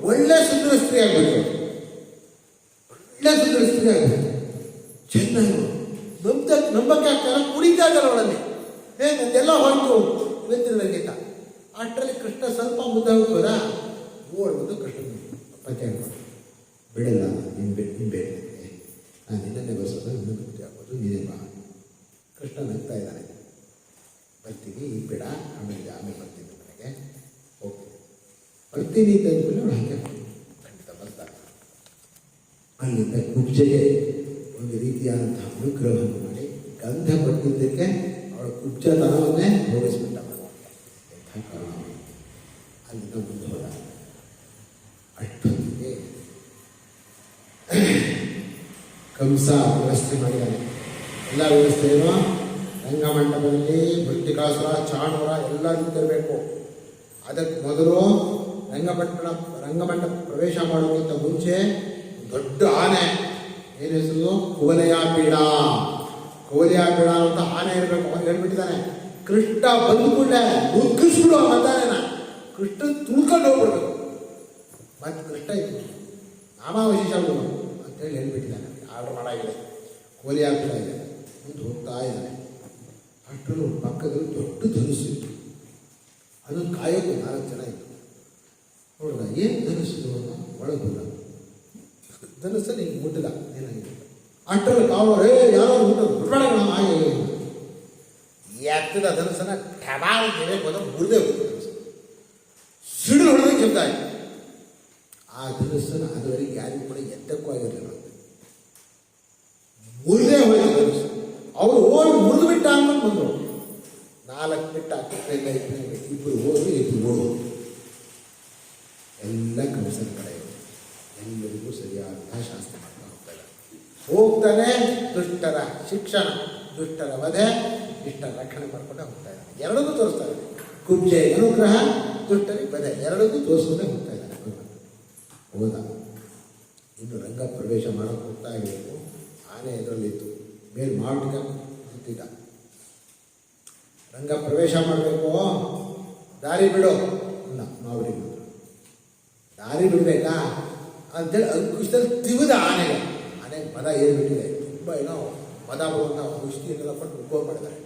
ಒಳ್ಳೆ ಸುಂದರ ಸ್ತ್ರೀ ಆಗಬೇಕು, ಒಳ್ಳೆ ಸುಂದರ ಸ್ತ್ರೀ ಆಗಬೇಕು, ಚೆನ್ನಾಗಿ ನಂಬಕ್ಕೆ ಆಗ್ತಾರ, ಕುಡಿತಾ ಇದ್ದಾರೆ ಅವಳಲ್ಲಿ. ನಂದೆಲ್ಲ ಹೋಯ್ತು ಇವತ್ತಿನ ನನಗಿಂತ. ಅಷ್ಟರಲ್ಲಿ ಕೃಷ್ಣ ಸ್ವಲ್ಪ ಮುದ್ದೆ ಹೋಗ್ಬೋದಾ, ಓಡ್ಬೋದು ಕೃಷ್ಣ ಪತ್ತೆ ಹೇಳ್ಕೊಂಡು ಬಿಡಲ್ಲ ನೀನು ಬೇಡ ನಾನು ನಿನ್ನನ್ನೇ ಬರೆಸೋದು ಇನ್ನೊಂದು ಬುದ್ಧಿ ಹಾಕೋದು ನೀನೇ ಬಾ. ಕೃಷ್ಣ ನಗ್ತಾ ಇದ್ದಾನೆ. ಬರ್ತೀನಿ ಈಗ ಬೇಡ, ಆಮೇಲೆ ಬರ್ತೀನಿ ಮನೆಗೆ ಹೋಗ್ತೀನಿ. ಬರ್ತೀನಿ ಅಂತ ಅಂದ್ಮೇಲೆ ಅವಳು ಹಾಗೆ ಖಂಡಿತ ಬರ್ತಾರೆ. ಅಲ್ಲಿಂದ ಕುಬ್ಜೆಗೆ ಒಂದು ರೀತಿಯಾದಂತಹ ಅನುಗ್ರಹವನ್ನು ಮಾಡಿ ಗಂಧ ಕೊಟ್ಟಿದ್ದಕ್ಕೆ ಅವಳ ಕುಬ್ಜತನವನ್ನೇ ಹೋಗಿಸ್ಬಿಟ್ಟ ಭಗವಂತ. ಎಂಥ ಕಾರಣ. ಅಲ್ಲಿಂದ ಮುಂದೆ ಹೋದ. ಅಷ್ಟೊತ್ತಿಗೆ ಕಂಸ ವ್ಯವಸ್ಥೆ ಮಾಡಿದ್ದಾನೆ. ಎಲ್ಲ ವ್ಯವಸ್ಥೆಯನ್ನು ರಂಗಮಂಟಪದಲ್ಲಿ ಮೃತ್ತಿಕಾಸುರ, ಚಾಣೂರ ಎಲ್ಲ ನಿಂತಿರಬೇಕು. ಅದಕ್ಕೆ ಮೊದಲು ರಂಗಮಂಟಪ ಪ್ರವೇಶ ಮಾಡೋದಕ್ಕಿಂತ ಮುಂಚೆ ದೊಡ್ಡ ಆನೆ, ಏನು ಹೆಸರು, ಕುವಲಯಾಪೀಡ ಅಂತ ಆನೆ ಇರಬೇಕು. ಅವನು ಹೇಳ್ಬಿಟ್ಟಿದ್ದಾನೆ, ಕೃಷ್ಣ ಬಂದು ಕೂಡಲೇ ನುಗ್ಗಿಸ್ಬಿಡು ಮದ್ದಾನೆನ, ಕೃಷ್ಣ ತುಳ್ಕೊಂಡು ಹೋಗ್ಬಿಡ್ಬೇಕು. ಮತ್ತೆ ಕೃಷ್ಣ ಇತ್ತು ನಾಮಾವಶೇಷ ಅಂತೇಳಿ ಹೇಳ್ಬಿಟ್ಟಿದ್ದಾನೆ. ಆರ್ಡರ್ ಮಾಡಾಗಿದೆ. ಕೋಲಿಯಾಪೀಡ ಇದೆ. ಮುಂದೆ ಹೋಗ್ತಾ ಇದ್ದಾನೆ. ಅಷ್ಟರಲ್ಲೂ ಪಕ್ಕದಲ್ಲಿ ದೊಡ್ಡ ಧನುಸ್ಸು ಇತ್ತು. ಅದನ್ನು ಕಾಯೋದು 4 ಜನ ಇತ್ತು. ನೋಡಿದ, ಏನು ಧನುಸ್ಸು ಅಂತ ಒಳಗೆ ಹೋದ. ಧನುಸ್ಸಲ್ಲಿ ಹಿಂಗೆ ಮುಟ್ಟಿಲ್ಲ, ಏನಾಗಿದೆ. ಅಷ್ಟರಲ್ಲಿ ಕಾವಲೇ ಯಾರೋ ಮುಟ್ಟೋದು ಬಿಡಬೇಡ ಹಾಗೆ ಎತ್ತದ ಧನುಸ್ಸನ್ನ ಠಬಾಲ್ ಹೋದ, ಮುರಿದೇ ಹೋಗ್ತದೆ ಧನುಸ್ಸು. ಸಿಡಿದು ಹೊಡೆದ ಕೆಲ್ತಾ ಇತ್ತು. ಆ ಧನುಸ್ಸನ್ನು ಅದುವರೆಗೆ ಯಾರಿಗೂ ಕೂಡ ಎತ್ತಕ್ಕೂ ಆಗಿರಲಿಲ್ಲ. ಮುರಿದೇ ಹೋಯ್ತು ಧನುಸ್ಸು. ಅವರು ಓಡಿ ಮುರಿದು ಬಿಟ್ಟ ಅಂತ ಬಂದರು. 4 ಬಿಟ್ಟ ಇಬ್ಬರು ಹೋದ್ರು, ಇಬ್ಬರು ಓಡೋದು. ಎಲ್ಲ ಕಂಸನ ಕಡೆ ಎಲ್ಲರಿಗೂ ಸರಿಯಾದ ಶಾಸ್ತ್ರ ಮಾಡ್ತಾ ಹೋಗ್ತಾನೆ. ದುಷ್ಟರ ಶಿಕ್ಷಣ, ದುಷ್ಟರ ವಧೆ, ಇಷ್ಟರ ರಕ್ಷಣೆ ಮಾಡ್ಕೊಂಡೆ ಹೋಗ್ತಾ ಇದ್ದಾನೆ. ಎರಡನ್ನೂ ತೋರಿಸ್ತಾ ಇದ್ದಾನೆ. ಕುಬ್ಜೆ ಅನುಗ್ರಹ, ದುಷ್ಟರಿಗೆ ವಧೆ, ಎರಡನ್ನೂ ತೋರಿಸ್ಕೊಂಡೆ ಹೋಗ್ತಾ ಇದ್ದಾನೆ. ಹೋದ. ಇನ್ನು ರಂಗ ಪ್ರವೇಶ ಮಾಡೋಕ್ಕೆ ಹೋಗ್ತಾ ಇರಬೇಕು. ಆನೆ ಎದುರಲ್ಲಿತ್ತು. ಮೇಲೆ ಮಾಡಿದ ನಿಂತಿದ್ದ. ರಂಗ ಪ್ರವೇಶ ಮಾಡಬೇಕು, ದಾರಿ ಬಿಡು ಇಲ್ಲ ಮಾವಡಿ ದಾರಿ ಬಿಡಬೇಕಾ ಅಂತೇಳಿ ಅಂಕುಶದಲ್ಲಿ ತಿವಿದ ಆನೆಗೆ ಮದ ಏರ್ಬಿಟ್ಟಿದೆ. ತುಂಬ ಏನೋ ಮದ ಬರುವಂಥ ಕುಸ್ತಿಯನ್ನೆಲ್ಲ ಪಟ್ಟು ನುಗ್ಗೋ ಮಾಡಿದ್ದಾರೆ.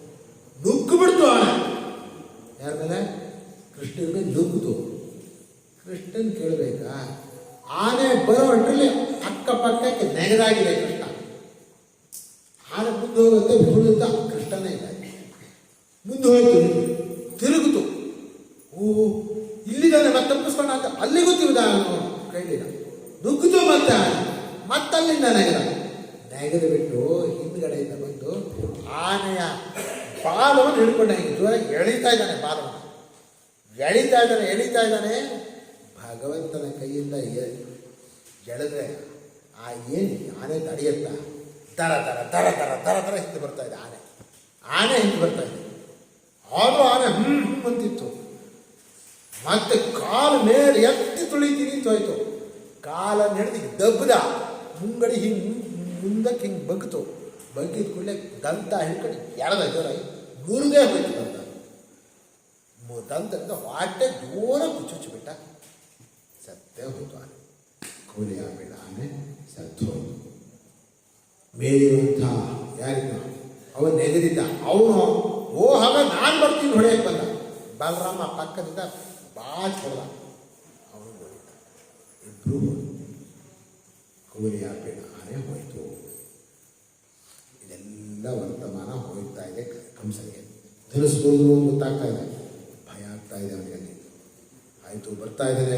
ನುಗ್ಗು ಬಿಡ್ತು ಆನೆ. ಯಾರ ಮೇಲೆ? ಕೃಷ್ಣನ ಮೇಲೆ ನುಗ್ಗುದು. ಕೃಷ್ಣನ್ ಕೇಳಬೇಕಾ? ಆನೆ ಬರೋ ಅಷ್ಟರಲ್ಲಿ ಅಕ್ಕಪಕ್ಕಕ್ಕೆ ನೆಗೆದಾಗಿದೆ ಕೃಷ್ಣ. ಆನೆ ಮುಂದೆ ಹೋಗುತ್ತೆ, ಬಿಡುತ್ತಾ ಕೃಷ್ಣನೇ ಇಲ್ಲ. ಮುಂದೆ ಹೋಯ್ತು, ತಿರುಗಿತು. ಇಲ್ಲಿದ್ದಾನೆ ಮತ್ತೆ ತಪ್ಪಿಸ್ಕೊಂಡ ಅಂತ ಅಲ್ಲಿಗೂ ತಿರುದ ಕೈಲಿಲ್ಲ. ನುಗ್ಗಿತು ಮತ್ತಲ್ಲಿಂದ ನೆಗೆದು ಬಿಟ್ಟು ಹಿಂದ್ಗಡೆಯಿಂದ ಬಂದು ಆನೆಯ ಬಾಲವನ್ನು ಹಿಡ್ಕೊಂಡ ಎಳಿತಾ ಇದ್ದಾನೆ. ಬಾಲವನ್ನು ಎಳಿತಾ ಇದ್ದಾನೆ. ಭಗವಂತನ ಕೈಯಿಂದ ಎಳೆದ್ರೆ ಏನು ಆನೆ ತಡೆಯತ್ತ ದರ ಹಿಂದೆ ಬರ್ತಾ ಇದೆ. ಆನೆ ಹಿಂದೆ ಬರ್ತಾ ಇದೆ. ಆದರೂ ಆನೆ ಅಂತಿತ್ತು. ಮತ್ತೆ ಕಾಲು ಮೇಲೆ ಎತ್ತಿ ತುಳಿತೀನಿ ತೋಯ್ತು. ಕಾಲನ್ನು ಹಿಡಿದು ದಬ್ಬದ ಮುಂಗಡಿ ಮುಂದಕ್ಕೆ ಹಿಂಗೆ ಬಗ್ಗಿತು. ಬಗ್ಗಿದ ಕೂಡಲೇ ದಂತ ಹಿಡ್ಕೊಂಡು ಎಳೆದ ಜೋರಾಗಿ ಮುರಿದೇ ಹೋಯ್ತು. ದಂತದಿಂದ ಹೊಟ್ಟೆ ಜೋರ ಕುಚ್ಚುಚ್ಚಿಬಿಟ್ಟ. ಸತ್ತೇ ಹೋಯ್ತು ಆನೆ. ಕೋಲಿ ಆಮೇಲೆ ಆನೆ ಸತ್ತು ಹೋಯ್ತು. ಮೇಲಿರುವಂಥ ಯಾರಿಗೂ ಅವನು ನೆಗೆದಿದ್ದ. ಅವನು ಹಾಗ ನಾನು ಬರ್ತೀನಿ ಹೊಡೆಯಕ್ಕೆ ಬಂದ. ಬಲರಾಮ ಪಕ್ಕದಿಂದ ಬಾಚ್ ಹೊಡೆದ. ಅವನು ಹೊಡಿದ. ಇಬ್ಬರು ಕೋಲಿ ಆಪೇಡ ಆನೆ ಹೋಯಿತು. ಇದೆಲ್ಲ ವರ್ತಮಾನ ಹೋಗ್ತಾ ಇದೆ ಕಂಸನಿಗೆ. ಧರಿಸ್ಬೋದು ಗೊತ್ತಾಗ್ತಾ ಇದೆ. ಭಯ ಆಗ್ತಾ ಇದೆ ಅವನಿಗೆ. ಆಯಿತು, ಬರ್ತಾ ಇದ್ದಾನೆ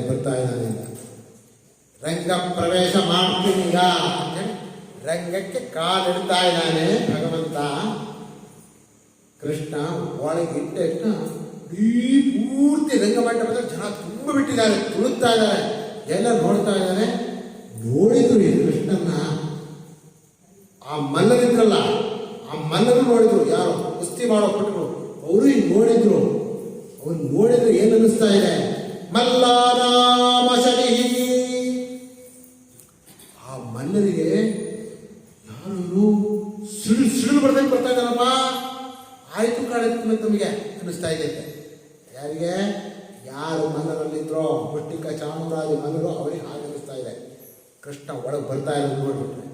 ರಂಗ ಪ್ರವೇಶ ಮಾಡ್ತೀನೀಗ ಅಂತೇಳಿ ರಂಗಕ್ಕೆ ಕಾಲಿಡ್ತಾ ಇದ್ದಾನೆ ಭಗವಂತ. ಕೃಷ್ಣ ಒಳಗಿಟ್ಟ ಈ ಪೂರ್ತಿ ರಂಗಮಂಟಪದಲ್ಲಿ ಜನ ತುಂಬ ಬಿಟ್ಟಿದ್ದಾರೆ, ತುಳುತ್ತಾ ಇದ್ದಾರೆ, ಎಲ್ಲ ನೋಡ್ತಾ ಇದ್ದಾರೆ. ನೋಡಿದ್ರು ಈ ಕೃಷ್ಣನ್ನ ಆ ಮಲ್ಲರಿದ್ರಲ್ಲ, ಆ ಮಲ್ಲರು ನೋಡಿದ್ರು. ಯಾರು ಕುಸ್ತಿ ಮಾಡೋ ಪಟ್ಟರು ಅವರು ಹಿಂಗೆ ನೋಡಿದ್ರು. ಅವ್ರು ನೋಡಿದ್ರೆ ಏನು ಅನ್ನಿಸ್ತಾ ಇದೆ? ಮಲ್ಲಾರಾಮಶರಿ. ಆ ಮಲ್ಲರಿಗೆ ಯಾರು ಸಿಡಿಲು ಬರ್ದಂಗೆ ಬರ್ತಾ ಇದ್ದಾರಪ್ಪ. ಆಯ್ತು ಕಾಣಿಸ್ತು ತಮಗೆ ಅನ್ನಿಸ್ತಾ ಇದೆ. ಯಾರಿಗೆ? ಯಾರು ಮಲ್ಲರಲ್ಲಿದ್ರೋ, ಮುಷ್ಟಿಕ ಚಾಮರಾಜ ಮಲ್ಲರು, ಅವರಿಗೆ ಹಾಗೆ ಅನ್ನಿಸ್ತಾ ಇದೆ. ಕೃಷ್ಣ ಒಳಗೆ ಬರ್ತಾ ಇರೋದು ನೋಡ್ಬಿಟ್ರೆ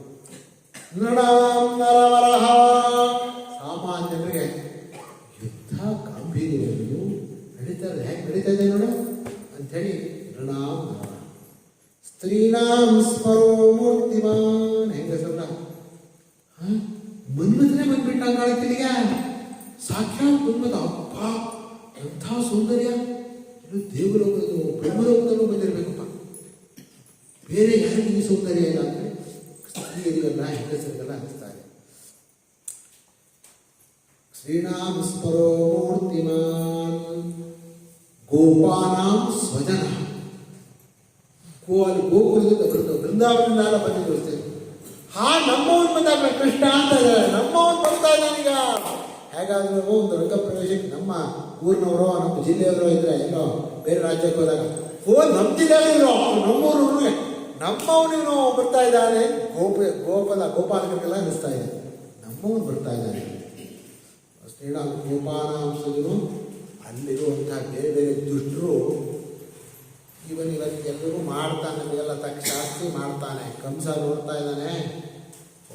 ನರವರಹ. ಸಾಮಾನ್ಯರಿಗೆ ಯುದ್ಧ ಗಾಂಭೀರ್ಯವನ್ನು ನಡೀತಾ ಇದೆ. ಹೇಗೆ ನಡೀತಾ ಇದೆ ನೋಡು ಅಂಥೇಳಿ ನೃಣಾಂ ನರವರಹ. ಸ್ತ್ರೀನಾಂ ಸ್ಮರೋ ಮೂರ್ತಿಮಾನ್. ಹೆಂಗಸಲ್ಲ ಮನ್ಮಥನೇ ಬಂದ್ಬಿಟ್ಟ ಕಾಣುತ್ತಿಲ್ಲಿಗ. ಸಾಕ್ಷಾತ್ ಮನ್ಮಥ. ಅಪ್ಪ ಎಂಥ ಸೌಂದರ್ಯ! ಇದು ದೇವಲೋಕದಲ್ಲೂ ಬ್ರಹ್ಮಲೋಕದಲ್ಲೂ ಬಂದಿರಬೇಕಪ್ಪ. ಬೇರೆ ಯಾರಿಗೂ ಈ ಸೌಂದರ್ಯ ಇಲ್ಲ ಅಂದರೆ ಸ್ತ್ರೀಯರಿಗೆಲ್ಲ ಹೆಂಗಸರಿಗೆಲ್ಲ ಅನ್ನಿಸ್ತಾರೆ. ಶ್ರೀನಾಂ ಸ್ಮರೋ ಮೂರ್ತಿಮಾನ್ ಗೋಪಾನಾಂ ಸ್ವಜನ. ಗೋಕುಲದಿಂದ ಬೃಂದಾವನದಿಂದ ಬಂದಿದ್ದು ಅಷ್ಟೇ. ನಮ್ಮವನ್ ಬಂದಾಗ ಕೃಷ್ಣ ಅಂತ ಇದ್ದಾರೆ. ನಮ್ಮವನ್ ಬರ್ತಾ ಇದ್ದಾನೀಗ. ಹೇಗಾದ್ರೂ ಒಂದು ರಂಗಪ್ರವೇಶಕ್ಕೆ ನಮ್ಮ ಊರಿನವರು ನಮ್ಮ ಜಿಲ್ಲೆಯವರು ಇದ್ರೆ ಎಲ್ಲೋ ಬೇರೆ ರಾಜ್ಯಕ್ಕೆ ಹೋದಾಗ ನಮ್ಮ ಜಿಲ್ಲೆಯವರು ನಮ್ಮೂರು ನಮ್ಮವನೇನೋ ಬರ್ತಾ ಇದ್ದಾನೆ. ಗೋಪಾಲಕರಿಗೆಲ್ಲ ಅನ್ನಿಸ್ತಾ ಇದೆ ನಮ್ಮವನು ಬರ್ತಾ ಇದ್ದಾನೆ. ಶ್ರೀರಾಮ ಗೋಪಾಲಾಂಶನು ಅಲ್ಲಿರುವಂತಹ ಬೇರೆ ಬೇರೆ ದುಷ್ಟರು ಇವನಿಗೆಲ್ಲರೂ ಮಾಡ್ತಾನೆ. ನಮಗೆಲ್ಲ ತಕ್ಕ ಶಾಸ್ತಿ ಮಾಡ್ತಾನೆ. ಕಂಸ ನೋಡ್ತಾ ಇದ್ದಾನೆ.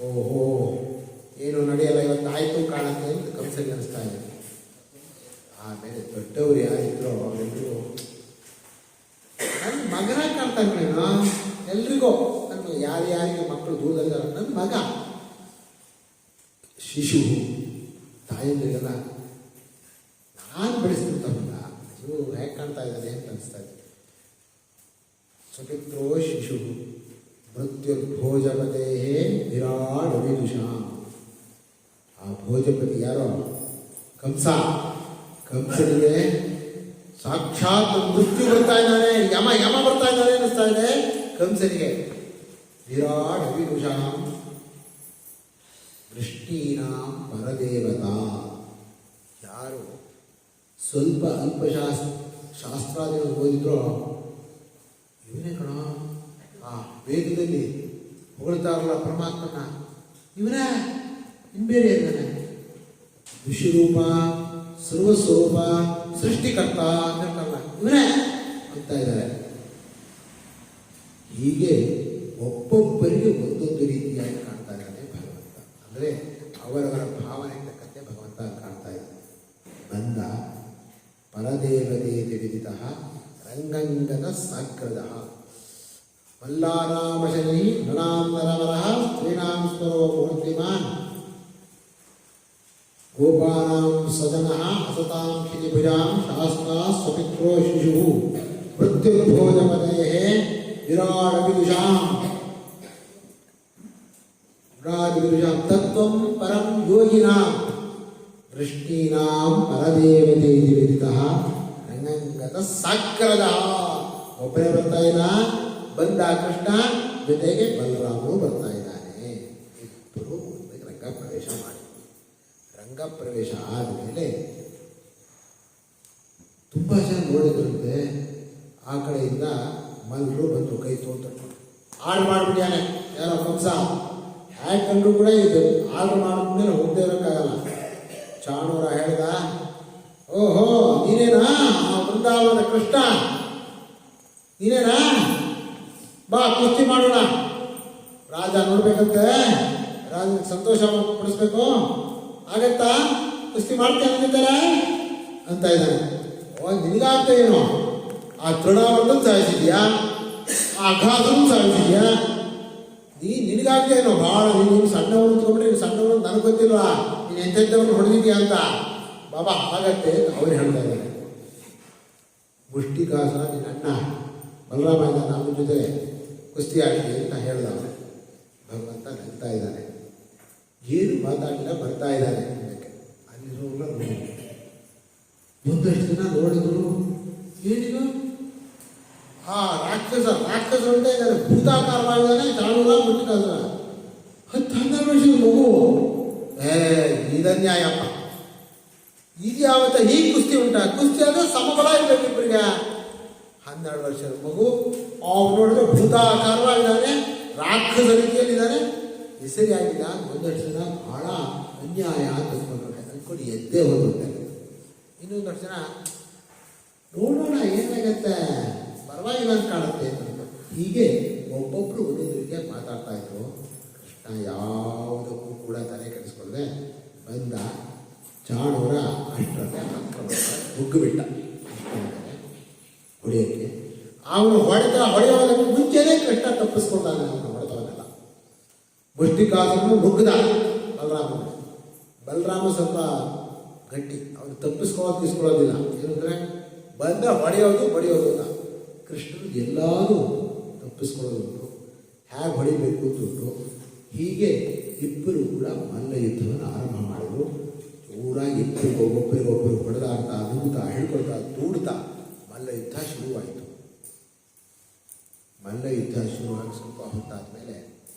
ಓಹೋ ಏನು ನಡೆಯಲ್ಲ ಇವತ್ತು ಆಯ್ತು ಕಾಣುತ್ತೆ ಅಂತ ಕಂಸನಿಗೆ ಅನಿಸ್ತಾ ಇದೆ. ಆಮೇಲೆ ದೊಡ್ಡವರು ಯಾರಿದ್ರು ಅವರೆಲ್ಲರೂ ನನ್ನ ಮಗನ ಕಾಣ್ತಾನೆ. ಎಲ್ರಿಗೂ ನನ್ನ ಯಾರ್ಯಾರಿಗೆ ಮಕ್ಕಳು ದೂರದಲ್ಲಿದ್ದಾರೆ ನನ್ನ ಮಗ ಶಿಶು. ತಾಯಂದ್ರಿಗೆಲ್ಲ ನಾನು ಬೆಳೆಸ್ತಿರ್ತಾನಲ್ಲ ಇವು ಹೇಗೆ ಕಾಣ್ತಾ ಇದ್ದಾನೆ ಅಂತ ಅನಿಸ್ತಾ ಇದೆ. ಸುಪಿತ್ರೋ ಶಿಶು ಮೃತ್ಯುರ್ಭೋಜಪತೇ ವಿರಾಟ್ ಅವಿದುಷಾ. ಆ ಭೋಜಪತಿ ಯಾರೋ ಕಂಸ. ಕಂಸನಿಗೆ ಸಾಕ್ಷಾತ್ ಮೃತ್ಯು ಬರ್ತಾ ಇದ್ದಾನೆ. ಯಮ ಬರ್ತಾ ಇದ್ದಾನೆ ಅನ್ನಿಸ್ತಾ ಇದೆ ಕಂಸನಿಗೆ. ವಿರಾಟ್ ಅವಿದುಷಾ ವೃಷ್ಣೀನಾಂ ಪರದೇವತಾ. ಯಾರು ಸ್ವಲ್ಪ ಅಲ್ಪ ಶಾಸ್ತ್ರಾದಿಗಳು ಓದಿದ್ರೋ ಇವನೇ ಕಣ. ಆ ವೇದದಲ್ಲಿ ಹೊಗಳ್ತಾರಲ್ಲ ಪರಮಾತ್ಮನ, ಇವನೇ ಬೇರೆ ಇದ್ದಾನೆ. ವಿಶ್ವರೂಪ ಸರ್ವಸ್ವರೂಪ ಸೃಷ್ಟಿಕರ್ತ ಅಂತಾರಲ್ಲ ಇವನೇ ಅಂತ ಇದ್ದಾರೆ. ಹೀಗೆ ಒಬ್ಬೊಬ್ಬರಿಗೆ ಒಂದೊಂದು ರೀತಿಯಾಗಿ ಕಾಣ್ತಾ ಇದ್ದಾನೆ ಭಗವಂತ. ಅಂದರೆ ಅವರವರ ಭಾವನೆಗೆ ತಕ್ಕಂತೆ ಭಗವಂತ ಕಾಣ್ತಾ ಇದ್ದಾನೆ. ಬಂದ ಪರದೇವತೆ ವಿದಿತ ರಂಗಂಗದ ಸಾಗ್ರದ ಮಲ್ಲಾರಾಮಶನಿ ನೃಣಾಂ ನರವರಃ ಸ್ತ್ರೀಣಾಂ ಸ್ಮರೋ ಮೂರ್ತಿಮಾನ್ ಗೋಪಾನಾಂ ಸದನಃ ಅಸತಾಂ ಕ್ಷಿತಿಭುಜಾಂ ಶಾಸ್ತಾ ಸ್ವಪಿತ್ರೋ ಶಿಶು ಮೃತ್ಯುರ್ಭೋಜಪತೇಃ ವಿರಾಡವಿದುಷಾಂ ತತ್ವಂ ಪರಂ ಯೋಗಿನಾಂ ವೃಷ್ಣೀನಾಂ ಪರದೇವತೆ ವಿದಿತಃ ರಂಗಂಗತ ಸಾಗ್ರದಃ. ಒಬ್ಬನೇ ಬರ್ತಾ ಇಲ್ಲ, ಬಂದ ಕೃಷ್ಣ ಜೊತೆಗೆ ಬಲರಾಮನು ಬರ್ತಾ ಇದ್ದಾನೆ. ಇಬ್ಬರು ರಂಗ ಪ್ರವೇಶ ಮಾಡಿ ರಂಗ ಪ್ರವೇಶ ಆದಮೇಲೆ ತುಂಬ ಜನ ನೋಡಿದ್ರಂತೆ. ಆ ಕಡೆಯಿಂದ ಮಲ್ಲರು ಬಂದರು ಕೈ ತೋರ್ಕೊಂಡು ಹಾಳು ಮಾಡಿಬಿಟ್ಯಾನೆ ಯಾರೋ ಕಂಸ. ಹ್ಯಾಕ್ ಕಂಡ್ರು ಕೂಡ ಇದು ಆರ್ಡರ್ ಮಾಡಿದ್ಮೇಲೆ ಹೋಗದೆ ಇರೋಕ್ಕಾಗಲ್ಲ. ಚಾಣೂರ ಹೇಳ್ದ, ಓಹೋ ನೀನೇನಾ ಬೃಂದಾವನ ಕೃಷ್ಣ, ನೀನೇನಾ ಬಾ ಕುಸ್ತಿ ಮಾಡೋಣ. ರಾಜ ನೋಡ್ಬೇಕಂತೆ, ರಾಜ ಸಂತೋಷ ಪಡಿಸ್ಬೇಕು. ಆಗತ್ತಾ ಕುಸ್ತಿ ಮಾಡ್ತೇನೆ ಅಂದಿದ್ದಾರೆ ಅಂತ ಇದ್ದಾನೆ. ನಿನಗಾಗ್ತಾ ಏನು? ಆ ತೃಣಾವರ್ಧನ್ ಸಾಯಿಸಿದ್ಯಾ, ಆ ಅಘಾತನೂ ಸಾಯಿಸಿದ್ಯಾ, ನಿನಗಾಗ್ತಾ ಏನೋ ಭಾಳ. ನೀನು ಸಣ್ಣವನು ತಗೊಂಡ್ರೆ ಸಣ್ಣವನು ನನಗೆ ಗೊತ್ತಿಲ್ವಾ ನೀನು ಎಂಥವ್ರನ್ನ ಹೊಡೆದಿದ್ಯಾ ಅಂತ. ಬಾಬಾ ಆಗತ್ತೆ ಅಂತ ಅವ್ರು ಹೇಳ್ತಾ ಇದ್ದಾರೆ. ಮುಷ್ಟಿಕಾಸ ನಿನ್ನ ಅಣ್ಣ ಬಲರಾಮ ಇದ್ದಾನೆ, ನಮ್ಮ ಜೊತೆ ಕುಸ್ತಿ ಆಡಿದೆ ಅಂತ ಹೇಳ್ದ. ಭಗವಂತ ನಗ್ತಾ ಇದ್ದಾನೆ, ಏನು ಮಾತಾಡಿಲ್ಲ, ಬರ್ತಾ ಇದ್ದಾನೆ. ಅಲ್ಲಿರೋಲ್ಲ ನೋಡಿ ಒಂದಷ್ಟು ಜನ ನೋಡಿದ್ರು. ಏನಿದು ಆ ರಾಕ್ಷಸರು ಅಂತ ಇದ್ದಾರೆ, ಭೂತಾಕಾರವಾಗಿದ್ದಾನೆ. ಚಾಣೂರ ಮುಷ್ಟಿಕಾಸ 10-12 ವರ್ಷದ ಮಗು. ಇದನ್ಯಾಯಪ್ಪ, ಇದು ಯಾವತ್ತ ಹೀಗೆ ಕುಸ್ತಿ ಉಂಟಾ? ಕುಸ್ತಿ ಆದರೆ ಸಮಬಲ ಇರಬೇಕು ಇಬ್ಬರಿಗೆ. 12 ವರ್ಷದ ಮಗು ಅವ್ನು ನೋಡಿದ್ರೆ ಭೂತಾಕಾರವಾಗಿದ್ದಾನೆ, ರಾಕ್ಷಸ ರೀತಿಯಲ್ಲಿದ್ದಾನೆ, ಹೆಸರಿಯಾಗಿಲ್ಲ. ಒಂದಷ್ಟು ಜನ ಬಹಳ ಅನ್ಯಾಯ ಅಂತ ಅಂದ್ಕೊಂಡು ಎದ್ದೇ ಹೋಗುತ್ತೆ. ಇನ್ನೊಂದಷ್ಟು ಜನ ನೋಡೋಣ ಏನಾಗತ್ತೆ, ಪರವಾಗಿಲ್ಲ ಅಂತ ಕಾಣುತ್ತೆ ಅಂತ. ಹೀಗೆ ಒಬ್ಬೊಬ್ಬರು ಒಂದೊಂದು ರೀತಿಯಾಗಿ ಮಾತಾಡ್ತಾ ಇದ್ರು. ಕೃಷ್ಣ ಯಾವುದಕ್ಕೂ ಕೂಡ ತಲೆ ಕೆಡಿಸ್ಕೊಳ್ಳದೆ ಬಂದ. ಚಾಣೂರ ಅಷ್ಟರಲ್ಲೇ ಮುಗ್ಗುಬಿಟ್ಟ ಹೊಡೆಯೋಕ್ಕೆ. ಅವನು ಹೊಡೆಯೋದಕ್ಕೆ ಮುಂಚೆನೇ ಕೃಷ್ಣ ಮುಷ್ಟಿಕಾಸುರನು ನುಗ್ಗದ ಬಲರಾಮ ಸ್ವಲ್ಪ ಗಟ್ಟಿ, ಅವನು ತಪ್ಪಿಸ್ಕೊಳ್ಳೋದಿಲ್ಲ. ಏನಂದರೆ ಬಂದರೆ ಹೊಡೆಯೋದು ಅಂತ. ಕೃಷ್ಣನು ಎಲ್ಲರೂ ತಪ್ಪಿಸ್ಕೊಳ್ಳೋದು ಹೇಗೆ ಹೊಡಿಬೇಕು ದುಡ್ಡು. ಹೀಗೆ ಇಬ್ಬರು ಕೂಡ ಮಲ್ಲ ಯುದ್ಧವನ್ನು ಆರಂಭ ಮಾಡಿದ್ರು. ಜೋರಾಗಿ ಒಬ್ಬರಿಗೊಬ್ಬರು ಹೊಡೆದಾಡ್ತಾ ನುಗ್ಗುತ್ತಾ ಹಿಡ್ಕೊಳ್ತಾ ದೂಡ್ತಾ ಮಲ್ಲ ಯುದ್ಧ ಶುರುವಾಯಿತು. ಮಲ್ಲ ಯುದ್ಧ ಶುರುವಾಗಿ ಸ್ವಲ್ಪ ಹೊತ್ತಾದ್ಮೇಲೆ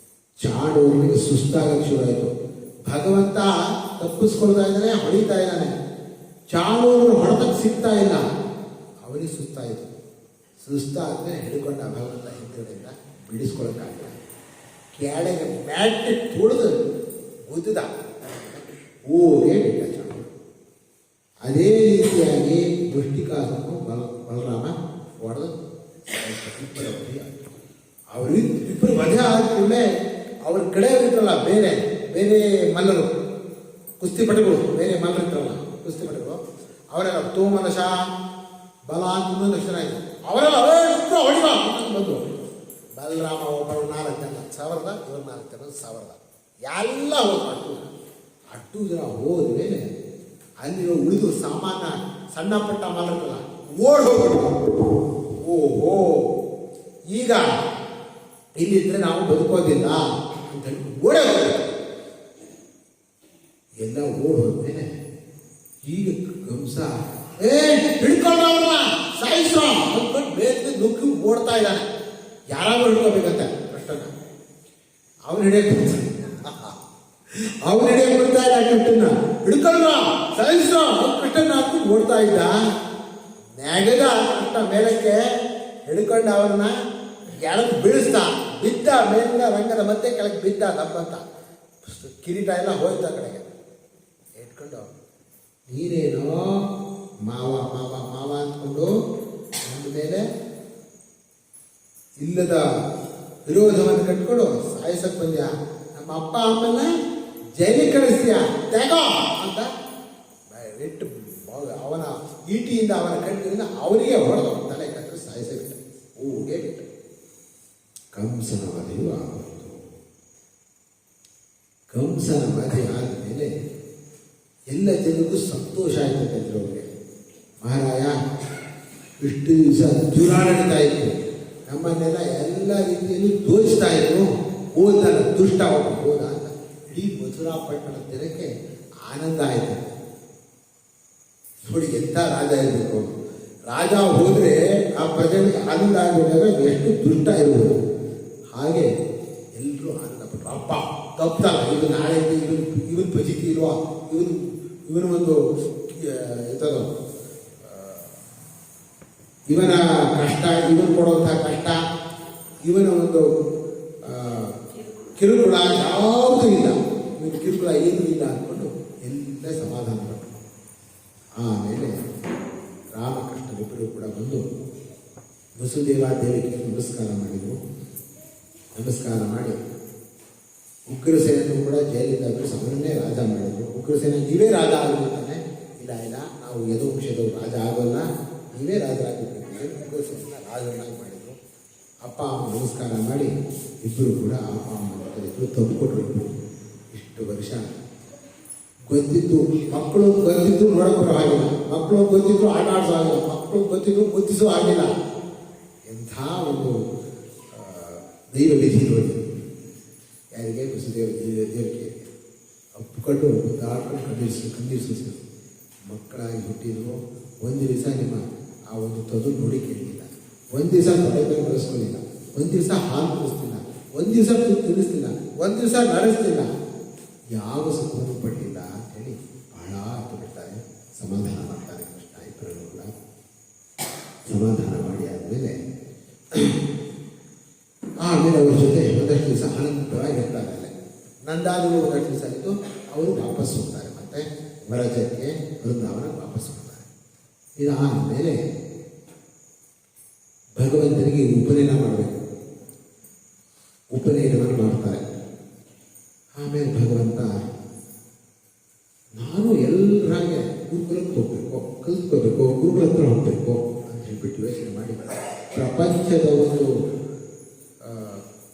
ಚಾಣೂರನಿಗೆ ಸುಸ್ತಾಗಕ್ಕೆ ಶುರುವಾಯಿತು. ಭಗವಂತ ತಪ್ಪಿಸ್ಕೊಳ್ತಾ ಇದ್ದಾನೆ, ಹೊಡಿತಾ ಇದ್ದಾನೆ. ಚಾಣೂರನು ಹೊಡೆದಕ್ಕೆ ಸಿಗ್ತಾ ಇಲ್ಲ, ಅವನಿಗೆ ಸುಸ್ತಾಯಿತು. ಸುಸ್ತಾದ್ಮೇಲೆ ಹಿಡ್ಕೊಂಡ ಭಗವಂತ ಹಿಂದಿನಿಂದ ಬಿಡಿಸ್ಕೊಳಕ್ಕಾಗಿಲ್ಲ. ಕೆಳಗೆ ಮ್ಯಾಟ್ ತುಳಿದು ಗುದ್ದ ಓಗೆ ಬಿಟ್ಟ ಚಾಣೂರು. ಅದೇ ರೀತಿಯಾಗಿ ಮುಷ್ಟಿಕಾಸುರನು ಬಲರಾಮ ಹೊಡೆದು ಅವರಿಬ್ಬರು ವಧೆ ಆದ್ಮೇಲೆ ಅವ್ರ ಕಡೆ ಇದ್ರಲ್ಲ ಬೇರೆ ಬೇರೆ ಮಲ್ಲರು, ಕುಸ್ತಿಪಟುಗಳು, ಬೇರೆ ಮಲ್ಲರು ಇದ್ರಲ್ಲ ಕುಸ್ತಿಪಟುಗಳು, ಅವರೆಲ್ಲ ತೋಮನಶ ಬಲ ಅಂತ ಇನ್ನೊಂದು ಅಕ್ಷರ ಆಯಿತು. ಅವರೆಲ್ಲ ಹೊಡಿವ ಬಂದು ಬಲರಾಮ ಒಬ್ಬರು 4 ಜನ 1000, ಇವರು 4 ಜನ 1000 ಎಲ್ಲ ಹೋದ್ರು. ಅಷ್ಟು ಜನ ಹೋದ್ಮೇಲೆ ಅಲ್ಲಿ ಉಳಿದು ಸಾಮಾನ್ಯ ಸಣ್ಣ ಪಟ್ಟ ಮಲ್ಲರಲ್ಲ ಓಡ್ ಹೋಗ್ಬಿಟ್ಟು, ಓಹೋ ಈಗ ಇಲ್ಲಿದ್ರೆ ನಾವು ಬದುಕೋದಿಲ್ಲ ಅಂತ ಹೇಳಿ ಓಡೇ ಹೋಗ್ಬೇಕು. ಎಲ್ಲ ಓಡ್ ಹೋದ್ಮೇಲೆ ಈಗ ಕಂಸ ಹಿಡ್ಕೊಂಡ್ರವ್ರನ್ನ ಸಾಯಿಸ್ರ ಅಂದ್ಕೊಂಡು ಬೇರೆ ನುಗ್ಗಿ ಓಡ್ತಾ ಇದ್ದಾನೆ. ಯಾರಾದ್ರೂ ಹಿಡ್ಕೋಬೇಕಂತ ಕೃಷ್ಣನ. ಅವನು ಹಿಡಿಯಕ್ಕೆ ಬರ್ತಾ ಇಲ್ಲ. ಕೃಷ್ಣನ ಹಿಡ್ಕೊಂಡ್ರ ಸಾಯಿಸ್ರ ಕೃಷ್ಣನ ಹಾಕೊಂಡು ಓಡ್ತಾ ಇದ್ದ. ನೆಗದ ಕೃಷ್ಣ ಮೇಲಕ್ಕೆ ಹಿಡ್ಕೊಂಡು ಅವನ್ನ ಕೆಳಗೆ ಬೀಳಿಸ್ತಾ ಬಿದ್ದ. ಮೇಲಿನ ರಂಗದ ಮತ್ತೆ ಕೆಳಗೆ ಬಿದ್ದ. ದಪ್ಪಂತ ಕಿರೀಟ ಎಲ್ಲ ಹೋಯ್ತು ಆ ಕಡೆಗೆ ಇಟ್ಕೊಂಡು. ನೀನೇನೋ ಮಾವ ಮಾವ ಮಾವ ಅಂದ್ಕೊಂಡು ಅಂದ ಮೇಲೆ ಇಲ್ಲದ ವಿರೋಧವನ್ನು ಕಟ್ಕೊಂಡು ಸಾಯಿಸಕ್ ಬಂದ್ಯಾ, ನಮ್ಮ ಅಪ್ಪ ಅಮ್ಮನ ಜೈಲಿಗೆ ಕಳಿಸ್ತೀಯ ತೆಗೋ ಅಂತ ಇಟ್ಟು ಅವನ ಈಟಿಯಿಂದ ಅವನ ಕಣ್ಣಿನಿಂದ ಅವನಿಗೆ ಹೊಡೆದು ತಲೆ ಕಟ್ಟರೆ ಸಾಯಿಸಬಿಟ್ಟ. ಹೂಗೆ ಬಿಟ್ಟ. ಕಂಸನ ವಧೆಯು ಆಗೋಯಿತು. ಕಂಸನ ವಧೆ ಆದಮೇಲೆ ಎಲ್ಲ ಜನರಿಗೂ ಸಂತೋಷ ಆಯಿತು. ಅವರಿಗೆ ಮಹಾರಾಯ ಇಷ್ಟು ದಿವಸ ದುರಾಡಳಿತ ಇತ್ತು, ನಮ್ಮನ್ನೆಲ್ಲ ಎಲ್ಲ ರೀತಿಯಲ್ಲಿ ತೋರಿಸ್ತಾ ಇದ್ರು, ಹೋದ ದುಷ್ಟ ಹೋದ ಅಂತ ಇಡೀ ಮಥುರಾಪಟ್ಟಣ ಜನಕ್ಕೆ ಆನಂದ ಆಯಿತು. ನೋಡಿ ಎಂಥ ರಾಜ ಇರಬೇಕು. ರಾಜ ಹೋದರೆ ಆ ಪ್ರಜೆಗೆ ಆನಂದ ಆಗಿಬಿಟ್ಟಾಗ ಎಷ್ಟು ದುಷ್ಟ ಇರ್ಬೋದು. ಹಾಗೆ ಎಲ್ಲರೂ ಆನಂದ ಪಟ್ಟರು. ಅಪ್ಪ ತಪ್ಪಲ್ಲ, ಇದು ನಾಳೆ ಇವನು ಪಜಿತಿ ಇಲ್ವಾ, ಇವನು ಒಂದು ಎಂಥದ್ದು ಇವನ ಕಷ್ಟ, ಇವನು ಕೊಡುವಂಥ ಕಷ್ಟ, ಇವನ ಒಂದು ಕಿರುಕುಳ ಯಾವುದೂ ಇಲ್ಲ, ಇವನು ಕಿರುಕುಳ ಏನೂ ಇಲ್ಲ ಅಂದ್ಕೊಂಡು ಎಲ್ಲ ಸಮಾಧಾನ ಪಟ್ಟರು. ಆಮೇಲೆ ರಾಮಕೃಷ್ಣರಿಬ್ಬರು ಕೂಡ ಬಂದು ವಸುದೇವ ದೇವಿಗೆ ನಮಸ್ಕಾರ ಮಾಡಿದರು. ನಮಸ್ಕಾರ ಮಾಡಿ ಉಗ್ರಸೇನನ್ನು ಕೂಡ ಜೈಲಿಂದ ಬಿಡಿಸಿ ಅವರನ್ನೇ ರಾಜ ಮಾಡಿದರು. ಉಗ್ರಸೇನ ನೀವೇ ರಾಜ ಆಗಿರ್ತಾನೆ. ಇಲ್ಲ ಇಲ್ಲ, ನಾವು ಯದುವಂಶದವರು ರಾಜ ಆಗೋಲ್ಲ, ನೀವೇ ರಾಜರಾಗಿರ್ಬೇಕು. ಉಗ್ರಸೇನ ರಾಜನಾಗಿ ಮಾಡಿದರು. ಅಪ್ಪ ಅಮ್ಮ ನಮಸ್ಕಾರ ಮಾಡಿ ಇಬ್ಬರು ಕೂಡ ಅಪ್ಪ ಅಮ್ಮ ಇಬ್ಬರು ತಪ್ಪಿಕೊಟ್ರು. ಇಷ್ಟು ವರ್ಷ ಗೊತ್ತಿದ್ದು ಮಕ್ಕಳು ಗೊತ್ತಿದ್ದು ನೋಡೋಕೆ ಆಗಿಲ್ಲ, ಮಕ್ಕಳು ಗೊತ್ತಿದ್ರು ಆಟ ಆಡಿಸೋ ಆಗಿಲ್ಲ, ಮಕ್ಕಳು ಗೊತ್ತಿದ್ರು ಮುದ್ದಿಸೋ ಆಗಿಲ್ಲ. ಎಂಥ ಒಂದು ದೈವ ವಿಧಿ ನೋಡಿ. ಯಾರಿಗೆ ವಸುದೇವ ದೇವರಿಗೆ ಅಪ್ಪುಕೊಂಡು ದಾಟ್ಕೊಂಡು ಕಂದಿರಿಸಿದ್ರು. ಮಕ್ಕಳಾಗಿ ಹುಟ್ಟಿದ್ರು. ಒಂದು ದಿವಸ ನಿಮ್ಮ ಆ ಒಂದು ತದು ನೋಡಿ ಕೇಳಲಿಲ್ಲ, ಒಂದು ದಿವಸ ತಲೆ ಮೇಲೆ ಬಳಸ್ಕೊಳ್ಳಿಲ್ಲ, ಒಂದು ದಿವಸ ಹಾಲು ಕುಡಿಸ್ತಿಲ್ಲ, ಒಂದು ದಿವಸ ತಿನ್ನಿಸ್ತಿಲ್ಲ, ಒಂದು ದಿವಸ ನಡೆಸ್ತಿಲ್ಲ, ಯಾವ ಸುಖವನ್ನು ಪಟ್ಟಿಲ್ಲ ಅಂತೇಳಿ ಬಹಳ ಅರ್ಥ ಬಿಡ್ತಾರೆ. ಸಮಾಧಾನ ಮಾಡ್ತಾರೆ ಕೃಷ್ಣ. ಇಬ್ಬರನ್ನು ಕೂಡ ಸಮಾಧಾನ ಮಾಡಿ ಆದಮೇಲೆ ಆಮೇಲೆ ಅವ್ರ ಜೊತೆ ಒಂದಷ್ಟು ದಿವಸ ಆನಂದವಾಗಿರ್ತಾರೆ. ಅಲ್ಲೇ ನಂದಾದಿಗಳು ಒಂದಷ್ಟು ದಿವಸ ಆಯಿತು. ಅವರು ವಾಪಸ್ ಹೋಗ್ತಾರೆ. ಮತ್ತೆ ವರಜಕ್ಕೆ ಬೃಂದಾವನ ವಾಪಸ್ ಹೋಗ್ತಾರೆ. ಇದಾದಮೇಲೆ ಭಗವಂತನಿಗೆ ಉಪನಯನ ಮಾಡಬೇಕು. ಉಪನಯನವನ್ನು ಮಾಡ್ತಾರೆ. ಆಮೇಲೆ ಭಗವಂತ ನಾನು ಎಲ್ಲರಾಗೆ ಗುರುಕುಲಕ್ಕೆ ಹೋಗ್ಬೇಕು, ಕಲ್ತ್ಕೋಬೇಕು, ಗುರುಗಳ ಹತ್ರ ಹೋಗ್ಬೇಕು ಅಂತ ಹೇಳ್ಬಿಟ್ಟು ಯೋಚನೆ ಮಾಡಿ ಪ್ರಪಂಚದ ಒಂದು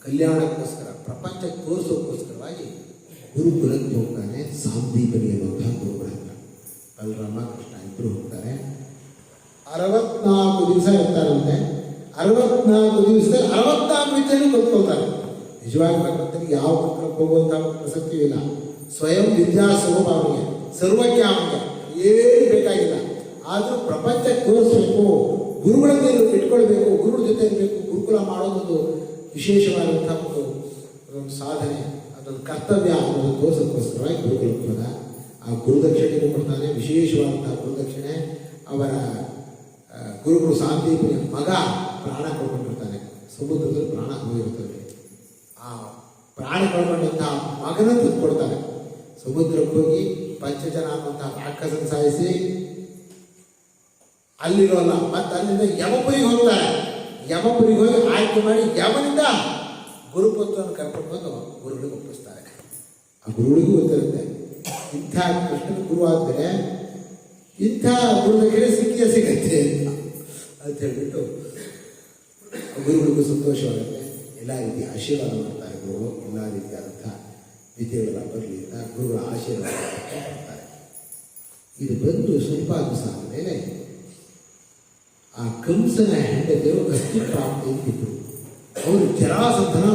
ಕಲ್ಯಾಣಕ್ಕೋಸ್ಕರ ಪ್ರಪಂಚಕ್ಕೆ ತೋರಿಸೋಕ್ಕೋಸ್ಕರವಾಗಿ ಗುರುಕುಲಕ್ಕೆ ಹೋಗ್ತಾನೆ. ಸಾಂದೀಪನಿ ಅನ್ನುವಂತಹ ಗುರುಗಳ ಹತ್ರ ಬಲರಾಮ ಕೃಷ್ಣ ಇಬ್ಬರು ಹೋಗ್ತಾರೆ. 64 ದಿವಸ ಇರ್ತಾರಂತೆ. 64 ದಿವಸದಲ್ಲಿ 64 ವಿದ್ಯೆಯನ್ನು ಕಲ್ತ್ಕೊಳ್ತಾರೆ. ನಿಜವಾಗಿ ಭಗವಂತನಿಗೆ ಯಾವ ಮಂತ್ರಕ್ಕೆ ಹೋಗುವಂತಹ ಪ್ರಸಕ್ತಿಯೂ ಇಲ್ಲ. ಸ್ವಯಂ ವಿದ್ಯಾ ಸ್ವಭಾವನಿಗೆ ಸರ್ವಜ್ಞ ಅವನಿಗೆ ಏನು ಬೇಕಾಗಿಲ್ಲ. ಆದರೂ ಪ್ರಪಂಚಕ್ಕೆ ತೋರಿಸಬೇಕು, ಗುರುಗಳನ್ನು ಇಟ್ಕೊಳ್ಬೇಕು, ಗುರುಗಳ ಜೊತೆ ಇರಬೇಕು. ಗುರುಕುಲ ಮಾಡೋದೊಂದು ವಿಶೇಷವಾದಂತಹ ಒಂದು ಸಾಧನೆ, ಅದೊಂದು ಕರ್ತವ್ಯ ಅನ್ನೋದು ತೋರಿಸೋಕ್ಕೋಸ್ಕರವಾಗಿ ಗುರುಕುಲಕ್ಕೆ ಹೋದ. ಆ ಗುರುದಕ್ಷಿಣೆಯನ್ನು ಕೊಡ್ತಾನೆ. ವಿಶೇಷವಾದಂತಹ ಗುರುದಕ್ಷಿಣೆ ಅವರ ಗುರುಗಳು ಸಾಂದೀಪನಿಯ ಮಗ ಪ್ರಾಣ ಕಳ್ಕೊಂಡಿರ್ತಾನೆ. ಸಮುದ್ರದಲ್ಲಿ ಪ್ರಾಣ ಹೋಗಿರ್ತದೆ. ಆ ಪ್ರಾಣ ಕಳ್ಕೊಂಡಂತಹ ಮಗನ ತಂದುಕೊಡ್ತಾನೆ. ಸಮುದ್ರಕ್ಕೆ ಹೋಗಿ ಪಂಚಜನ ಅನ್ನುವಂತಹ ರಾಕ್ಷಸನ ಸಾಯಿಸಿ ಅಲ್ಲಿರೋಲ್ಲ. ಮತ್ತೆ ಅಲ್ಲಿಂದ ಯಮಪುರಿಗೆ ಹೋಗ್ತಾರೆ. ಯಮಪುರಿಗೆ ಹೋಗಿ ಆಯ್ಕೆ ಮಾಡಿ ಯಮನಿಂದ ಗುರುಪುತ್ರವನ್ನು ಕರ್ಕೊಂಡು ಬಂದು ಗುರುಗಳಿಗೆ ಒಪ್ಪಿಸ್ತಾರೆ. ಆ ಗುರುಗಳಿಗೂ ಗೊತ್ತಿರುತ್ತೆ ಇಂಥ ಕೃಷ್ಣನ ಗುರು ಆದ್ಮೇಲೆ ಇಂಥ ಗುರುಗಳಿಗೆ ಸಿಗತ್ತೆ ಅಂತ ಹೇಳ್ಬಿಟ್ಟು ಗುರುಗಳಿಗೂ ಸಂತೋಷವಾಗುತ್ತೆ. ಎಲ್ಲ ರೀತಿಯ ಆಶೀರ್ವಾದ ಮಾಡ್ತಾರೆ ಗುರುಗಳು. ಎಲ್ಲ ರೀತಿಯಾದಂಥ ವಿದ್ಯೆಗಳೆಲ್ಲ ಬರಲಿ ಅಂತ ಗುರುಗಳ ಆಶೀರ್ವಾದ ಮಾಡ್ತಾರೆ. ಇದು ಬಂದು ಸ್ವಲ್ಪ ದಿವಸ ಆದಮೇಲೆ ಆ ಕಂಸನ ಹೆಂಡತಿಯರು ಅಸ್ಥಿ ಪ್ರಾಪ್ತಿ ಅಂತಿದ್ರು. ಅವರು ಜರಾಸಂಧನ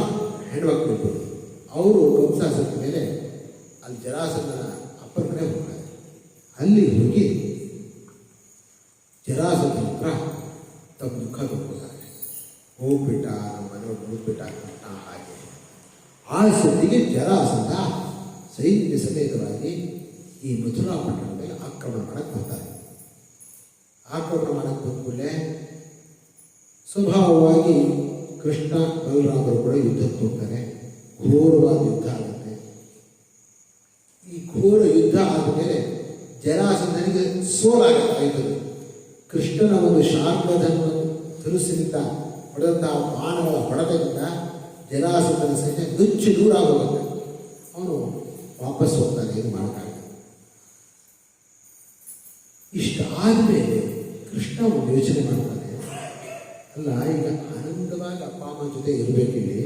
ಹೆಣ್ಮಕ್ಳಿದ್ರು. ಅವರು ಕಂಸ ಸತ್ತ ಮೇಲೆ ಅಲ್ಲಿ ಜರಾಸಂಧನ ಅಪ್ಪನ ಮನೆ ಹೋಗ್ತಾರೆ. ಅಲ್ಲಿ ಹೋಗಿ ಜರಾಸಂಧನ ಹತ್ರ ತಮ್ಮ ದುಃಖ ತಗೊಳ್ತಾರೆ. ಹೋಗ್ಬಿಟ್ಟ, ನಮ್ಮ ಮನೆಯವ್ರು ಹೋಗ್ಬಿಟ್ಟ ಕೃಷ್ಣ. ಹಾಗೆ ಆ ಸದ್ದಿಗೆ ಜರಾಸಂಧ ಸೈನ್ಯ ಸಮೇತವಾಗಿ ಈ ಮಥುರಾ ಪಟ್ಟಣದ ಮೇಲೆ ಆಕ್ರಮಣ ಮಾಡಕ್ಕೆ ಬರ್ತಾರೆ. ಆಕ್ರಮಣ ಮಾಡಕ್ಕೆ ಬಂದ್ಕೂಡಲೇ ಸ್ವಭಾವವಾಗಿ ಕೃಷ್ಣ ಬಲರಾಮರು ಕೂಡ ಯುದ್ಧಕ್ಕೆ ಹೋಗ್ತಾರೆ. ಘೋರವಾದ ಯುದ್ಧ ಆಗುತ್ತೆ. ಈ ಘೋರ ಯುದ್ಧ ಆದಮೇಲೆ ಜರಾಸಂಧನಿಗೆ ಸೋಲಾಗುತ್ತದೆ. ಕೃಷ್ಣನ ಒಂದು ಶಾರ್ವಧರ್ಮ ತುರುಸಿನಿಂದ ಹೊಡೆದಂತಹ ಬಾಣಗಳ ಹೊಡೆತದಿಂದ ಜರಾಸಂಧನ ಸೈನ್ಯ ನುಚ್ಚು ದೂರ ಹೋಗುತ್ತೆ. ಅವನು ವಾಪಸ್ ಹೋಗ್ತಾನೆ. ಏನು ಮಾಡೋಕ್ಕಾಗಲ್ಲ. ಇಷ್ಟ ಆದಮೇಲೆ ಕೃಷ್ಣ ಒಂದು ಯೋಚನೆ ಮಾಡ್ತಾನೆ. ಅಲ್ಲ, ಈಗ ಆನಂದವಾಗಿ ಅಪ್ಪ ಅಮ್ಮ ಜೊತೆ ಇರಬೇಕಿಲ್ಲಿ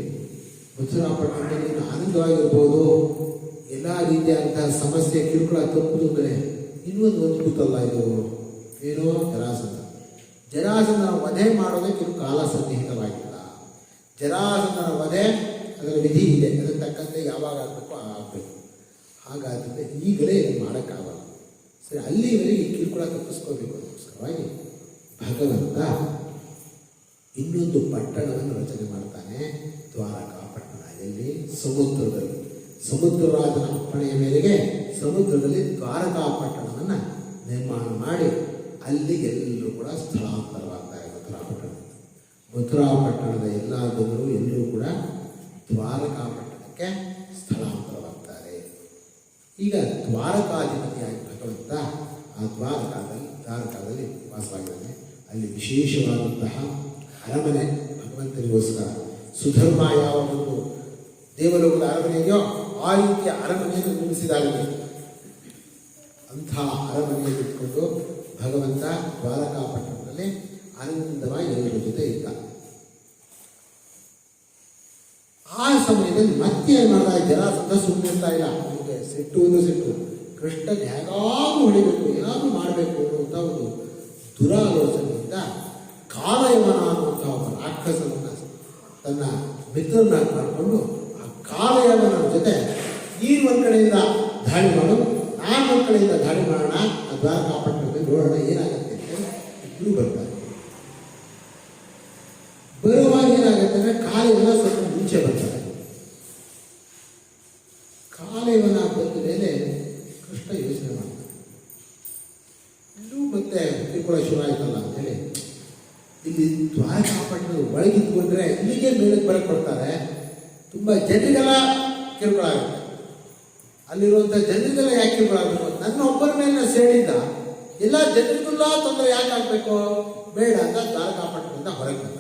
ಮಥುರಾ ಪಟ್ಟಣದಲ್ಲಿ ಆನಂದವಾಗಿರ್ಬೋದು. ಎಲ್ಲ ರೀತಿಯಾದಂತಹ ಸಮಸ್ಯೆ ಕಿರುಕುಳ ತಪ್ಪುದು ಅಂದರೆ ಇನ್ನೊಂದು ಅದ್ಭುತಲ್ಲ ಇದು. ಏನೋ ಜರಾಸಂಧನ ವಧೆ ಮಾಡೋದಕ್ಕೆ ಇದು ಕಾಲ ಸನ್ನಿಹಿತವಾಗಿಲ್ಲ. ಜರಾಸಂಧನ ವಧೆ ಅದರ ವಿಧಿ ಇದೆ. ಅದರ ತಕ್ಕಂತೆ ಯಾವಾಗ ಆಗಬೇಕು ಆಗಬೇಕು. ಹಾಗಾದರೆ ಈಗಲೇ ಇದು ಮಾಡೋಕ್ಕಾಗಲ್ಲ. ಸರಿ, ಅಲ್ಲಿವರೆಗೆ ಈ ಕಿರುಕುಳ ತಪ್ಪಿಸ್ಕೋಬೇಕು ಅದಕ್ಕೋಸ್ಕರವಾಗಿ ಭಗವಂತ ಇನ್ನೊಂದು ಪಟ್ಟಣವನ್ನು ರಚನೆ ಮಾಡ್ತಾನೆ. ದ್ವಾರಕಾ ಪಟ್ಟಣ. ಎಲ್ಲಿ? ಸಮುದ್ರದಲ್ಲಿ. ಸಮುದ್ರರಾಜನ ಅಪ್ಪಣೆಯ ಮೇರೆಗೆ ಸಮುದ್ರದಲ್ಲಿ ದ್ವಾರಕಾ ಪಟ್ಟಣವನ್ನು ನಿರ್ಮಾಣ ಮಾಡಿ ಅಲ್ಲಿಗೆ ಎಲ್ಲರೂ ಕೂಡ ಸ್ಥಳಾಂತರವಾಗ್ತಾರೆ. ಮಥುರಾ ಪಟ್ಟಣ. ಮಥುರಾ ಪಟ್ಟಣದ ಎಲ್ಲ ಜನರು ಎಲ್ಲರೂ ಕೂಡ ದ್ವಾರಕಾ ಪಟ್ಟಣಕ್ಕೆ ಸ್ಥಳಾಂತರವಾಗ್ತಾರೆ. ಈಗ ದ್ವಾರಕಾಧಿಪತಿಯಾಗಿ ಭಗವಂತ ಆ ದ್ವಾರಕಾದಲ್ಲಿ ವಾಸವಾಗಿದ್ದಾನೆ. ಅಲ್ಲಿ ವಿಶೇಷವಾದಂತಹ ಅರಮನೆ ಭಗವಂತನಿಗೋಸ್ಕರ. ಸುಧರ್ಮ ಯಾವ ಒಂದು ದೇವಲೋಕದ ಅರಮನೆ ಇದೆಯೋ ಆ ರೀತಿಯ ಅರಮನೆಯನ್ನು ನಿರ್ಮಿಸಿದ್ದಾರೆ. ಅಂಥ ಅರಮನೆಯಲ್ಲಿ ಇಟ್ಕೊಂಡು ಭಗವಂತ ದ್ವಾರಕಾ ಪಟ್ಟಣದಲ್ಲಿ ಆನಂದವಾಗಿ ಎಲ್ಲರ ಜೊತೆ ಇದ್ದ. ಆ ಸಮಯದಲ್ಲಿ ಮತ್ತೆ ಏನು ಮಾಡಿದ? ಜರಾಸಂಧ ಸುಮ್ಮನಿರ್ತಾ ಇಲ್ಲ. ಅವನಿಗೆ ಸಿಟ್ಟು. ಕೃಷ್ಣನ್ ಹೇಗಾದ್ರೂ ಹೊಡಿಬೇಕು, ಏನಾದ್ರೂ ಮಾಡಬೇಕು ಅನ್ನುವಂಥ ಒಂದು ದುರಾಲೋಚನೆಯಿಂದ ಕಾಲಯವನ ಅನ್ನುವಂಥ ಒಬ್ಬ ರಾಕ್ಷಸನನ್ನು ತನ್ನ ಮಿತ್ರನಾಗಿ ಮಾಡಿಕೊಂಡು ಆ ಕಾಲಯವನ ಜೊತೆ ನೀನು ಒಂದು ಕಡೆಯಿಂದ ದಾಳಿ ಮಾಡು, ನಾನು ಒಂದು ಕಡೆಯಿಂದ ದಾಳಿ ಮಾಡೋಣ, ಆ ದ್ವಾರಕಾ ಪಟ್ಟಣದಲ್ಲಿ ನೋಡೋಣ ಏನಾಗುತ್ತೆ ಅಂತ ಇಬ್ಬರು ಬರ್ತಾರೆ. ಬರುವಾಗ ಏನಾಗುತ್ತೆ ಅಂದರೆ ಕಾಲಯವನ ಸ್ವಲ್ಪ ಮುಂಚೆ ಬರ್ತಾರೆ. ಕಾಲಯವನ ಬಂದ ಮೇಲೆ ಕೃಷ್ಣ ಯೋಚನೆ ಮಾಡ್ತಾನೆ. ಇಲ್ಲೂ ಮತ್ತೆ ಕಿರುಕುಳ ಶುರು ಆಯ್ತಲ್ಲ ಅಂತೇಳಿ ಇಲ್ಲಿ ದ್ವಾರಕಾ ಪಟ್ಟಣದ ಒಳಗಿದ್ಕೊಂಡ್ರೆ ಇಲ್ಲಿಗೆ ಮೇಲಕ್ಕೆ ಬರಕ್ಕೆ ಕೊಡ್ತಾರೆ. ತುಂಬ ಜನರಿಗೆಲ್ಲ ಕಿರುಕುಳ ಆಗುತ್ತೆ. ಅಲ್ಲಿರುವಂಥ ಜನರಿಗೆಲ್ಲ ಯಾಕೆ ಕಿರುಕುಳ ಆಗಬೇಕು? ನನ್ನ ಒಬ್ಬರ ಮೇಲೆ ಸೇರಿದ ಎಲ್ಲ ಜನರಿಗೆಲ್ಲ ತೊಂದರೆ ಯಾಕೆ ಆಗಬೇಕು? ಬೇಡ ಅಂತ ದ್ವಾರಕಾ ಪಟ್ಟಣದಿಂದ ಹೊರಗೆ ಬಂದ.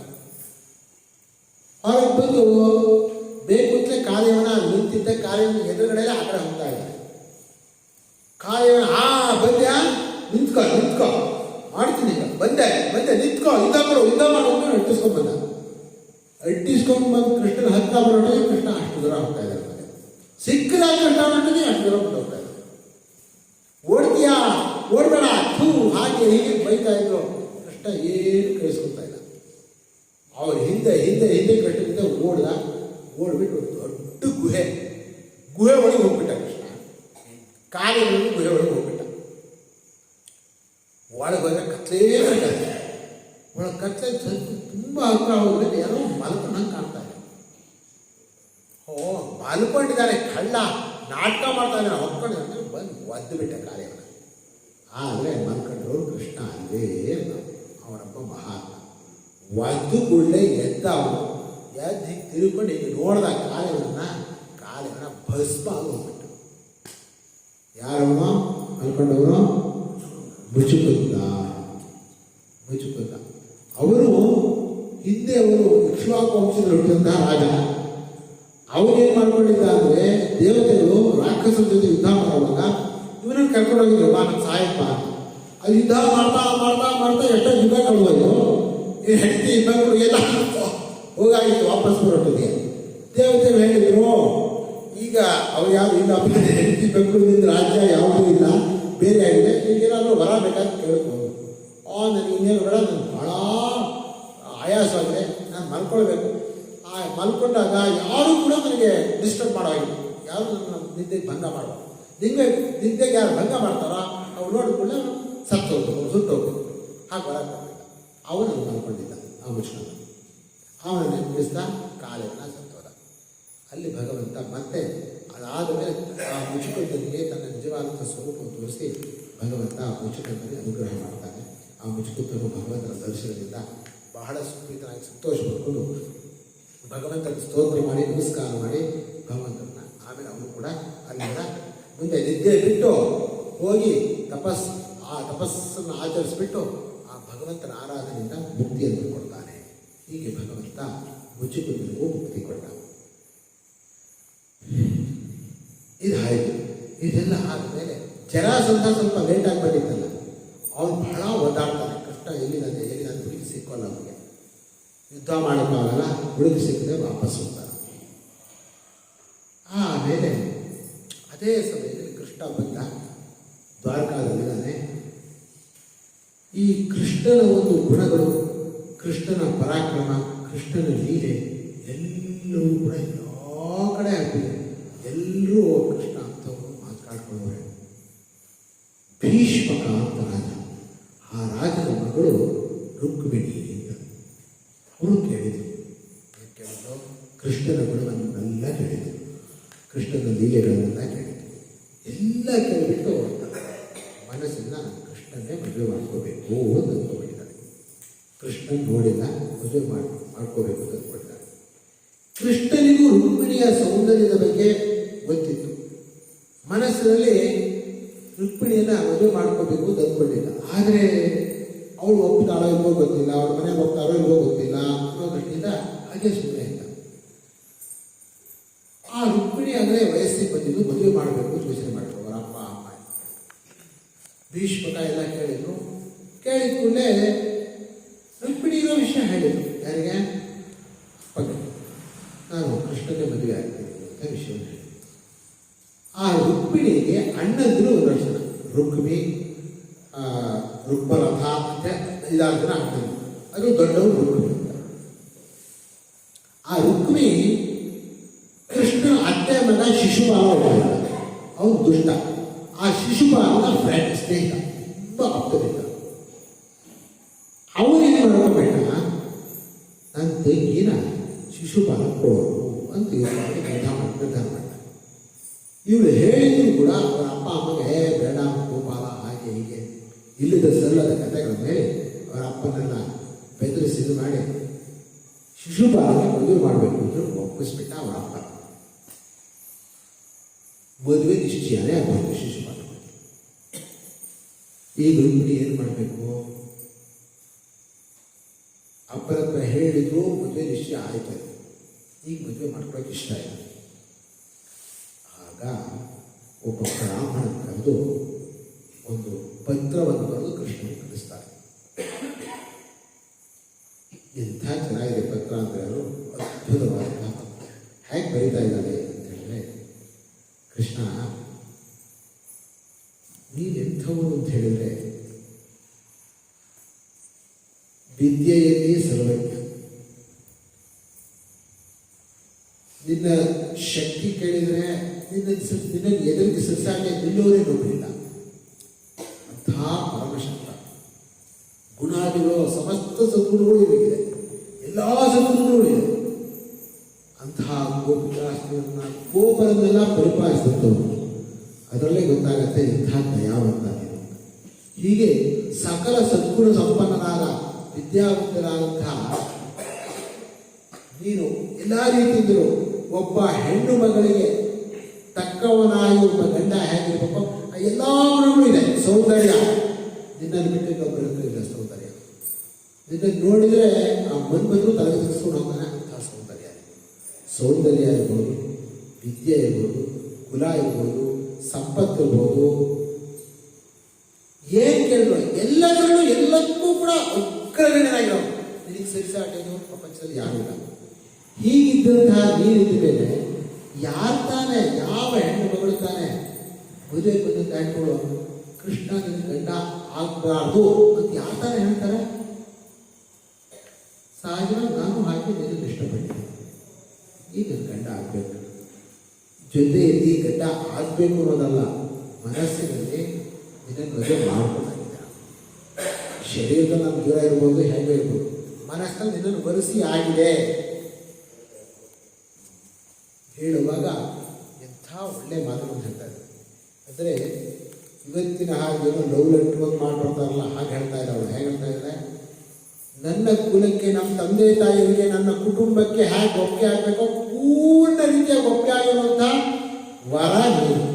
ಹೊರಗೆ ಬಂದು ಬೇಕು ಅಂತಲೇ ಕಾಲಯವನ ನಿಂತಿದ್ದ ಕಾಲಯವನ ಎದುರುಗಡೆ ಆ ಕಡೆ ಹೋಗ್ತಾ ಇದ್ದಾರೆ. ಕಾಲಯವನ ಬಂದ್ಯಾ, ನಿಂತ್ಕೋ ಮಾಡ್ತೀನಿ, ಈಗ ಬಂದೆ ನಿಂತ್ಕೋ, ಯುದ್ಧ ಮಾಡು ಅಂತ ಇಟ್ಟಿಸ್ಕೊಂಡ್ ಬಂದ. ಅಟ್ಟಿಸ್ಕೊಂಡು ಬಂದು ಕೃಷ್ಣನ ಹತ್ರ ಬರೋಟಿಗೆ ಕೃಷ್ಣ ಅಷ್ಟು ದೂರ ಹೋಗ್ತಾ ಇದ್ದಾರೆ. ಸಿಕ್ಕದಾಗ ಕೃಷ್ಣ ಹೊರಟಿಗೆ ಅಷ್ಟು ದೂರ ಬಂದು ಹೋಗ್ತಾ ಇದ್ದಾರೆ. ಓಡ್ತೀಯಾ, ಓಡ್ಬೇಡ, ಥೂ, ಹಾಗೆ ಹೀಗೆ ಬೈತಾ ಇದ್ರು. ಕೃಷ್ಣ ಏನು ಕೇಳಿಸ್ಕೊಳ್ತಾ ಇಲ್ಲ. ಅವ್ರು ಹಿಂದೆ ಹಿಂದೆ ಹಿಂದೆ ಕೃಷ್ಣನಿಂದ ಓಡ್ಬಿಟ್ಟು ದೊಡ್ಡ ಗುಹೆ ಒಳಗೆ ಹೋಗ್ಬಿಟ್ಟ ಕೃಷ್ಣ. ಕಾಲಿನಲ್ಲಿ ಗುಹೆ ಒಳಗೆ ಹೋಗ್ಬಿಟ್ಟ. ಒಳಗೆ ಹೋದ್ರೆ ಕತ್ಲೇ ಒಳಗೆ ಕತ್ಲೆ ತುಂಬ ಹತ್ರ ಹೋದ್ರೆ ಯಾರೋ ಮಲ್ಕೊಂಡಂಗೆ ಕಾಣ್ತಾ ಇದೆ. ಮಲ್ಕೊಂಡಿದ್ದಾನೆ, ಕಳ್ಳ ನಾಟಕ ಮಾಡ್ತಾ ಇದ್ದಾನೆ, ಹೊತ್ಕೊಂಡಿದ್ದಾನೆ. ಬಂದು ಒದ್ದು ಬಿಟ್ಟ ಕಾಲಿಯವನ್ನ. ಆದರೆ ಮಲ್ಕೊಂಡ್ರು ಕೃಷ್ಣ ಅಲ್ಲೇ ಅವನೊಬ್ಬ ಮಹಾತ್ಮ. ಒದ್ದು ಗುಳ್ಳೆ ಎದ್ದ ಅವನು. ಎದ್ದು ಹೀಗೆ ತಿರುಗಿಕೊಂಡು ಹೀಗೆ ನೋಡ್ದ ಕಾಲಿಯವನ್ನ ಭಸ್ಮ ಆಗೋಗ್ಬಿಟ್ಟು. ಯಾರವನು ಮಲ್ಕೊಂಡವನು? ಮುಚುಕುಂದ. ಅವರು ಹಿಂದೆ ಇಕ್ಷ್ವಾಕು ವಂಶದಲ್ಲಿ ಹುಟ್ಟಿದಂತಹ ರಾಜ. ಅವನೇನು ಮಾಡ್ಕೊಂಡಿದ್ದ ಅಂದರೆ, ದೇವತೆಗಳು ರಾಕ್ಷಸರ ಜೊತೆ ಯುದ್ಧ ಮಾಡುವಾಗ ಇವನನ್ನು ಕರ್ಕೊಂಡೋಗಿದ್ರು, ಬಾ ನಮ್ಮ ಸಾಯಪ್ಪ. ಅದು ಯುದ್ಧ ಮಾಡ್ತಾ ಮಾಡ್ತಾ ಮಾಡ್ತಾ ಎಷ್ಟೋ ಯುದ್ಧ ಕಳ್ಬೋದು. ಈ ಹೆಂಡತಿ ಇಬ್ಬರು ಎಲ್ಲ ಹೋಗಾಗಿತ್ತು ವಾಪಸ್ ಬರೋಟಿಗೆ. ದೇವತೆಗಳು ಹೇಳಿದ್ರು, ಈಗ ಅವ್ರು ಯಾರು ಇಲ್ಲ, ಹೆಂಡತಿ ಬೆಂಗಳೂರಿನಿಂದ ರಾಜ್ಯ ಯಾವುದೂ ಇಲ್ಲ, ಬೇರೆ ಆಗಿದೆ, ಈಗೇನಾದರೂ ವರ ಬೇಕಾದ್ರೆ ಕೇಳ್ಬೋದು. ನನಗೆ ಇನ್ನೇನು ಬೇಡ, ನನಗೆ ಭಾಳ ಆಯಾಸವಾಗಿದೆ, ನಾನು ಮಲ್ಕೊಳ್ಬೇಕು. ಮಲ್ಕೊಂಡಾಗ ಯಾರೂ ಕೂಡ ನನಗೆ ಡಿಸ್ಟರ್ಬ್ ಮಾಡೋಂಗಿಲ್ಲ, ಯಾರು ನನ್ನ ನಿದ್ದೆಗೆ ಭಂಗ ಮಾಡಬಾರ್ದು. ನಿದ್ದೆಗೆ ಯಾರು ಭಂಗ ಮಾಡ್ತಾರೋ ಅವ್ರು ನೋಡಿಕೊಳ್ಳೆ ಸುಟ್ಟೋಗ್ಬೇಕು. ಹಾಗೆ ಬರೋಕ್ಕಾಗಲ್ಲ. ಅವನು ಮಲ್ಕೊಂಡಿದ್ದ ಆ ಮುಚ್ಕೊಂಡು. ಅವನನ್ನು ನೆನಪಿಸ್ತಾ ಕಾಲನ್ನ ಸತ್ತೋದ. ಅಲ್ಲಿ ಭಗವಂತ ಮತ್ತೆ ಅದಾದ ಮೇಲೆ ಆ ಮುಚುಕುಂದನಿಗೆ ತನ್ನ ನಿಜವಾದಂಥ ಸ್ವರೂಪವನ್ನು ತೋರಿಸಿ ಭಗವಂತ ಆ ಮುಚುಕುಂದನಿಗೆ ಅನುಗ್ರಹ ಮಾಡ್ತಾನೆ. ಆ ಮುಚುಕುಂದನು ಭಗವಂತನ ದರ್ಶನದಿಂದ ಬಹಳ ಸುಪ್ರೀತನಾಗಿ ಸಂತೋಷ ಪಡ್ಕೊಂಡು ಭಗವಂತನ ಸ್ತೋತ್ರ ಮಾಡಿ ನಮಸ್ಕಾರ ಮಾಡಿ ಭಗವಂತನ ಆಮೇಲೆ ಅವನು ಕೂಡ ಅಲ್ಲಿಂದ ಮುಂದೆ ನಿದ್ದೆ ಬಿಟ್ಟು ಹೋಗಿ ತಪಸ್ಸನ್ನು ಆಚರಿಸಿಬಿಟ್ಟು ಆ ಭಗವಂತನ ಆರಾಧನೆಯಿಂದ ಮುಕ್ತಿಯನ್ನು ಕೊಡ್ತಾನೆ. ಹೀಗೆ ಭಗವಂತ ಮುಚುಕುಂದನಿಗೂ ಮುಕ್ತಿ ಕೊಟ್ಟ. ಇದಾಯಿತು. ಇದೆಲ್ಲ ಆದಮೇಲೆ ಜರಾಸಂಧ ಸ್ವಲ್ಪ ಲೇಟಾಗಿ ಬಂದಿದ್ದಲ್ಲ, ಅವನು ಬಹಳ ಒದ್ದಾಡ್ತಾನೆ. ಕೃಷ್ಣ ಎಲ್ಲಿದೆ ಹುಡುಗಿ ಸಿಕ್ಕೋಲ್ಲ, ಅವನಿಗೆ ಯುದ್ಧ ಮಾಡೋಕ್ಕಾಗಲ್ಲ, ಹುಡುಗಿ ಸಿಕ್ಕದೆ ವಾಪಸ್ ಹೋಗ್ತಾನೆ. ಆಮೇಲೆ ಅದೇ ಸಮಯದಲ್ಲಿ ಕೃಷ್ಣ ಬಂದ, ದ್ವಾರಕಾದಲ್ಲಿದ್ದಾನೆ. ಈ ಕೃಷ್ಣನ ಒಂದು ಗುಣಗಳು, ಕೃಷ್ಣನ ಪರಾಕ್ರಮ, ಕೃಷ್ಣನ ಲೀಲೆ ಎಲ್ಲವೂ ಕೂಡ ಎಲ್ಲ ಕಡೆ ಆಗ್ತಿದೆ. ಎಲ್ಲರೂ ಕೃಷ್ಣ ಅಂತವರು ಮಾತಾಡ್ಕೊಳ್ಳೋರೆ. ಭೀಷ್ಮಕ ಅಂತ ರಾಜ, ಆ ರಾಜನ ಮಗಳು ರುಕ್ಮಿಣಿ ಅಂತ. ಅವರು ಕೇಳಿದರು ಕೃಷ್ಣನ ಗುಣವನ್ನೆಲ್ಲ ಕೇಳಿದರು, ಕೃಷ್ಣನ ಲೀಲೆಗಳನ್ನೆಲ್ಲ ಕೇಳಿದರು. ಎಲ್ಲ ಕೇಳಿಬಿಟ್ಟು ಮನಸ್ಸಿಂದ ನಾನು ಕೃಷ್ಣನ್ನೇ ಮದುವೆ ಮಾಡ್ಕೋಬೇಕು ಅಂತ ಅಂದ್ಕೊಂಡಿದ್ದಾರೆ. ಕೃಷ್ಣನ್ ನೋಡಿಲ್ಲ, ಮದುವೆ ಮಾಡ್ಕೋಬೇಕು ಅಂತ ಅಂದ್ಕೊಂಡಿದ್ದಾರೆ. ಕೃಷ್ಣನಿಗೂ ರುಕ್ಮಿಣಿಯ ಸೌಂದರ್ಯದ ಬಗ್ಗೆ ಗೊತ್ತಿತ್ತು. ಮನಸ್ಸಿನಲ್ಲಿ ರುಕ್ಮಿಣಿಯನ್ನು ಮದುವೆ ಮಾಡ್ಕೋಬೇಕು ಅಂತ ಅಂದ್ಕೊಂಡಿಲ್ಲ. ಆದರೆ ಅವಳು ಒಪ್ಪಿದಾಳೋ ಇಲ್ವೋ ಗೊತ್ತಿಲ್ಲ, ಅವ್ರ ಮನೆಗೆ ಹೋಗ್ತಾರೋ ಇಲ್ವೋ ಗೊತ್ತಿಲ್ಲ ಅನ್ನೋ ದೃಷ್ಟಿಯಿಂದ ಹಾಗೆ ಸುಮ್ಮನೆ ಇಲ್ಲ. ಆ ರುಕ್ಮಿಣಿ ಅಂದರೆ ವಯಸ್ಸಿಗೆ ಬಂದಿದ್ದು, ಮದುವೆ ಮಾಡಬೇಕು ಯೋಚನೆ ಮಾಡಿದ್ರು ಅವರ ಅಪ್ಪ ಅಮ್ಮ. ಭೀಷ್ಮಕ ಎಲ್ಲ ಕೇಳಿದ್ರು. ಕೇಳಿದ ಕೂಡಲೇ ರುಕ್ಮಿಣಿ ಇರೋ ವಿಷಯ ಹೇಳಿದರು. ಯಾರಿಗೆ? ನಾನು ಕೃಷ್ಣನೇ ಮದುವೆ ಆಗ್ತೀನಿ ಅಂತ ವಿಷಯ ಹೇಳಿದರು. ಆ ರುಕ್ಮಿಣಿಗೆ ಅಣ್ಣಂದ್ರು ಒಂದು ವರ್ಷ, ರುಕ್ಮಿ, ರುಕ್ಮರಥ ಅಂತ 5-6 ಜನ ಅಣ್ಣಂದ್ರು. ಅದು ದೊಡ್ಡವರು ರುಕ್ಮಿ ಅಂತ. ಆ ರುಕ್ಮಿ ಕೃಷ್ಣನ ಅತ್ತೆ ಮಗ ಶಿಶುಪಾಲ ಒಬ್ಬ, ಅವನು ದುಷ್ಟ. ಆ ಶಿಶುಪಾಲನ ಫ್ರೆಂಡ್, ಸ್ನೇಹಿತ, ತುಂಬ ಆಪ್ತರಿದ್ದ. ಅವನೇನು ಮಾಡ್ಕೋಬೇಕ, ನನ್ನ ತಂಗಿನ ಶಿಶುಪಾಲ ಕೊಡೋರು ಅಂತ ನಿರ್ಧಾರ ಮಾಡ್ತಾರೆ. ಇವರು ಹೇಳಿದ್ರು ಕೂಡ ಅವರ ಅಪ್ಪ ಅಮ್ಮಗೆ ಬೇಡ ಗೋಪಾಲ ಹಾಗೆ ಹೀಗೆ ಇಲ್ಲದ ಸಲ್ಲದ ಕಥೆಗಳ ಮೇಲೆ ಅವರ ಅಪ್ಪನನ್ನ ಬೆದರಿಸಿದು ಮಾಡಿ ಶಿಶುಪಾಲನ ಮದುವೆ ಮಾಡಬೇಕು ಅಂತ ಒಪ್ಪಿಸ್ಬಿಟ್ಟ ಅವರ ಅಪ್ಪ. ಮದುವೆ ನಿಶ್ಚಯನೇ ಆಗಬೇಕು ಶಿಶುಪಾಲ. ಈಗ ರುಕ್ಮಿಣಿ ಏನು ಮಾಡಬೇಕು? ಅಪ್ಪನ ಹತ್ರ ಹೇಳಿದ್ರು, ಮದುವೆ ನಿಶ್ಚಯ ಆಯ್ತು, ಈಗ ಮದುವೆ ಮಾಡ್ಕೊಳ್ಳೋಕೆ ಇಷ್ಟ ಇಲ್ಲ. ಆಗ ಒಬ್ಬ ಬ್ರಾಹ್ಮಣ ಕರೆದು ಒಂದು ಪತ್ರವನ್ನು ಬರೆದು ಕೃಷ್ಣನಿಗೆ ಕಳಿಸ್ತಾರೆ. ಎಂಥ ಚೆನ್ನಾಗಿದೆ ಪತ್ರ ಅಂದರೆ, ಅದು ಹೇಗೆ ಬರೀತಾ ಇದ್ದಾಳೆ ಅಂತ ಹೇಳಿದ್ರೆ, ಕೃಷ್ಣ ನೀನೆಂಥವನು ಅಂತ ಹೇಳಿದ್ರೆ ವಿದ್ಯೆಯಲ್ಲಿ ಸರ್ವಜ್ಞ. ನಿನ್ನ ಶಕ್ತಿ ಕೇಳಿದರೆ ನಿನ್ನ ಎದುರಿಗೆ ಸಸ್ಯಾಗೆ ನಿಲ್ಲೋರೇ ನೋಡಿಲ್ಲ. ಅಂತಹ ಪರಮಶಕ್ತ ಗುಣಾದಿಗಳು ಸಮಸ್ತ ಸದ್ಗುಣಗಳು ಇರಬೇಕಿದೆ, ಎಲ್ಲ ಸದ್ಗುಣಗಳು ಇದೆ. ಅಂತಹ ಗೋಪಿಕಾಸ್ತಿಯನ್ನ ಗೋಪರನ್ನೆಲ್ಲ ಪರಿಪಾಲಿಸಿದವರು, ಅದರಲ್ಲೇ ಗೊತ್ತಾಗತ್ತೆ ಇಂಥ ದಯಾವಂತ ನೀನು. ಹೀಗೆ ಸಕಲ ಸದ್ಗುಣ ಸಂಪನ್ನನಾದ ವಿದ್ಯಾವಂತನಾದಂತಹ ನೀನು ಎಲ್ಲ ರೀತಿಯಿಂದಲೂ ಒಬ್ಬ ಹೆಣ್ಣು ಮಗಳಿಗೆ ತಕ್ಕವನಾಗಿ ಒಬ್ಬ ಗಂಡ ಹೇಗಿರ್ಬೇಕು ಆ ಎಲ್ಲ ಗುಣಗಳು ಇದೆ. ಸೌಂದರ್ಯ, ನಿನ್ನನ್ನು ಬಿಟ್ಟು ಒಬ್ಬರಲ್ಲೂ ಇಲ್ಲ ಸೌಂದರ್ಯ. ನಿನ್ನನ್ನು ನೋಡಿದರೆ ಆ ಮನ್ಬದ್ರು ತಲೆಗೆ ತೆಗೆಸ್ಕೊಂಡು ಹೋಗ್ತಾನೆ. ಅಂತಹ ಸೌಂದರ್ಯ ಇರ್ಬೋದು, ವಿದ್ಯೆ ಇರ್ಬೋದು, ಕುಲ ಇರ್ಬೋದು, ಸಂಪತ್ತು ಇರ್ಬೋದು, ಏನ್ ಕೇಳಿದ್ರು ಎಲ್ಲಕ್ಕೂ ಕೂಡ ಉಗ್ರಗಣ್ಯನಾಗಿರೋ ನಿನಗೆ ಸರಿಸಾಟಿದ್ರು ಪ್ರಪಂಚದಲ್ಲಿ ಯಾರು ಇಲ್ಲ. ಹೀಗಿದ್ದಂತಹ ನೀರಿದ್ದ ಮೇಲೆ ಯಾರು ತಾನೆ, ಯಾವ ಹೆಣ್ಣು ಮಗಳು ತಾನೆ ಮದುವೆ ಬಂದಂತ ಹೆಣ್ಣುಗಳು ಕೃಷ್ಣ ನಿನ್ನ ಗಂಡ ಆಗ್ಬಾರ್ದು ಅಂತ ಯಾರು ತಾನೆ ಹೇಳ್ತಾರೆ? ಸಹಜವಾಗಿ ನಾನು ಹಾಕಿ ನಿನ್ನ ಇಷ್ಟಪಡ್ತೀನಿ, ಈಗ ನನ್ನ ಗಂಡ ಆಗ್ಬೇಕು, ಜೊತೆಯಲ್ಲಿ ಗಂಡ ಆಗ್ಬೇಕು ಅನ್ನೋದಲ್ಲ, ಮನಸ್ಸಿನಲ್ಲಿ ಇದನ್ನು ಮದುವೆ ಮಾಡ್ಬೋದಾಗಿದೆ. ಶರೀರದ ನಮ್ಮ ದೂರ ಇರ್ಬೋದು, ಹೇಗೆ ಇರ್ಬೋದು, ಮನಸ್ಸಿನಲ್ಲಿ ನಿನ್ನನ್ನು ಬರೆಸಿ ಆಗಿದೆ ಹೇಳುವಾಗ ಎಂಥ ಒಳ್ಳೆ ಮಾತುಗಳನ್ನು ಹೇಳ್ತಾರೆ. ಅಂದರೆ ಇವತ್ತಿನ ಹಾಗೇನು ಲವ್ ಲೆಟ್ರ್ ಒಂದು ಮಾಡ್ಕೊಡ್ತಾರಲ್ಲ ಹಾಗೆ ಹೇಳ್ತಾ ಇದ್ದಾರೆ. ಅವಳು ಹೇಗೆ ಹೇಳ್ತಾ ಇದ್ದಾರೆ, ನನ್ನ ಕುಲಕ್ಕೆ, ನಮ್ಮ ತಂದೆ ತಾಯಿಯವರಿಗೆ, ನನ್ನ ಕುಟುಂಬಕ್ಕೆ ಹೇಗೆ ಒಪ್ಪಿಗೆ ಆಗಬೇಕೋ ಪೂರ್ಣ ರೀತಿಯಾಗಿ ಒಪ್ಪಿಗೆ ಆಗಿರುವಂಥ ವರ ನೀನು,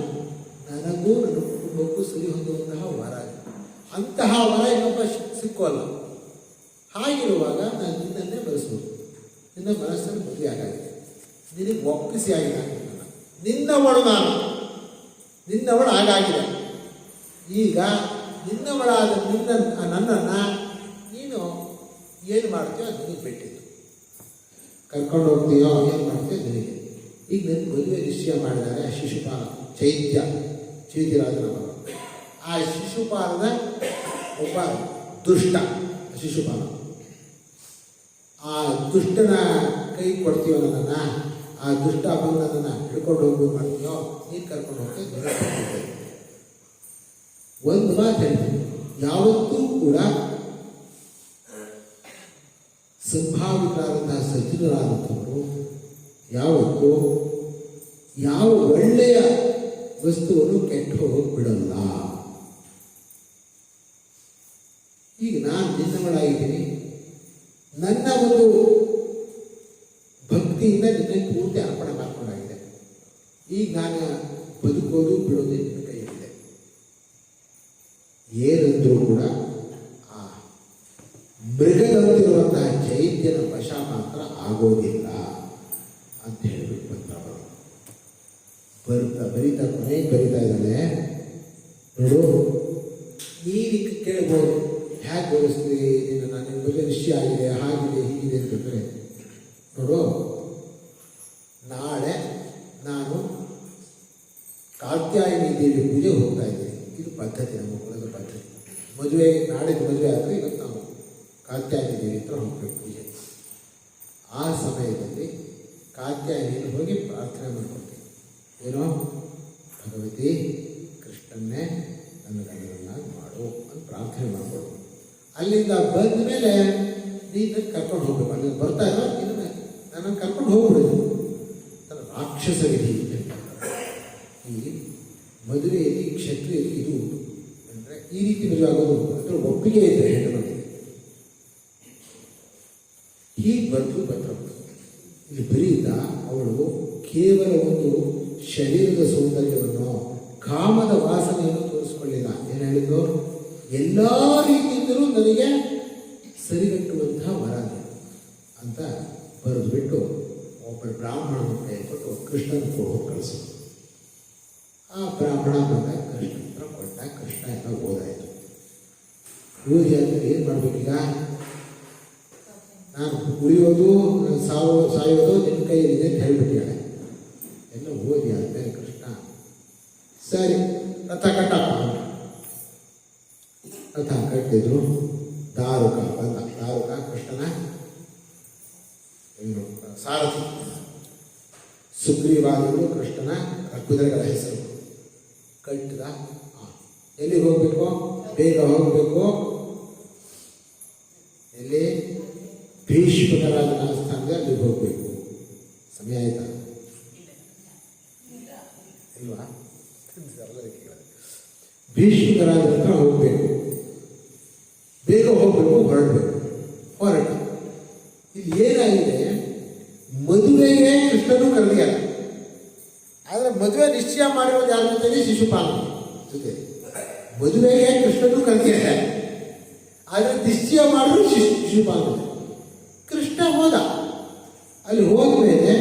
ನನಗೂ ನನ್ನ ಕುಟುಂಬಕ್ಕೂ ಸರಿ ಹೊಂದುವಂತಹ ವರ. ಅಂತಹ ವರ ಇನ್ನೊಬ್ಬ ಸಿಕ್ಕೋಲ್ಲ. ಹಾಗಿರುವಾಗ ನಾನು ನಿನ್ನನ್ನೇ ಬರೆಸೋದು, ನಿನ್ನ ಮನಸ್ಸನ್ನು ಮದುವೆ ಆಗಿದೆ, ನಿನಗೆ ಒಪ್ಪಿಸಿ ಆಗಿದೆ, ನಿನ್ನವಳು ನಾನು, ನಿನ್ನವಳು ಹಾಗಾಗಿದೆ. ಈಗ ನಿನ್ನವಳಾದ ನನ್ನನ್ನು ನೀನು ಏನು ಮಾಡ್ತೀಯೋ ಅದು ನಿನಗೆ ಬಿಟ್ಟಿದ್ದು, ಕರ್ಕೊಂಡು ಹೋಗ್ತೀಯೋ ಏನು ಮಾಡ್ತೀಯೋ ನಿನಗೆ. ಈಗ ನನ್ನ ಮದುವೆ ನಿಶ್ಚಯ ಮಾಡಿದ್ದಾರೆ ಶಿಶುಪಾಲ, ಚೈತ್ಯರಾಜನ ಮಗ. ಆ ಶಿಶುಪಾಲನ ಒಬ್ಬ ದುಷ್ಟ ಶಿಶುಪಾಲ. ಆ ದುಷ್ಟನ ಕೈ ಕೊಡ್ತೀಯೋ ನನ್ನನ್ನು, ಆ ದುಷ್ಟ ಬಂದು ನನ್ನನ್ನು ಹಿಡ್ಕೊಂಡು ಹೋಗಿ ಮಾಡ್ತೀಯೋ, ನೀನು ಕರ್ಕೊಂಡು ಹೋಗ್ತೀವಿ. ಒಂದು ಮಾತು ಹೇಳ್ತೀನಿ, ಯಾವತ್ತೂ ಕೂಡ ಸಂಭಾವಿತರಾದಂತಹ ಸಜ್ಜನರಾದಂಥವರು ಯಾವತ್ತೂ ಯಾವ ಒಳ್ಳೆಯ ವಸ್ತುವನ್ನು ಕೆಟ್ಟು ಹೋಗಿ ಬಿಡಲ್ಲ. ಈಗ ನಾನು ನಿನ್ನವಳಾಗಿದ್ದೀನಿ, ನನ್ನ ಒಂದು ಭಕ್ತಿಯಿಂದ ನಿನ್ನೆ ಪೂರ್ತಿ ಅರ್ಪಣೆ ಮಾಡ್ಕೊಂಡಾಗಿದೆ. ಈಗ ನಾನು ಬದುಕೋದು ಬಿಡೋದು ನಿನ್ನ ಕೈಯಲ್ಲಿದೆ. ಏನಂದ್ರೂ ಕೂಡ ಆ ಮೃಗದಂತಿರುವಂತಹ ಚೈತ್ಯನ ವಶ ಮಾತ್ರ ಆಗೋದಿಲ್ಲ ಅಂತ ಹೇಳಿಬಿಟ್ಟು ಬಂದವರು. ಬರೀತಾ ಕೊನೆಗೆ ಬರೀತಾ ಇದ್ದಾನೆ ನೋಡು, ನೀನು ಕೇಳ್ಬೋದು ಹೇಗೆ ಬೋಲಿಸ್ತೀವಿ ನಿನ್ನ, ನನ್ನ ಬಗ್ಗೆ ನಿಶ್ಚಯ ಆಗಿದೆ, ಹಾಗಿದೆ, ಹೀಗಿದೆ ಅಂತಂದರೆ, ನೋಡು ನಾಳೆ ನಾನು ಕಾತ್ಯಾಯಿನಿ ದೇವಿ ಪೂಜೆ ಹೋಗ್ತಾ ಇದ್ದೀನಿ. ಇದು ಪದ್ಧತಿ, ನಮ್ಮ ಕುಲದ ಪದ್ಧತಿ. ಮದುವೆ ನಾಳೆದು ಮದುವೆ ಆದರೆ ಇವತ್ತು ನಾವು ಕಾತ್ಯಾಯಿನಿ ದೇವಿ ಹತ್ರ ಹೋಗ್ಬೇಕು ಪೂಜೆ. ಆ ಸಮಯದಲ್ಲಿ ಕಾತ್ಯಾಯಿನಿಯನ್ನು ಹೋಗಿ ಪ್ರಾರ್ಥನೆ ಮಾಡ್ಕೊಳ್ತೀನಿ. ಏನೋ ಭಗವತಿ ಕೃಷ್ಣನ್ನೇ ನನ್ನ ಗಂಡನನ್ನಾಗಿ ಮಾಡು ಅಂತ ಪ್ರಾರ್ಥನೆ ಮಾಡ್ಬೋದು. ಅಲ್ಲಿಂದ ಬಂದ ಮೇಲೆ ನೀನು ಕರ್ಕೊಂಡು ಹೋಗ್ಬೇಕು. ಅಲ್ಲಿ ಬರ್ತಾ ಇರೋ ನಿನ್ನ ನನ್ನನ್ನು ಕರ್ಕೊಂಡು ಹೋಗ್ಬಿಡೋದು. ರಾಕ್ಷಸ ವಿಧಿ ಈ ಮದುವೆಯಲ್ಲಿ ಕ್ಷತ್ರಿಯಲ್ಲಿ ಇದು ಉಂಟು. ಅಂದರೆ ಈ ರೀತಿ ಮದುವೆ ಆಗೋದು ಅದರ ಒಪ್ಪಿಗೆ ಇದ್ದರೆ ಹೆಣ್ಣು ಮನೆಗೆ ಹೀಗೆ ಬಂದರು. ಇಲ್ಲಿ ಬರೀತ ಅವಳು ಕೇವಲ ಒಂದು ಶರೀರದ ಸೌಂದರ್ಯವನ್ನು, ಕಾಮದ ವಾಸನೆಯನ್ನು ತೋರಿಸ್ಕೊಳ್ಳಿಲ್ಲ. ಏನು ಹೇಳಿದ್ದು, ಎಲ್ಲ ರೀತಿಯಿಂದಲೂ ನನಗೆ ಸರಿಗಟ್ಟುವಂತಹ ವರ ಅಂತ ಬರೆದು ಬಿಟ್ಟು ಒಬ್ಬರು ಬ್ರಾಹ್ಮಣನ ಕೈ ಕೊಟ್ಟು ಕೃಷ್ಣನ ಹೋಗಿ ಕಳಿಸೋದು. ಆ ಬ್ರಾಹ್ಮಣ ಬಂದ ಕೃಷ್ಣ ಹತ್ರ ಕೊಟ್ಟ. ಕೃಷ್ಣ ಎಲ್ಲ ಓದಾಯಿತು. ಓದಿ ಅಂದರೆ ಏನು ಮಾಡಬೇಕೀಗ, ನಾನು ಉಳಿಯೋದು ಸಾಯೋದು ನಿನ್ನ ಕೈಯಲ್ಲಿದೆ ಅಂತ ಹೇಳಿಬಿಟ್ಟಿದ್ದಾಳೆ. ಎಲ್ಲ ಓದಿ ಆದ್ಮೇಲೆ ಕೃಷ್ಣ ಸರಿ ರಥ ಕಟ್ಟಪ್ಪ ಅಂತ. ರಥ ಕಟ್ಟಿದ್ರು. ದಾರುಕ ಬಂದ. ದಾರುಕ ಕೃಷ್ಣನ ಸಾರಥಿ. ಸುಗ್ರೀವಾದಿಗಳು ಕೃಷ್ಣನ ಕುದುರೆಗಳ ಹೆಸರು. ಕಟ್ಟಿದ. ಎಲ್ಲಿ ಹೋಗ್ಬೇಕು? ಬೇಗ ಹೋಗ್ಬೇಕು. ಎಲ್ಲಿ? ಭೀಷ್ಮಕರಾಜನ ಸ್ಥಾನಕ್ಕೆ ಅಲ್ಲಿ ಹೋಗ್ಬೇಕು. ಸಮಯ ಆಯ್ತಾ ಇಲ್ವಾ? ಭೀಷ್ಮಕರಾಜನ ಹತ್ರ ಹೋಗ್ಬೇಕು. ಬೇಗ ಹೋಗ್ಬೇಕು. ಹೊರಟ. ಇಲ್ಲಿ ಏನಾಗಿದೆ? ಮದುವೆಗೆ ಕೃಷ್ಣನು ಕರೆದಿಲ್ಲ. ಆದರೆ ಮದುವೆ ನಿಶ್ಚಯ ಮಾಡಿರೋದು ಯಾರ ಜೊತೆಗೆ? ಶಿಶುಪಾಲ ಜೊತೆ. ಮದುವೆಗೆ ಕೃಷ್ಣನು ಕರೆದಿಲ್ಲ, ಆದರೆ ನಿಶ್ಚಯ ಮಾಡಿದ್ರು ಶಿಶುಪಾಲ. ಕೃಷ್ಣ ಹೋದ. ಅಲ್ಲಿ ಹೋದ್ಮೇಲೆ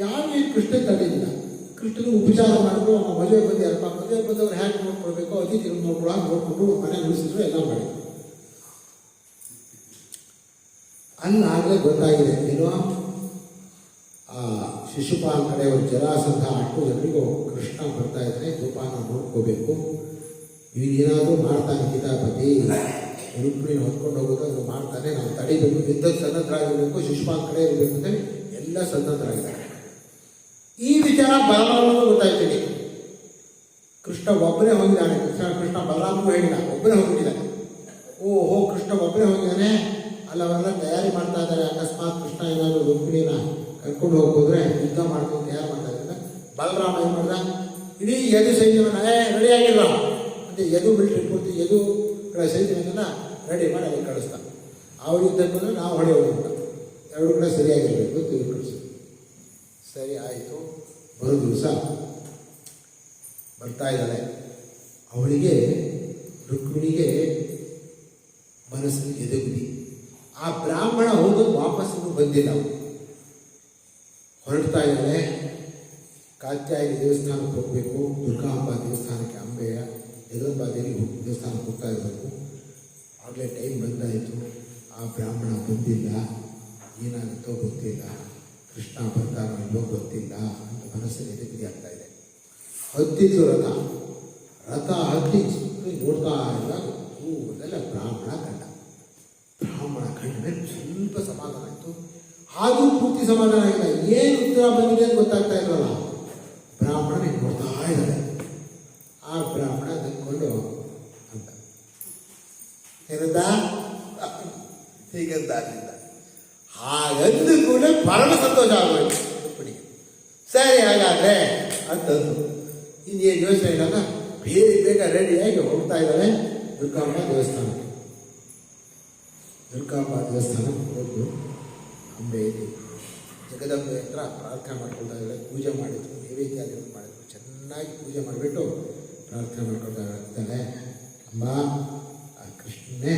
ಯಾರು ಕೃಷ್ಣ ತಡೆಯಿಲ್ಲ. ಕೃಷ್ಣನು ಉಪಚಾರ ಮಾಡಿದ್ರು. ಅವನ ಮದುವೆ ಬಂದಿರಪ್ಪ. ಮದುವೆ ಬಂದವ್ರು ಹೇಗೆ ನೋಡ್ಕೊಳ್ಬೇಕು, ಅತಿಥಿಗಳು ನೋಡ್ಕೊಂಡು ಮನೆ ಉಳಿಸಿದ್ರು, ಎಲ್ಲ ಮಾಡಿದ್ರು. ಅಲ್ಲಾಗಲೇ ಗೊತ್ತಾಗಿದೆ ಏನೋ ಶಿಶುಪಾಲ ಕಡೆಯವರು ಜರಾಸಂಧ ಅಷ್ಟು ಜನರಿಗೂ ಕೃಷ್ಣ ಬರ್ತಾ ಇದ್ರೆ ಗೋಪಾನ ನೋಡ್ಕೋಬೇಕು. ಇವನೇನಾದರೂ ಮಾಡ್ತಾನೆ ಕಿತಾಪತಿ, ರುಕ್ಮಿಣಿನ ಹೊತ್ಕೊಂಡು ಹೋಗೋದು ಮಾಡ್ತಾನೆ, ನಾವು ತಡಿಬೇಕು, ಯುದ್ಧಕ್ಕೆ ಸನ್ನದ್ಧರಾಗಿರಬೇಕು, ಶಿಶುಪಾಲ ಕಡೆ ಇರಬೇಕು ಅಂದರೆ ಎಲ್ಲ ಸನ್ನದ್ಧರಾಗಿದ್ದಾರೆ. ಈ ವಿಚಾರ ಬಲರಾಮನಿಗೂ ಗೊತ್ತಾಯ್ತೀನಿ. ಕೃಷ್ಣ ಒಬ್ಬನೇ ಹೋಗಿದ್ದಾನೆ. ಕೃಷ್ಣ ಬಲರಾಮನಿಗೂ ಹೇಳಿಲ್ಲ, ಒಬ್ಬನೇ ಹೋಗಿದ್ದಾನೆ. ಓಹೋ, ಕೃಷ್ಣ ಒಬ್ಬನೇ ಹೋಗಿದ್ದಾನೆ. ಅಲ್ಲ, ಅವರೆಲ್ಲ ತಯಾರಿ ಮಾಡ್ತಾ ಇದ್ದಾರೆ. ಅಕಸ್ಮಾತ್ ಕೃಷ್ಣ ಏನಾದರೂ ರುಕ್ಮಿಣಿನ ಕರ್ಕೊಂಡು ಹೋಗ್ಬೋದ್ರೆ ಯುದ್ಧ ಮಾಡ್ಕೊಂಡು ತಯಾರು ಮಾಡ್ತಾ ಇದ್ದಾರೆ. ಬಲರಾಮ ಏನು ಮಾಡ್ದ? ಇಡೀ ಯದು ಸೈನ್ಯವನ್ನ ರೆಡಿಯಾಗಿಲ್ಲ ಅಂತ ಯದು ಮಿಲಿಟರಿ ಪೂರ್ತಿ ಯದು ಸೈನ್ಯವನ್ನ ರೆಡಿ ಮಾಡಿ ಅಲ್ಲಿ ಕಳಿಸ್ತಾ. ಅವ್ರ ಯುದ್ಧಕ್ಕೂ ನಾವು ಹೊಡೆಯೋದು ಅಂತ ಎರಡು ಕಡೆ ಸರಿಯಾಗಿರಬೇಕು ಅಂತ ಇವ್ರು ಕಳಿಸಿ. ಸರಿ ಆಯಿತು. ಬರೋ ದಿವಸ ಬರ್ತಾ ಇದ್ದಾಳೆ. ಅವಳಿಗೆ ರುಕ್ಮಿಣಿಗೆ ಮನಸ್ಸಿಗೆ ಎದಗುದಿ. ಆ ಬ್ರಾಹ್ಮಣ ಹೋಗೋದು ವಾಪಸ್ಸು ಬಂದಿಲ್ಲ. ಹೊರಡ್ತಾ ಇದ್ದಾಳೆ. ಕಾತ್ಯಾಯನಿ ದೇವಸ್ಥಾನಕ್ಕೆ ಹೋಗಬೇಕು. ದುರ್ಗಾಂಬ ದೇವಸ್ಥಾನಕ್ಕೆ, ಅಂಬೆಯ ಯಗಂಬಾದೇವಿ ದೇವಸ್ಥಾನಕ್ಕೆ ಹೋಗ್ತಾ ಇರಬೇಕು. ಆಗಲೇ ಟೈಮ್ ಬಂದಾಯಿತು. ಆ ಬ್ರಾಹ್ಮಣ ಬಂದಿಲ್ಲ. ಏನಾಗುತ್ತೋ ಗೊತ್ತಿಲ್ಲ. ಕೃಷ್ಣ ಬರ್ತಾರೋ ಇಲ್ಲೋ ಗೊತ್ತಿಲ್ಲ ಅಂತ ಮನಸ್ಸಲ್ಲಿ ಎದಗುದಿ ಆಗ್ತಾ ಇದೆ. ಹತ್ತಿದ್ದು ರಥ ಹತ್ತಿ ನೋಡ್ತಾ ಇದ್ದಾಗ ಕೂದಲೆಲ್ಲ ಬ್ರಾಹ್ಮಣ ಕಂಡ. ಬ್ರಾಹ್ಮಣ ಕಂಡ ಮೇಲೆ ಸ್ವಲ್ಪ ಸಮಾಧಾನ ಆಯಿತು. ಆದರೂ ಪೂರ್ತಿ ಸಮಾಧಾನ ಆಗಿಲ್ಲ. ಏನು ಉತ್ತರ ಬಂದಿದೆ ಅಂತ ಗೊತ್ತಾಗ್ತಾ ಇಲ್ವಲ್ಲ. ಬ್ರಾಹ್ಮಣ ನೋಡ್ತಾ ಇದ್ದಾರೆ. ಆ ಬ್ರಾಹ್ಮಣ ನಿಂತ್ಕೊಂಡು ಅಂತ ಏನಂದ? ಹೀಗಂತ ಆಗಿದ್ದ. ಹಾಗಂದು ಕೂಡ ಪರಮ ಸಂತೋಷ ಆಗೋಯ್ತು ರುಕ್ಮಿಣಿಗೆ. ಸರಿ ಹಾಗಾದ್ರೆ ಅಂತಂದು ಇನ್ನೇನು ಯೋಚನೆ ಇಲ್ಲಲ್ಲ, ಬೇಗ ರೆಡಿಯಾಗಿ ಹೋಗ್ತಾ ಇದ್ದಾರೆ ದುರ್ಗಾಂಬ ದೇವಸ್ಥಾನಕ್ಕೆ. ದುರ್ಗಾಂಬ ದೇವಸ್ಥಾನಕ್ಕೆ ಹೋದ್ರು. ಅಂಬೆಯಲ್ಲಿ ಜಗದಂಬೆ ಹತ್ರ ಪ್ರಾರ್ಥನೆ ಮಾಡ್ಕೊಳ್ತಾ ಇದ್ದಾರೆ. ಪೂಜೆ ಮಾಡಿದ್ರು, ನೈವೇದ್ಯಾದಿಗಳು ಮಾಡಿದ್ರು. ಚೆನ್ನಾಗಿ ಪೂಜೆ ಮಾಡಿಬಿಟ್ಟು ಪ್ರಾರ್ಥನೆ ಮಾಡ್ಕೊಳ್ತಾ ಇರ್ತಾನೆ. ಅಮ್ಮ, ಆ ಕೃಷ್ಣನೇ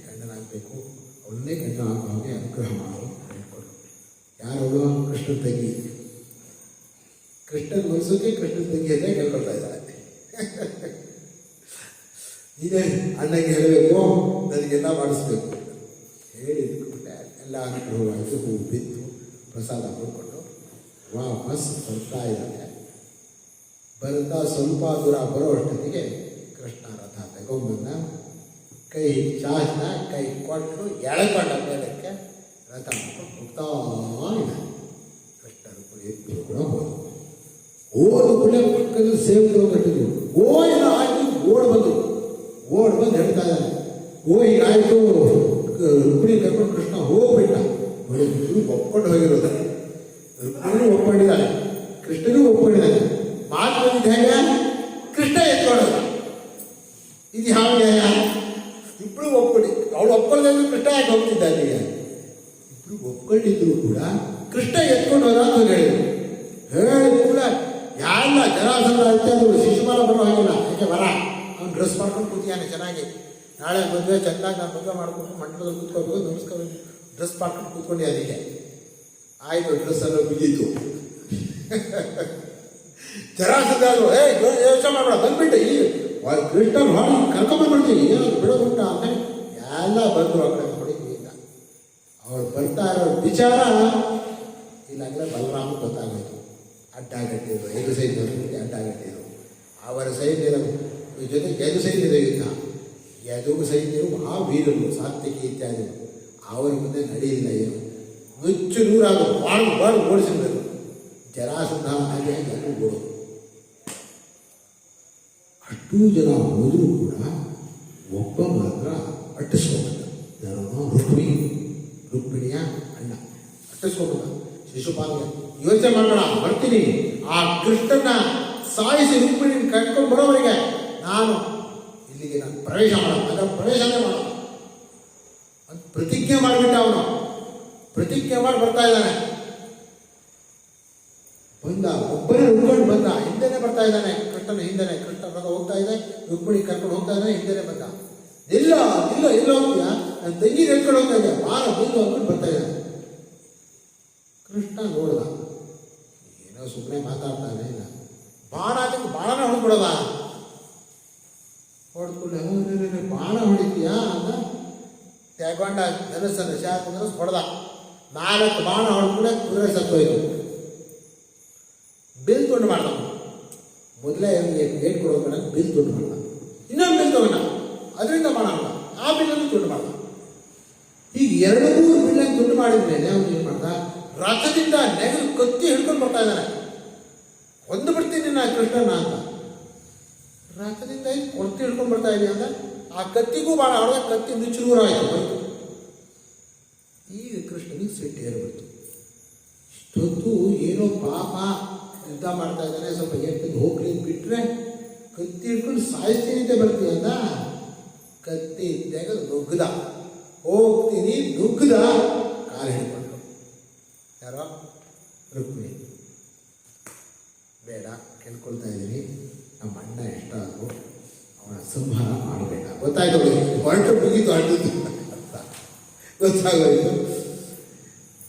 ಗಂಡನಾಗಬೇಕು, ಅವಳನ್ನೇ ಗಂಡ ಆಗೋ ಹಾಗೆ ಅನುಗ್ರಹ ಮಾಡು ಹೇಳ್ಕೊಡು. ಯಾರವಳು? ಕೃಷ್ಣನ ತಂಗಿ. ಕೃಷ್ಣನ ಮನಸ್ಸಿಗೆ ಕೃಷ್ಣನ ತಂಗಿ ಅಂತ ಕೇಳ್ಕೊಳ್ತಾ ಇದ್ದಾಳೆ. ನೀನೇ ಅಣ್ಣಗೆ ಹೇಳಬೇಕು, ನನಗೆಲ್ಲ ಮಾಡಿಸ್ಬೇಕು ಹೇಳಿದ್ಬಿಟ್ಟೆ. ಎಲ್ಲ ಅನುಗ್ರಹವಾಯಿತು. ಹೂ ಬಿತ್ತು, ಪ್ರಸಾದ ಕೊಟ್ಕೊಂಡು ವಾಪಸ್ ಬರ್ತಾ ಇದ್ದಾನೆ. ಬರ್ತಾ ಸ್ವಲ್ಪ ದೂರ ಬರೋ ಅಷ್ಟೊತ್ತಿಗೆ ಕೃಷ್ಣ ರಥ ತಗೊಂಬಂದ. ಕೈ ಚಾಚನ, ಕೈ ಕೊಟ್ಟು ಎಳ್ಕೊಂಡ ಮೇಲಕ್ಕೆ ರಥ ಮಾಡ್ಕೊಂಡು ಹೋಗ್ತಾ ಇದ್ದಾನೆ. ಕೃಷ್ಣರು ಎತ್ತು ಕೂಡ ಹೋದ ಕೂಡ ಪಕ್ಕದ ಸೇವಕರು ಕಟ್ಟಿದ್ರು. ಏನೋ ಆಯ್ತು, ಓಡ್ ಬಂದು ಹೇಳ್ತಾ ಇದ್ದಾನೆ. ಹೀಗಾಯ್ತು, ರುಕ್ಮಿಣಿ ಕರ್ಕೊಂಡು ಕೃಷ್ಣ ಹೋಗ್ಬಿಟ್ಟ. ಒಪ್ಕೊಂಡು ಹೋಗಿರೋದು. ರುಕ್ಮಿಣಿ ಒಪ್ಕೊಂಡಿದ್ದಾನೆ, ಕೃಷ್ಣನೂ ಒಪ್ಕೊಂಡಿದ್ದಾನೆ. ಮಾತು ಬಂದಿದ್ದು ಹೇಗೆ? ಕೃಷ್ಣ ಎತ್ಕೊಳ್ಳೋದು. ಇದು ಯಾವ ನ್ಯಾಯ? ಇಬ್ರು ಒಪ್ಕೊಳ್ಳಿ. ಅವಳು ಒಪ್ಕೊಳ್ಳೋದ್ರೆ ಕೃಷ್ಣ ಯಾಕೆ ಹೋಗ್ತಿದ್ದಾನೆ? ಈಗ ಇಬ್ರು ಒಪ್ಕೊಂಡಿದ್ರು ಕೂಡ ಕೃಷ್ಣ ಎತ್ಕೊಂಡು ಹೋದ ಅಂತ ಹೇಳಿದ್ರು. ಹೇಳಿದ್ರು ಕೂಡ ಯಾರಲ್ಲ ಜರಾಸಂಧ ಇತ್ಯಾದಿಗಳು ಶಿಶುಪಾಲ ಬರೋ ಹಾಗಿಲ್ಲ. ಯಾಕೆ ಬರ, ಅವ್ನು ಡ್ರೆಸ್ ಮಾಡ್ಕೊಂಡು ಕೂತಿಯಾನೆ ಚೆನ್ನಾಗಿ. ನಾಳೆ ಮದುವೆ ಚೆನ್ನಾಗಿ ನಾನು ಮದುವೆ ಮಾಡ್ಕೊಂಡು ಮಂಟಪದಲ್ಲಿ ಕೂತ್ಕೋಬೇಕು, ನಮಸ್ಕಾರ ಡ್ರೆಸ್ ಮಾಡ್ಕೊಂಡು ಕೂತ್ಕೊಂಡು ಅದಕ್ಕೆ ಆಯಿತು. ಡ್ರೆಸ್ ಎಲ್ಲ ಬಿಗಿತು. ಜರಾಸಂಧ ಯೋಚನೆ ಮಾಡಬೇಡ, ಬಂದ್ಬಿಟ್ಟೆ ಈ ಕೃಷ್ಣ ಹೊರ ಕರ್ಕೊಂಡ್ಬಂದ್ಬಿಡ್ತೀವಿ, ಏನಾದ್ರು ಬಿಡೋದುಂಟ ಅಂತ ಎಲ್ಲ ಬಂದರು. ಆ ಕಡೆ ಹೊಡಿತೀವಿಂದ ಅವ್ರು ಬರ್ತಾ ಇರೋ ವಿಚಾರ ಇಲ್ಲಾಗಲೇ ಬಲರಾಮ ಗೊತ್ತಾಗೋಯ್ತು. ಅಡ್ಡಗಟ್ಟಿದ್ರು, ಯದು ಸೈನ್ಯದ ಮುಂದೆ ಅಡ್ಡಗಟ್ಟಿದ್ರು. ಅವರ ಸೈನ್ಯದ ಜೊತೆ ಯದು ಸೈನ್ಯದ ಯುದ್ಧ. ಯದು ಸೈನ್ಯರು ಮಹಾವೀರರು, ಸಾತ್ವಿಕಿ ಇತ್ಯಾದಿಗಳು. ಅವರ ಮುಂದೆ ನಡೆಯಲಿಲ್ಲ. ಏನು ನುಚ್ಚು ನೂರಾದರು ಬಾಳು ಓಡಿಸಿದರು. ಜರಾಸಂಧ ಹಾಗೆ ಎಲ್ಲರೂ ಓಡೋದು. ಅಷ್ಟೂ ಜನ ಹೋದರೂ ಕೂಡ ಒಬ್ಬ ಮಾತ್ರ ಅಟ್ಟಿಸ್ಕೊಂಡ. ರುಕ್ಮಿಣಿಯ ಅಣ್ಣ ಅಟ್ಟಿಸ್ಕೊಂಡ. ಶಿಶುಪಾಲನೆ ಯೋಚನೆ ಮಾಡೋಣ, ಬರ್ತೀನಿ, ಆ ಕೃಷ್ಣನ ಸಾಯಿಸಿ ರುಕ್ಮಿಣಿ ಕಟ್ಕೊಂಡು ಬರೋವರೆಗೆ ನಾನು ಇಲ್ಲಿಗೆ ನಾನು ಪ್ರವೇಶ ಅದರ ಪ್ರವೇಶನೇ ಮಾಡ ಅಂತ ಪ್ರತಿಜ್ಞೆ ಮಾಡಿಬಿಟ್ಟ. ಅವನು ಪ್ರತಿಜ್ಞೆ ಮಾಡಿ ಬರ್ತಾ ಇದ್ದಾನೆ. ಬಂದ, ಒಬ್ಬನೇ ಉಳ್ಕೊಂಡು ಬಂದ. ಹಿಂದೆನೆ ಬರ್ತಾ ಇದ್ದಾನೆ, ಕೃಷ್ಣನ ಹಿಂದೆನೆ. ಕೃಷ್ಣ ಮಗ ಹೋಗ್ತಾ ಇದೆ, ರುಕ್ಮಿಣಿ ಕರ್ಕೊಂಡು ಹೋಗ್ತಾ ಇದ್ದಾನೆ, ಹಿಂದೆನೆ ಬಂದ. ಎಲ್ಲ ಹೋಗ್ತೀಯಾ, ನನ್ನ ತಂಗಿ ಹೇಳ್ಕೊಂಡು ಹೋಗ್ತಾ ಇದ್ದೆ, ಬಾರ ಬಂದು ಅಂದ್ಕೊಂಡು ಬರ್ತಾ ಇದ್ದಾನೆ. ಕೃಷ್ಣ ನೋಡ್ದ, ಏನೋ ಸುಮ್ಮನೆ ಮಾತಾಡ್ತಾನೆ. ಇಲ್ಲ ಬಾಣನ ಹೊಡ್ಬಿಡೋದ. ಹೊಡೆದ್ಕೊಳ್ಳಿ, ಬಾಣ ಹೊಡಿತೀಯಾ ಅಂತ ತಗೊಂಡ ಧನಸ್ಸನ್ನು ಶಾಖ ಹೊಡೆದ. 4 ಬಾಣ ಹೊಡೆದ್ಕೊಳ್ಳೆ ಕುದುರೆ ಸತ್ತೋಯ್ತು. ಬಿಲ್ ತುಂಡು ಮಾಡ್ದ. ಮೊದಲೇ ಏಟ್ ಕೊಡೋಣ, ಬಿಲ್ ತುಂಡು ಮಾಡ್ದ. ಇನ್ನೊಂದು ಬಿಲ್ ತಗೊಂಡ, ಅದರಿಂದ ಬಾಣ ಮಾಡ್ದ. ಆ ಬಿಲ್ಲನ್ನು ತುಂಡು ಮಾಡ್ದ. ಈಗ 2-3 ಬಿಲ್ಲನ್ನು ತುಂಡು ಮಾಡಿದ ಮೇಲೆ ಅವನು ಏನು ಮಾಡ್ದ, ರಥದಿಂದ ನೆಗಲು ಕತ್ತಿ ಹಿಡ್ಕೊಂಡು ಬರ್ತಾ ಇದ್ದಾನೆ. ಒಂದು ಬಿಡ್ತೀನಿ ನಾ ಕೃಷ್ಣನ ಅಂತ. ರಥದಿಂದ ಕೊಡ್ತಿ ಹಿಡ್ಕೊಂಡು ಬರ್ತಾ ಇದೀನಿ ಅಂತ ಆ ಕತ್ತಿಗೂ ಬಾಣ ಹೊಡೆದ. ಕತ್ತಿ ನುಚ್ಚುನೂರಾಯಿತು. ಈಗ ಕೃಷ್ಣನಿಗೆ ಸಿಟ್ಟು ಏರ್ಬಿಡ್ತು. ಇಷ್ಟೊತ್ತು ಏನೋ ಪಾಪ ಯುದ್ಧ ಮಾಡ್ತಾ ಇದ್ದಾನೆ, ಸ್ವಲ್ಪ ಏರ್ತಿದ್ದು ಹೋಗ್ಲಿ ಬಿಟ್ರೆ ಕತ್ತಿ ಹಿಡ್ಕೊಂಡು ಸಾಯಿಸ್ತೀನಿ ಅಂತ ಬರ್ತೀವಿ ಅಂತ ಕತ್ತಿ ತೆಗೆದು ನುಗ್ಗದ. ಹೋಗ್ತೀನಿ ನುಗ್ಗದ, ಕಾಲು ಹಿಡ್ಕೊಂಡು. ಯಾರೋ ರುಕ್ಮಿಣಿ, ಬೇಡ ಕೇಳ್ಕೊಳ್ತಾ ಇದ್ದೀನಿ, ನಮ್ಮ ಅಣ್ಣ ಎಷ್ಟಾದ್ರು ಅವನ ಸಂಹಾರ ಮಾಡಬೇಡ. ಗೊತ್ತಾಯ್ತು, ಹೊರಟು ಮುಗಿತು ಅಡ್ಡದ್ದು ಅಂತ ಗೊತ್ತಾಗೋಯ್ತು.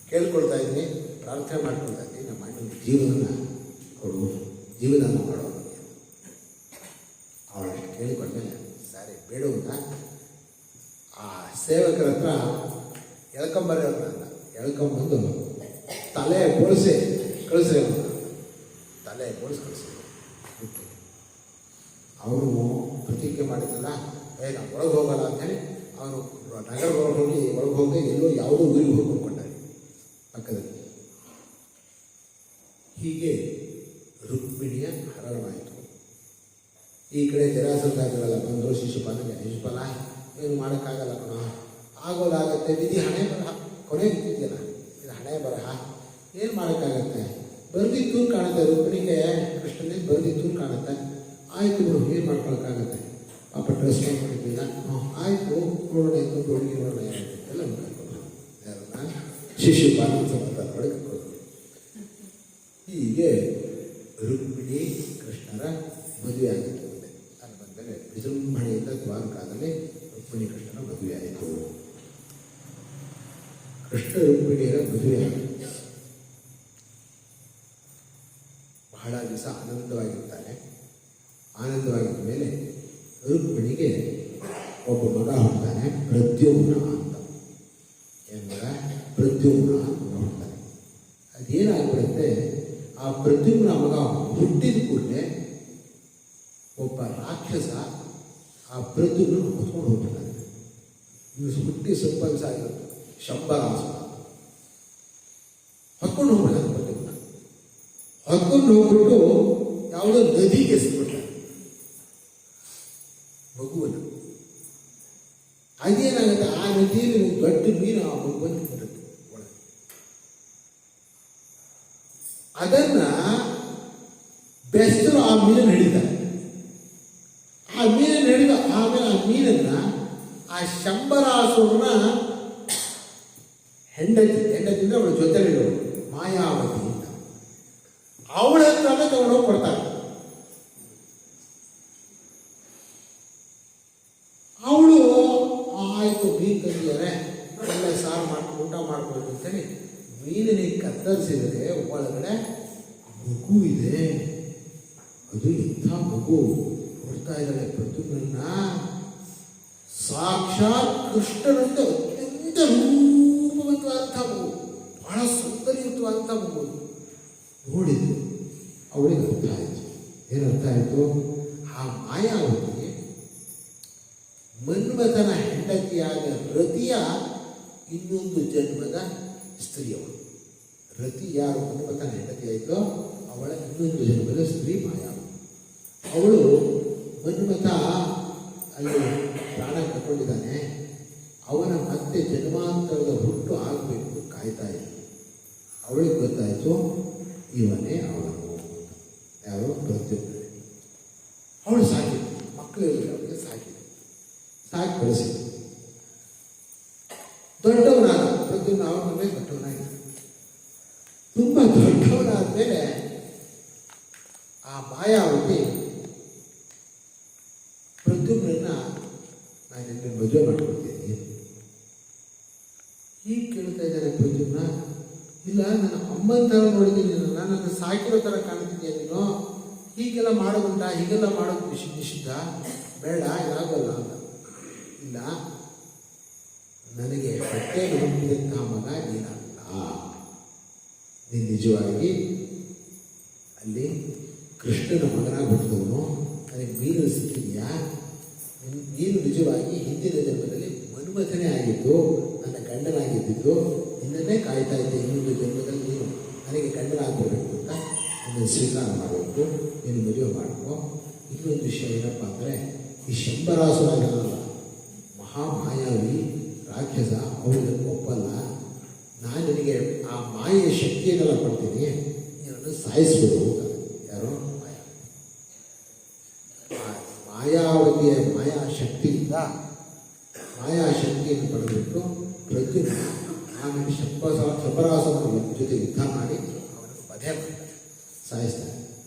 ಕೇಳ್ಕೊಳ್ತಾ ಇದ್ದೀನಿ, ಪ್ರಾರ್ಥನೆ ಮಾಡ್ಕೊಳ್ತಾ ಇದ್ದೀನಿ, ನಮ್ಮ ಅಣ್ಣನ ಜೀವನ ಕೊಡು, ಜೀವನ ಮಾಡೋ. ಅವಳಷ್ಟು ಕೇಳಿಕೊಂಡ್ಮೇಲೆ ಸರಿ ಬೇಡ ಅಂತ ಆ ಸೇವಕರ ಹತ್ರ ಎಳ್ಕೊಂಬರೋಲ್ಲ, ಎಳ್ಕೊಂಬಂದು ತಲೆ ಬೋಳಿಸಿ ಕಳಿಸ್ರಿ. ತಲೆ ಬೋಳಿಸಿ ಕಳಿಸಿ. ಅವನು ಪ್ರತಿಜ್ಞೆ ಮಾಡಿದ್ದಲ್ಲ, ನಾವು ಒಳಗೆ ಹೋಗಲ್ಲ ಅಂತೇಳಿ ಅವನು ನಗರ ಒಳಗೆ ಹೋಗಿ ಎಲ್ಲೋ ಯಾವುದೋ ಊರಿಗೆ ಹೋಗಿ ಹೋಗ್ಕೊಂಡಾರೆ ಪಕ್ಕದಲ್ಲಿ. ಹೀಗೆ ರುಕ್ಮಿಣಿಯ ಹರಣವಾಯಿತು. ಈ ಕಡೆ ಜರಾಸಂಧಾದಿಗಳೆಲ್ಲ ಬಂದರು. ಶಿಶುಪಾಲ ಏನು ಮಾಡೋಕ್ಕಾಗಲ್ಲ ಕಣ, ಆಗೋದಾಗತ್ತೆ, ವಿಧಿ ಹಣೆ ಬರಹ, ಕೊನೆಗೆ ಇದ್ದಿದೆಯಲ್ಲ ಇದು ಹಣೆ ಬರಹ, ಏನು ಮಾಡೋಕ್ಕಾಗತ್ತೆ. ಬರ್ದಿತ್ತು ಕಾಣುತ್ತೆ, ರುಕ್ಮಿಣಿಗೆ ಕೃಷ್ಣನಿಗೆ ಬರ್ದಿತ್ತು ಕಾಣುತ್ತೆ. ಆಯಿತು ಬಿಡು, ಏನು ಮಾಡ್ಕೊಳಕ್ಕಾಗತ್ತೆ. ಪಾಪ ಡ್ರೆಸ್ ಮಾಡಿದ್ದಿಲ್ಲ, ಆಯಿತು ನೋಡೋಣ ಎಂದು ಹುಡುಗಿ ನೋಡೋಣ ಎಲ್ಲ ಕರ್ಕೊಂಡು ಯಾರನ್ನ ಶಿಶುಪಾಲ ಒಳಗೆ ಕರ್ಕೊಂಡು. ಹೀಗೆ ರುಕ್ಮಿಣಿ ಕೃಷ್ಣರ ಮದುವೆ ಆಗಿತ್ತು. ಅಲ್ಲಿ ಬಂದಮೇಲೆ ವಿಜೃಂಭಣೆಯಿಂದ ದ್ವಾರಕಾದಲ್ಲಿ ರುಕ್ಮಿಣಿ ಕೃಷ್ಣನ ಮದುವೆ ಆಯಿತು. ಕೃಷ್ಣ ರುಕ್ಮಿಣಿಯರ ಮದುವೆ ಆಯಿತು. ಬಹಳ ದಿವಸ ಆನಂದವಾಗಿರ್ತಾರೆ. ಆನಂದವಾಗಿದ್ದ ಮೇಲೆ ರುಕ್ಮಿಣಿಗೆ ಒಬ್ಬ ಮಗ ಹುಡ್ತಾನೆ, ಪ್ರದ್ಯುಮ್ನ ಅಂತ. ಎಂಬ ಪ್ರದ್ಯುಮ್ನ ಅಂತ ಹುಡ್ತಾನೆ. ಅದೇನಾಗ್ಬಿಡುತ್ತೆ, ಆ ಪ್ರದ್ಯುಮ್ನ ಮಗ ಹುಟ್ಟಿದ ಕೂಡಲೇ ಒಬ್ಬ ರಾಕ್ಷಸ ಆ ಪ್ರದ್ಯುಮ್ನ ಹೊತ್ಕೊಂಡು ಹೋಗ್ಬಿಡ್ತಾನೆ. ಇವು ಹುಟ್ಟಿ ಸಂಪನ್ಸ ಆಗಿರುತ್ತೆ, ಶಂಬರಾಸುರ ಹೊತ್ಕೊಂಡು ಹೋಗ್ಬಿಡ್ತಾನೆ. ಪ್ರದ್ಯುಮ್ನ ಹೊತ್ಕೊಂಡು ಹೋಗ್ಬಿಟ್ಟು ಯಾವುದೋ ನದಿಗೆ ಎಸ್ಬಿಟ್ಟಾರೆ ಮಗುವನ್ನು. ಅದೇನಾಗುತ್ತೆ, ಆ ನದಿಯಲ್ಲಿ ಒಂದು ದೊಡ್ಡ ಮೀನು ಆ ಮಗುವನ್ನು ಬಿಡುತ್ತೆ ಒಳಗೆ. ಅದನ್ನ ಬೆಸ್ತರು ಆ ಮೀನನ್ನು ಹಿಡಿತಾರೆ. ಆ ಮೀನನ್ನು ಹಿಡಿದ ಆಮೇಲೆ ಆ ಮೀನನ್ನ ಆ ಶಂಬರಾಸುರನ ಹೆಂಡತಿಂದ ಅವಳ ಜೊತೆಲಿರೋಳು ಮಾಯಾವತಿ ಅಂತ ಅವಳ ಹತ್ರನೇ ತಗೊಂಡೋಗಿ ಕೊಡ್ತಾರೆ. ಅವಳು ಆಯಿತು ಮೀನು ತಂದಿದ್ದಾರೆ, ಒಳ್ಳೆ ಸಾರು ಮಾಡ್ಕೊಂಡು ಊಟ ಮಾಡ್ಕೊಂಡು ಅಂತೇಳಿ ಮೀನಿನಿಗೆ ಕತ್ತರಿಸಿದರೆ ಒಳಗಡೆ ಮಗು ಇದೆ. ಅದು ಎಂಥ ಮಗು ಕೊಡ್ತಾ ಇದ್ದಾಳೆ ಪ್ರದ್ಯುಮ್ನ. ಸಾಕ್ಷಾತ್ ಕೃಷ್ಣನಂತೆ ಅತ್ಯಂತ ರೂಪವಂತವಾದಂಥ ಮಗು, ಬಹಳ ಸುಂದರಯುಕ್ತವಾದಂಥ ಮಗು. ನೋಡಿದ್ರು ಅವಳಿಗೆ ಅರ್ಥ ಆಯಿತು. ಏನರ್ಥ ಆಯಿತು? ಆ ಮಾಯಾವತಿ ಮನ್ಮಥನ ಹೆಂಡತಿಯಾದ ರತಿಯ ಇನ್ನೊಂದು ಜನ್ಮದ ಸ್ತ್ರೀಯವಳು. ರತಿ ಯಾರು ಮನ್ಮಥನ ಹೆಂಡತಿ ಆಯಿತೋ ಅವಳ ಇನ್ನೊಂದು ಜನ್ಮದ ಸ್ತ್ರೀ ಮಾಯಾವತಿ. ಅವಳು ಮನ್ಮಥ ಅಲ್ಲಿ ಪ್ರಾಣ ಕಟ್ಕೊಂಡಿದ್ದಾನೆ, ಅವನ ಮತ್ತೆ ಜನ್ಮಾಂತರದ ಹುಟ್ಟು ಆಗಬೇಕು ಕಾಯ್ತಾ ಇದ್ದ. ಅವಳಿಗೆ ಗೊತ್ತಾಯಿತು ಇವನೇ ಅವನು. ಯಾರೋ ಪ್ರತಿಯೊಬ್ಬರು ಅವಳು ಸಾಕಿದ್ದು, ಮಕ್ಕಳಿಲ್ಲ ಅವಳಿಗೆ ಸಾಕಿದ್ದು, ಸಾಕಿ ಬೆಳೆಸಿದ್ದು. ದೊಡ್ಡವನಾದ ಪ್ರತಿಯೊಂದು ಅವನ ಮೇಲೆ ದೊಡ್ಡವನಾಗಿದ್ದ. ತುಂಬ ದೊಡ್ಡವನಾದ ಮೇಲೆ ಆ ಮಾಯಾವತಿ ಪ್ರದ್ಯುಮ್ನನ್ನ ನಾನು ನಿನ್ನ ಮದುವೆ ಮಾಡ್ಕೊಡ್ತೀನಿ. ಹೀಗೆ ಕೇಳ್ತಾ ಇದ್ದಾನೆ ಪ್ರದ್ಯುಮ್ನ. ಇಲ್ಲ, ನನ್ನ ಅಮ್ಮನ ಥರ ನೋಡಿದ್ದೀನಿ, ನನ್ನನ್ನು ಸಾಕಿರೋ ಥರ ಕಾಣ್ತಿದ್ಯಾ ನೀನು, ಹೀಗೆಲ್ಲ ಮಾಡೋದುಂಟ, ಹೀಗೆಲ್ಲ ಮಾಡೋದು ನಿಷಿದ್ಧ, ಬೇಡ, ಇದಾಗಲ್ಲ ಅಂತ. ಇಲ್ಲ, ನನಗೆ ಹೊಟ್ಟೆ ನಂಬಿದಂತಹ ಮಗ ನೀನಲ್ಲ, ನೀನು ನಿಜವಾಗಿ ಅಲ್ಲಿ ಕೃಷ್ಣನ ಮಗನಾಗಿ ಹುಟ್ಟಿದವನು, ನನಗೆ ಮೀನು ಸಿಕ್ಕಿದೆಯಾ, ನೀನು ನಿಜವಾಗಿ ಹಿಂದಿನ ಜನ್ಮದಲ್ಲಿ ಮನ್ಮಥನೇ ಆಗಿದ್ದು ನನ್ನ ಗಂಡನಾಗಿದ್ದು ನಿನ್ನನ್ನೇ ಕಾಯ್ತಾ ಇದ್ದೆ. ಇನ್ನೊಂದು ಜನ್ಮದಲ್ಲಿ ನೀನು ನನಗೆ ಗಂಡನಾಗಬೇಕು ಅಂತ ನಿನ್ನನ್ನು ಸ್ವೀಕಾರ ಮಾಡಬೇಕು, ನೀನು ಮದುವೆ ಮಾಡಬೇಕು. ಇನ್ನೊಂದು ವಿಷಯ ಏನಪ್ಪ ಅಂದರೆ, ಈ ಶಂಬರಾಸುರ ಮಹಾಮಾಯಾವಿ ರಾಕ್ಷಸ, ಅವಳಿಗೆ ಒಪ್ಪಲ್ಲ. ನಾನು ನಿನಗೆ ಆ ಮಾಯೆಯ ಶಕ್ತಿಯನ್ನೆಲ್ಲ ಕೊಡ್ತೀನಿ, ನೀನನ್ನು ಸಾಯಿಸ್ಬಿಡು. ಯಾರೋ ಮಾಯಾವತಿಯ ಮಾಯಾಶಕ್ತಿಯಿಂದ ಮಾಯಾಶಕ್ತಿಯನ್ನು ಪಡೆದುಬಿಟ್ಟು ಪ್ರದ್ಯುಮ್ನ ಆಮೇಲೆ ಶಂಬರಾಸುರನ ಜೊತೆ ಯುದ್ಧ ಮಾಡಿ ಅವನನ್ನು ವಧೆ ಮಾಡ್ತಾರೆ, ಸಾಯಿಸ್ತಾರೆ.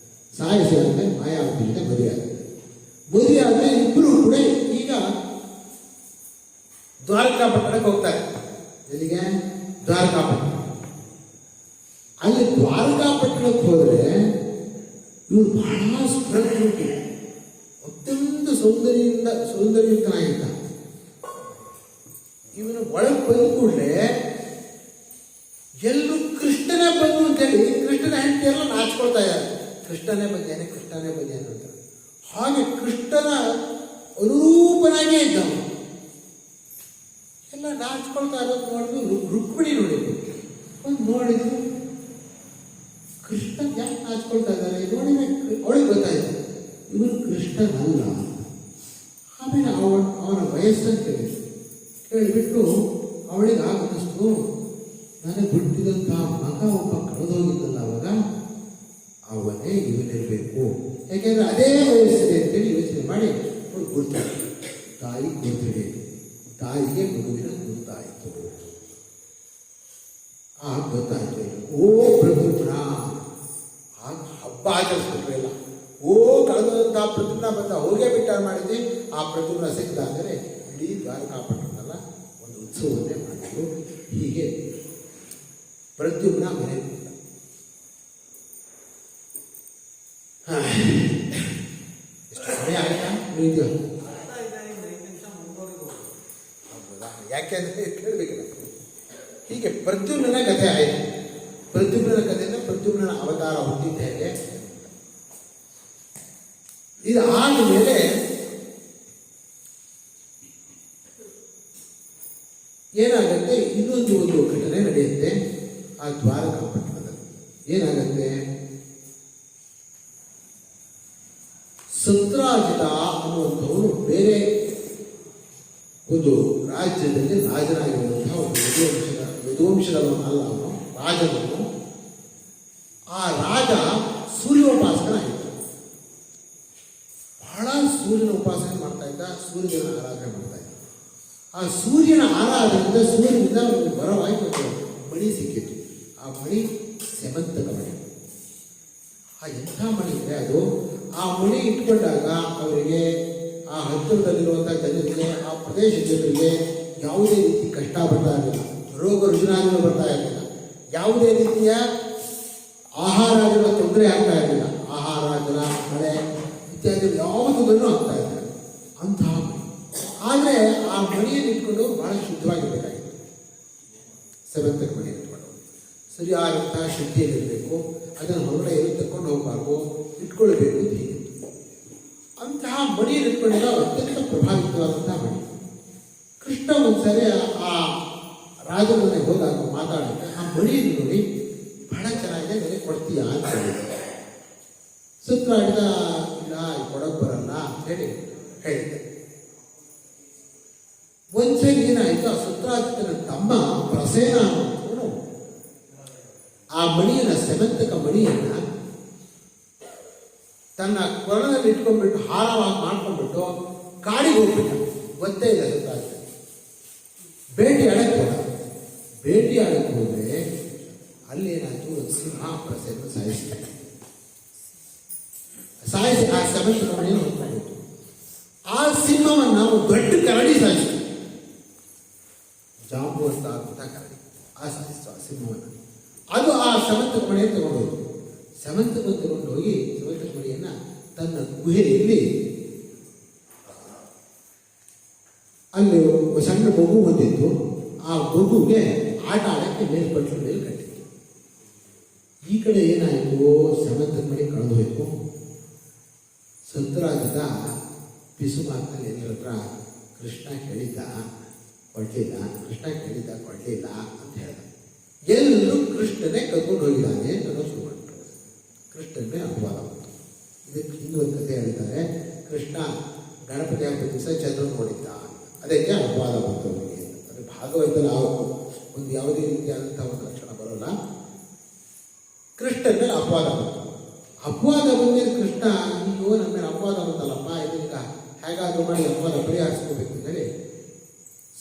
ಸಾಯಿಸಿದ ಮಾಯಾವತಿಯಿಂದ ಮದುವೆ ಆಗುತ್ತೆ. ಮದುವೆ ಆದಮೇಲೆ ಇಬ್ಬರು ಕೂಡ ಈಗ ದ್ವಾರಕಾಪಟ್ಟಣಕ್ಕೆ ಹೋಗ್ತಾರೆ. ಎಲ್ಲಿಗೆ? ದ್ವಾರಕಾಪಟ್ಟಣ. ಅಲ್ಲಿ ದ್ವಾರಕಾಪಟ್ಟಣಕ್ಕೆ ಹೋದರೆ ಇವರು ಬಹಳ ಸ್ಫುರತಿ, ಅತ್ಯಂತ ಸೌಂದರ್ಯಯುಕ್ತನಾಗಿದ್ದ. ಇವನು ಒಳಗೆ ಬಂದ ಕೂಡಲೇ ಎಲ್ಲರೂ ಕೃಷ್ಣನೇ ಬಂದು ಅಂತೇಳಿ ಕೃಷ್ಣನ ಹೆಂಡತಿ ಎಲ್ಲ ನಾಚ್ಕೊಳ್ತಾ ಇದ್ದಾರೆ. ಕೃಷ್ಣನೇ ಬಂದೇನೆ, ಕೃಷ್ಣನೇ ಬಂದೇನೆ ಅಂತ. ಹಾಗೆ ಕೃಷ್ಣನ ಅನುರೂಪನಾಗೇ ಇದ್ದ. ಎಲ್ಲ ನಾಚ್ಕೊಳ್ತಾ ಇರೋದು ನೋಡಿದ್ರು ರುಕ್ಮಿಣಿ ನೋಡಿದ್ರು. ಒಂದು ನೋಡಿದ್ರು ಕೃಷ್ಣ ಯಾಕೆ ನಾಚ್ಕೊಳ್ತಾ ಇದ್ದಾರೆ ನೋಡಿದ್ರೆ ಅವಳಿಗೆ ಗೊತ್ತಾಯ್ತು ಇವನು ಕೃಷ್ಣನಲ್ಲ. ಆಮೇಲೆ ಅವನ ವಯಸ್ಸನ್ನು ಕೇಳಿಬಿಟ್ಟು ಅವಳಿಗೆ ಆಗನಿಸ್ತು, ನನಗೆ ಬಿಟ್ಟಿದಂತಹ ಮಗ ಒಬ್ಬ ಕಳೆದೋಗಿದ್ದಲ್ಲ ಅವಾಗ, ಅವನೇ ಇವನಿರಬೇಕು. ಯಾಕೆಂದರೆ ಅದೇ ವಯಸ್ಸಿದೆ ಅಂತೇಳಿ ಯೋಚನೆ ಮಾಡಿ ಅವಳು ಗುರ್ತಾಯಿತು. ತಾಯಿ ಗುರ್ತಿದೆ, ತಾಯಿಗೆ ಮಗುವಿನ ಗುರ್ತಾಯಿತು. ಆಗ ಗೊತ್ತಾಯಿತು, ಓ ಪ್ರದ್ಯುಮ್ನ. ಆಗ ಹಬ್ಬ ಆಚರಿಸ್ಬಿಟ್ರು ಎಲ್ಲ. ಓ ಕಳೆದಂತಹ ಪ್ರದ್ಯುಮ್ನ ಬಂದ, ಹೋಗೇ ಬಿಟ್ಟ ಮಾಡಿದ್ವಿ. ಆ ಪ್ರದ್ಯುಮ್ನ ಸಿಕ್ತ ಅಂದರೆ ಇಡೀ ದ್ವಾರಕಾಪಟ್ಟಣದಲ್ಲ ಒಂದು ಉತ್ಸವವನ್ನೇ ಮಾಡಿದ್ರು. ಹೀಗೆ ಪ್ರದ್ಯುಮ್ನ ಮನೆ ಎಷ್ಟು ಸಮಯ ಆಯ್ತಾ ನೀವು? ಯಾಕೆಂದ್ರೆ ಕೇಳಬೇಕಿಲ್ಲ. ಹೀಗೆ ಪ್ರದ್ಯುಮ್ನ ಕಥೆ ಆಯಿತು. ಪ್ರದ್ಯುಮ್ನ ಕಥೆಯಿಂದ ಪ್ರದ್ಯುಮ್ನ ಅವತಾರ ಹುಟ್ಟಿದ್ದ ಹೇಗೆ, ಇದು ಆದ ಮೇಲೆ ಏನಾಗುತ್ತೆ, ಇನ್ನೊಂದು ಘಟನೆ ನಡೆಯುತ್ತೆ ಆ ದ್ವಾರಕಾಪಟ್ಟಣದಲ್ಲಿ. ಏನಾಗುತ್ತೆ, ಸತ್ರಾಜಿತ ಅನ್ನುವಂಥವನು ಬೇರೆ ಒಂದು ರಾಜ್ಯದಲ್ಲಿ ರಾಜನಾಗಿರುವಂತಹ ಒಂದು ಯದುವಂಶದವನು ಅಲ್ಲ, ಅವನು ರಾಜನವನು. ಆ ರಾಜ ಸೂರ್ಯೋಪಾಸಕನಾಗಿದ್ದ. ಬಹಳ ಸೂರ್ಯನ ಉಪಾಸನೆ ಮಾಡ್ತಾ ಇದ್ದ, ಸೂರ್ಯನ ಆರಾಧನೆ ಮಾಡ್ತಾ ಇದ್ದ. ಆ ಸೂರ್ಯನ ಆರಾಧನೆಯಿಂದ ಸೂರ್ಯನಿಂದ ಒಂದು ವರವಾಗಿ ಒಂದು ಮಣಿ ಸಿಕ್ಕಿತ್ತು. ಆ ಮಣಿ ಸೆಮಂತಕ ಮಣಿ. ಆ ಎಂಥ ಮಣಿ ಇದೆ ಅದು. ಆ ಮಣಿ ಇಟ್ಕೊಂಡಾಗ ಅವರಿಗೆ, ಆ ಹತ್ತಿರದಲ್ಲಿರುವಂಥ ಜನರಿಗೆ, ಆ ಪ್ರದೇಶದ ಜನರಿಗೆ ಯಾವುದೇ ರೀತಿ ಕಷ್ಟ ಬರ್ತಾ ಇರಲಿಲ್ಲ, ರೋಗ ರುಜಿನಾದಿಗಳು ಬರ್ತಾ ಇರಲಿಲ್ಲ, ಯಾವುದೇ ರೀತಿಯ ಆಹಾರಗಳ ತೊಂದರೆ ಆಗ್ತಾ ಇರಲಿಲ್ಲ. ಆಹಾರ, ಜಲ, ಮಳೆ ಇತ್ಯಾದಿ ಯಾವುದನ್ನು ಆಗ್ತಾ ಇರಲಿಲ್ಲ ಅಂತಹ ಮಣಿ. ಆದರೆ ಆ ಮಣಿಯನ್ನು ಇಟ್ಕೊಂಡು ಬಹಳ ಶುದ್ಧವಾಗಿರಬೇಕಾಗಿತ್ತು. ಸೆವೆಂತಕ್ಕೆ ಮಣಿ ಇಟ್ಕೊಂಡು ಸರಿಯಾದಂತಹ ಶುದ್ಧಿಯಲ್ಲಿರಬೇಕು. ಅದನ್ನು ಹೊರಗಡೆ ಎಲ್ಲೂ ತಕ್ಕೊಂಡು ಹೋಗಬಾರ್ದು. ಇಟ್ಕೊಳ್ಬೇಕು ಅಂತ ಹೀಗೆ ಅಂತಹ ಮಣಿಯನ್ನು ಇಟ್ಕೊಂಡಿರೋ ಅತ್ಯಂತ ಪ್ರಭಾವಿತವಾದಂತಹ ಮಣಿ. ಕೃಷ್ಣ ಒಂದ್ಸರಿ ಆ ರಾಜನ ಮನೆಗೆ ಹೋದಾಗ ಮಾತಾಡಿದ್ರೆ ಆ ಮಣಿಯನ್ನು ನೋಡಿ ಬಹಳ ಚೆನ್ನಾಗಿದೆ, ನನಗೆ ಕೊಡ್ತೀಯಾ ಅಂತ ಹೇಳಿದೆ. ಸತ್ರ ಹಿಡಿದ, ಇಲ್ಲ ಕೊಡಕ್ ಬರಲ್ಲ ಅಂತ ಹೇಳಿದ್ದೆ. ಒಂದ್ಸರಿ ಏನಾಯ್ತು, ಆ ಸತ್ರಾಜಿತನ ತಮ್ಮ ಪ್ರಸೇನ ಅನ್ನೋನು ಆ ಮಣಿಯನ್ನ, ಸೆಮೆಂತಕ ಮಣಿಯನ್ನ ತನ್ನ ಕೊರಳಲ್ಲಿ ಇಟ್ಕೊಂಡ್ಬಿಟ್ಟು ಹಾರವಾಗಿ ಮಾಡ್ಕೊಂಡ್ಬಿಟ್ಟು ಕಾಡಿಗೆ ಹೋಗ್ಬಿಟ್ಟ. ಗೊತ್ತೇ ಇಲ್ಲ ಸತ್ರಾಜಿತ. ಬೇಟಿ ಆಡಕ್ಕೆ ಹೋದ್ರೆ ಅಲ್ಲೇನಾಯ್ತು, ಒಂದು ಸಿಂಹ ಪ್ರಸೇನ ಸಾಯಿಸಿ ಆ ಸೆಮೆಂತಕ ಮಣಿಯನ್ನು ಹೊತ್ಕೊಂಡ್ಬಿಟ್ಟು ಆ ಸಿಂಹವನ್ನು ನಾವು ದೊಡ್ಡ ಕರಡಿ ಸಾಯಿಸ್ತೀವಿ. ಜಾಂಬು ಅಂತ ಆಗುತ್ತಾ ಕರಡಿ ಆ ಸಾಯಿಸ್ತು ಆ ಸಿಂಹವನ್ನು. ಅದು ಆ ಸೆಮೆಂತಕ ಮಣಿಯನ್ನು ತಗೊಂಡೋಯ್ತು. ಸೆಮೆಂತಕವನ್ನು ತಗೊಂಡು ಹೋಗಿ ಸೆಮೆಂತಕ ಮಣಿಯನ್ನ ತನ್ನ ಗುಹೆಯಲ್ಲಿ, ಅಲ್ಲಿ ಸಣ್ಣ ಮಗು ಬಂದಿತ್ತು, ಆ ಮಗುಗೆ ಆಟ ಆಡಕ್ಕೆ ಮೇಲ್ಪಟ್ಟು ಮೇಲೆ ಕಟ್ಟಿತ್ತು. ಈ ಕಡೆ ಏನಾಯಿತು, ಸೆಮೆಂತಕ ಮಣಿ ಕಳೆದು ಹೋಯ್ತು. ಸತ್ರಾಜಿತ ಪಿಸುಮಾತಿನಲ್ಲಿ ಎಲ್ಲರ ಹತ್ರ ಕೃಷ್ಣ ಕೇಳಿದ್ದ ಕೊಡ್ಲಿಲ್ಲ ಅಂತ ಹೇಳ್ದ. ಎಲ್ಲರೂ ಕೃಷ್ಣನೇ ಕರ್ಕೊಂಡು ಹೋಗಿದ್ದಾನೆ ಅಂತ ಶುರು ಮಾಡಿದ್ರು. ಕೃಷ್ಣನೇ ಅಪವಾದ ಬಂತು. ಇದಕ್ಕೆ ಹಿಂದೂ ಒಂದು ಕಥೆ ಹೇಳಿದ್ದಾರೆ, ಕೃಷ್ಣ ಗಣಪತಿ ಹಬ್ಬದ ದಿವಸ ಚಂದ್ರನ ನೋಡಿದ್ದ, ಅದಕ್ಕೆ ಅಪವಾದ ಬಂತು ಅವನಿಗೆ. ಅಂದರೆ ಭಾಗವತದಲ್ಲಿ ಒಂದು ಯಾವುದೇ ರೀತಿಯಾದಂತಹ ಒಂದು ಲಕ್ಷಣ ಬರೋಲ್ಲ. ಕೃಷ್ಣನ ಮೇಲೆ ಅಪವಾದ ಬಂತು. ಅಪವಾದ ಬಂದಿದ್ದು ಕೃಷ್ಣ, ಅಯ್ಯೋ ನಮ್ಮ ಮೇಲೆ ಅಪವಾದ ಬಂತಲ್ಲಪ್ಪ, ಇದೀಗ ಹೇಗಾದ್ರೂ ಮಾಡಿ ಅಪವಾದ ಪರಿಹರಿಸ್ಕೋಬೇಕು ಅಂತ ಹೇಳಿ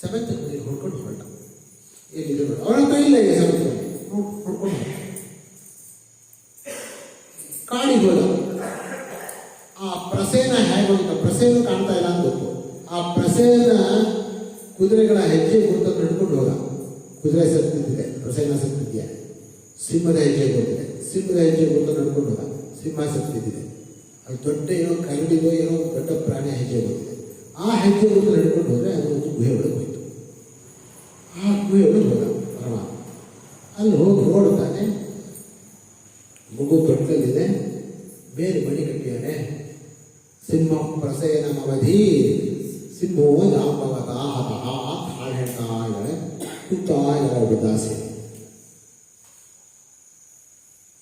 ಸೆಮೆಂತಕ ಮನೆಗೆ ಹೊಡ್ಕೊಂಡು ಹೊರಟ. ಏನಿದೆ ನೋಡಿ, ಅವನ ಕೈಯಿಲ್ಲ ಈಗ ಸೆಮೆಂತಕ ಮನೆ ಹೊಡ್ಕೊಂಡು ಕಾಡಿಗೆ ಹೋದ. ಆ ಪ್ರಸೇನ ಹೇಗೋಗಿದ್ದ, ಪ್ರಸೇನ ಕಾಣ್ತಾ ಇಲ್ಲ ಅಂತ ಗೊತ್ತು. ಆ ಪ್ರಸೇನ ಕುದುರೆಗಳ ಹೆಜ್ಜೆ ಗುರುತ ನಡ್ಕೊಂಡು ಹೋದ. ಕುದುರೆ ಸತ್ತಿದ್ದಿದೆ, ಪ್ರಸೇನ ಸತ್ತಿದ್ಯಾ. ಸಿಂಹದ ಹೆಜ್ಜೆ ಗೊತ್ತಿದೆ, ಸಿಂಹದ ಹೆಜ್ಜೆ ಗುರುತ ನಡ್ಕೊಂಡು ಹೋದ. ಸಿಂಹ ಸತ್ತಿದ್ದಿದೆ. ಅದು ದೊಡ್ಡ ಏನೋ ಕರಡಿದೋ ಏನೋ ದೊಡ್ಡ ಪ್ರಾಣಿ ಹೆಜ್ಜೆ ಗೊತ್ತಿದೆ. ಆ ಹೆಜ್ಜೆ ಗುರುತ ನಡ್ಕೊಂಡು ಹೋದ್ರೆ ಅದು ಒಂದು ಗುಹೆ ಒಳಗೆ ಹೋಯ್ತು. ಆ ಗುಹೆ ಒಳಗೆ ಹೋದ ಪರಮಾತ್ಮ. ಅಲ್ಲಿ ಹೋಗಿ ನೋಡುತ್ತಾನೆ, ಮಗು ತೊಟ್ಟಲಿದೆ, ಬೇರೆ ಮಣಿ ಕಟ್ಟಿಯಾರೆ. ಸಿಂಹ ಪ್ರಸೇನಮವಧಿ ಸಿಂಹೋ ಜಾಂಬವತ ಹತಃ ಅಂತ ಹಾಡು ಹೇಳ್ತಾ ಇದ್ದಾಳೆ. ಕೂತಾ ಇದ್ದಾರೆ ಉದಾಸೆ.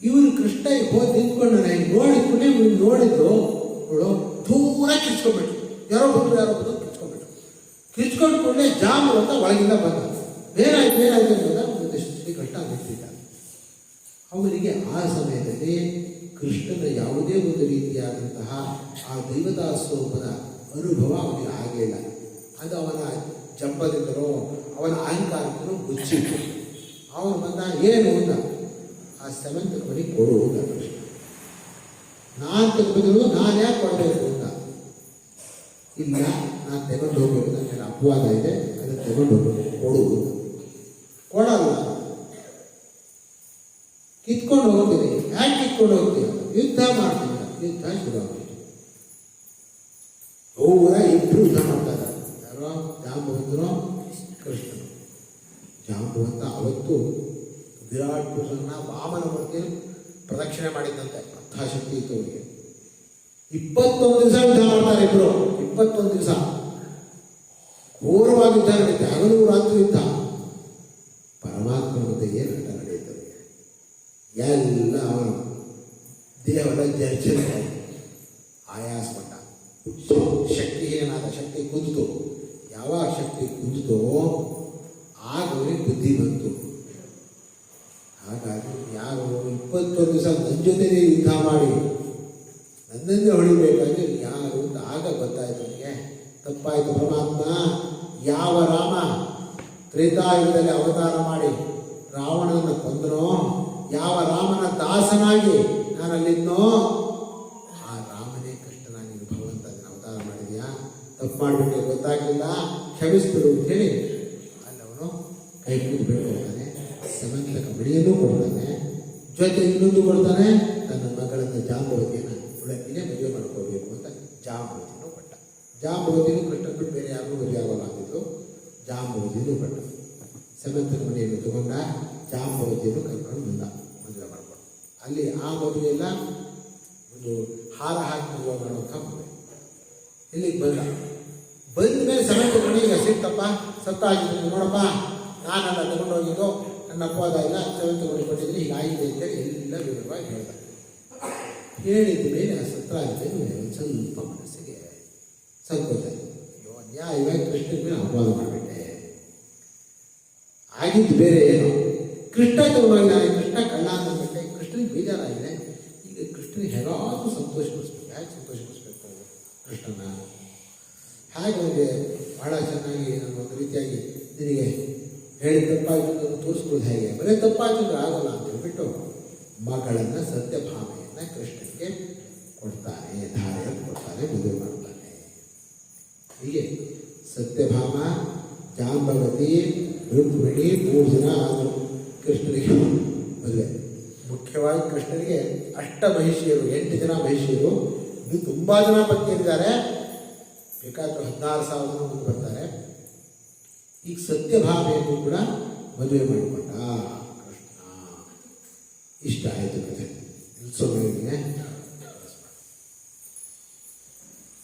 ಇವರು ಕೃಷ್ಣ ಹೋಗಿ ನಿಂತ್ಕೊಂಡಾನೆ. ನೋಡಿ ಕುಣಿ ನೋಡಿದ್ರು, ನೋಡು ದೂರ ಕಿಚ್ಕೊಂಡ್ಬಿಟ್ರು. ಯಾರೋ ಬಂದು ಕಿಚ್ಕೊಂಡು ಕೂಡಲೇ ಜಾಮು ಅಂತ ಒಳಗಿಂದ ಬಂದ. ಏನಾಯ್ತು ಅಂತ ಒಂದಿಷ್ಟು ಶ್ರೀಕೃಷ್ಣ ನಿಂತಿದ್ದ. ಅವರಿಗೆ ಆ ಸಮಯದಲ್ಲಿ ಕೃಷ್ಣನ ಯಾವುದೇ ಒಂದು ರೀತಿಯಾದಂತಹ ಆ ದೈವತಾ ಸ್ವರೂಪದ ಅನುಭವ ಅವನಿಗೆ ಆಗಲಿಲ್ಲ. ಅದು ಅವನ ಜಂಬದಿಂದಲೋ ಅವನ ಅಹಂಕಾರದಿಂದಲೋ ಮುಚ್ಚಿತ್ತು. ಅವನು ಬಂದ, ಏನು ಅಂದ, ಆ ಸೆಮೆಂತಕ ಮಣಿ ಕೊಡುವುದ ಕೃಷ್ಣ. ನಾನು ತೆಗೆದು ನಾನು ಯಾಕೆ ಕೊಡಬೇಕು ಅಂತ. ಇಲ್ಲ, ನಾನು ತೆಗೊಂಡು ಹೋಗ್ಬೇಕು, ನನ್ನ ಅಪವಾದ ಇದೆ, ಅದನ್ನು ತೆಗೊಂಡು ಹೋಗ್ಬೇಕು, ಕೊಡುವುದು. ಕೊಡಲ್ಲ, ಕಿತ್ಕೊಂಡು ಹೋಗ್ತೀನಿ. ಯಾಕೆ ಕಿತ್ಕೊಂಡು ಹೋಗ್ತೀನಿ? ಯುದ್ಧ ಮಾಡ್ತೀನಿ. ಯುದ್ಧ ಶುರು ಆಗ್ತೀನಿ. ಅವರ ಇಬ್ಬರು ಯುದ್ಧ ಮಾಡ್ತಾರೆ. ಯಾರೋ ಜಾಂಬವಂತನೋ ಕೃಷ್ಣನು. ಜಾಂಬವಂತ ಅವತ್ತು ವಿರಾಟ್ ಪುರುಷನ ವಾಮನ ಮೂರ್ತಿಯನ್ನು ಪ್ರದಕ್ಷಿಣೆ ಮಾಡಿದ್ದಂತೆ. ಅಂತಹ ಶಕ್ತಿ ಇತ್ತು ಅವರಿಗೆ. 21 ದಿವಸ ಯುದ್ಧ ಮಾಡ್ತಾರೆ ಇಬ್ಬರು. 21 ದಿವಸ ಘೋರವಾಗಿ ಯುದ್ಧ ನಡೆಯುತ್ತೆ. ಹಗಲು ರಾತ್ರಿ ಯುದ್ಧ. ಪರಮಾತ್ಮನ ಮುಂದೆ ಏನು ಯುದ್ಧ ನಡೆಯುತ್ತದೆ? ಎಲ್ಲ ಅವನು ದೇವರ ಜರ್ಜನೆ ಆಯಾಸಪಟ್ಟ. ಶಕ್ತಿಹೀನಾದ ಶಕ್ತಿ ಕುಂದಿತು. ಯಾವಾಗ ಶಕ್ತಿ ಕುಂದಿತೋ ಆಗ ಅವನಿಗೆ ಬುದ್ಧಿ ಬಂತು. ಹಾಗಾಗಿ ಯಾರು 21 ದಿವಸ ನನ್ನ ಜೊತೆಗೆ ಯುದ್ಧ ಮಾಡಿ ನನ್ನನ್ನೇ ಹೊಡಿಬೇಕಾದ್ರೆ ಯಾರು ಅಂತ ಆಗ ಗೊತ್ತಾಯ್ತು ನನಗೆ. ತಪ್ಪಾಯಿತು. ಪರಮಾತ್ಮ ಯಾವ ರಾಮ ತ್ರೇತಾಯುಗದಲ್ಲಿ ಅವತಾರ ಮಾಡಿ ರಾವಣನನ್ನು ಕೊಂದನೋ, ಯಾವ ರಾಮನ ದಾಸನಾಗಿ ನಾನಲ್ಲಿದ್ನೋ, ಆ ರಾಮನೇ ಕೃಷ್ಣನಾಗಿ ಭಗವಂತ ಅವತಾರ ಮಾಡಿದ್ಯಾ, ತಪ್ಪು ಮಾಡಿಬಿಟ್ಟೆ, ಗೊತ್ತಾಗಲಿಲ್ಲ, ಕ್ಷಮಿಸ್ಬಿಡು ಅಂತ ಹೇಳಿ ಅಲ್ಲಿ ಅವನು ಕೈ ಮುಗಿದು ಬೇಡ್ಕೊಳ್ತಾನೆ. ಸೆಮೆಂತಕ ಮಣಿಯನ್ನು ಕೊಡ್ತಾನೆ. ಜೊತೆ ಇನ್ನೊಂದು ಕೊಡ್ತಾನೆ, ತನ್ನ ಮಗಳನ್ನ ಜಾಂಬವತಿಯನ್ನು ಹುಡುಕಿನೇ ಮದುವೆ ಮಾಡ್ಕೋಬೇಕು ಅಂತ ಜಾಂಬವತಿನೂ ಕೊಟ್ಟ. ಜಾಂಬವತಿನೂ ಕೃಷ್ಣ ಬಿಟ್ಟು ಬೇರೆ ಯಾರಿಗೂ ಮದುವೆ ಆಗೋಲಾಗಿತ್ತು. ಜಾಂಬವತಿನೂ ಕೊಟ್ಟ. ಸೆಮೆಂತಕ ಮಣಿಯನ್ನು ತಗೊಂಡ, ಜಾಂಬವತಿಯನ್ನು ಕರ್ಕೊಂಡು ಬಂದ ಮದುವೆ ಮಾಡ್ಕೊಂಡು. ಅಲ್ಲಿ ಆ ಮದುವೆಯೆಲ್ಲ ಒಂದು ಹಾರ ಹಾಕಿ ಮದುವೆ ಮಾಡುವಂಥ ಮದುವೆ. ಇಲ್ಲಿಗೆ ಬಂದ ಮೇಲೆ ಸಮೇತ ಈಗ ಸಿಕ್ತಪ್ಪ ಸತ್ತಾಗಿದ್ದೀನಿ ನೋಡಪ್ಪ, ನಾನಲ್ಲ ತಗೊಂಡೋಗಿದ್ದು, ನನ್ನ ಅಪವಾದ ಇಲ್ಲ, ಸಮೇತ ಕೊಟ್ಟಿದ್ದೀನಿ, ಹೀಗಾಗಿದೆ ಅಂತೇಳಿ ಎಲ್ಲ ವಿವರವಾಗಿ ಹೇಳ್ದ. ಹೇಳಿದ ಮೇಲೆ ಆ ಸತ್ತಾಗಿದೆ ಒಂದು ಸ್ವಲ್ಪ ಮನಸ್ಸಿಗೆ ಸಂಕೋಚ. ಅಯ್ಯೋ ಅನ್ಯಾಯವಾಗಿ ಕೃಷ್ಣನ ಮೇಲೆ ಅಪವಾದ ಮಾಡಿಬಿಟ್ಟೆ. ಆಗಿದ್ದು ಬೇರೆ ಏನು, ಕೃಷ್ಣ ತಗೊಂಡೋಗಿ ನಾನು ಕೃಷ್ಣ ಕಳ್ಳ ಅಂದ್ಬಿಟ್ಟೆ. ಕೃಷ್ಣನಿಗೆ ಬೇಜಾರಾಗಿದೆ. ಈಗ ಕೃಷ್ಣನಿಗೆ ಹೇಗಾದರೂ ಸಂತೋಷಪಡಿಸ್ಬೇಕು. ಹೇಗೆ ಸಂತೋಷಪಡಿಸ್ಬೇಕು ಕೃಷ್ಣನ? ಹಾಗೆ ಅವನಿಗೆ ಬಹಳ ಚೆನ್ನಾಗಿ ನಾನು ಒಂದು ರೀತಿಯಾಗಿ ನಿನಗೆ ಹೇಳಿ ತಪ್ಪಾಗಿದ್ದು ತೋರಿಸ್ಬೋದು. ಹೇಗೆ ಬರೀ ತಪ್ಪಾಗಿದ್ರೆ ಆಗೋಲ್ಲ ಅಂತ ಹೇಳ್ಬಿಟ್ಟು ಮಗಳನ್ನು ಸತ್ಯಭಾಮೆಯನ್ನು ಕೃಷ್ಣನಿಗೆ ಕೊಡ್ತಾನೆ, ಧಾರೆಯನ್ನು ಕೊಡ್ತಾನೆ, ಮದುವೆ ಮಾಡ್ತಾನೆ. ಹೀಗೆ ಸತ್ಯಭಾಮ, ಜಾಂಬವತಿ, ರುಕ್ಮಿಣಿ 3 ಜನ ಆದರು ಕೃಷ್ಣನಿಗೆ ಮದುವೆ. ಮುಖ್ಯವಾಗಿ ಕೃಷ್ಣನಿಗೆ ಅಷ್ಟಮಹಿಷಿಯರು, 8 ಜನ ಮಹಿಷಿಯರು, ಇದು ತುಂಬ ಜನ ಪತ್ನಿಯರಿದ್ದಾರೆ. ಬೇಕಾದರೂ 16,000 ಜನ ಮುಂದೆ ಬರ್ತಾರೆ. ಈಗ ಸತ್ಯಭಾಮೆಯನ್ನು ಕೂಡ ಮದುವೆ ಮಾಡಿಕೊಂಡ ಕೃಷ್ಣ. ಇಷ್ಟ ಆಯಿತು ಕಥೆ. ನಿಲ್ಸೋಗಳಿಗೆ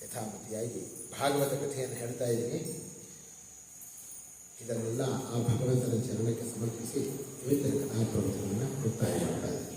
ಯಥಾಮತಿಯಾಗಿ ಭಾಗವತ ಕಥೆಯನ್ನು ಹೇಳ್ತಾ ಇದ್ದೀನಿ. ಇದನ್ನೆಲ್ಲ ಆ ಭಗವಂತನ ಚರಣಕ್ಕೆ ಸಮರ್ಪಿಸಿ ಇವತ್ತಿನ ಕಥಾ ಪ್ರವಚನವನ್ನು ಮುಕ್ತಾಯ ಮಾಡ್ತಾ ಇದ್ದೀನಿ.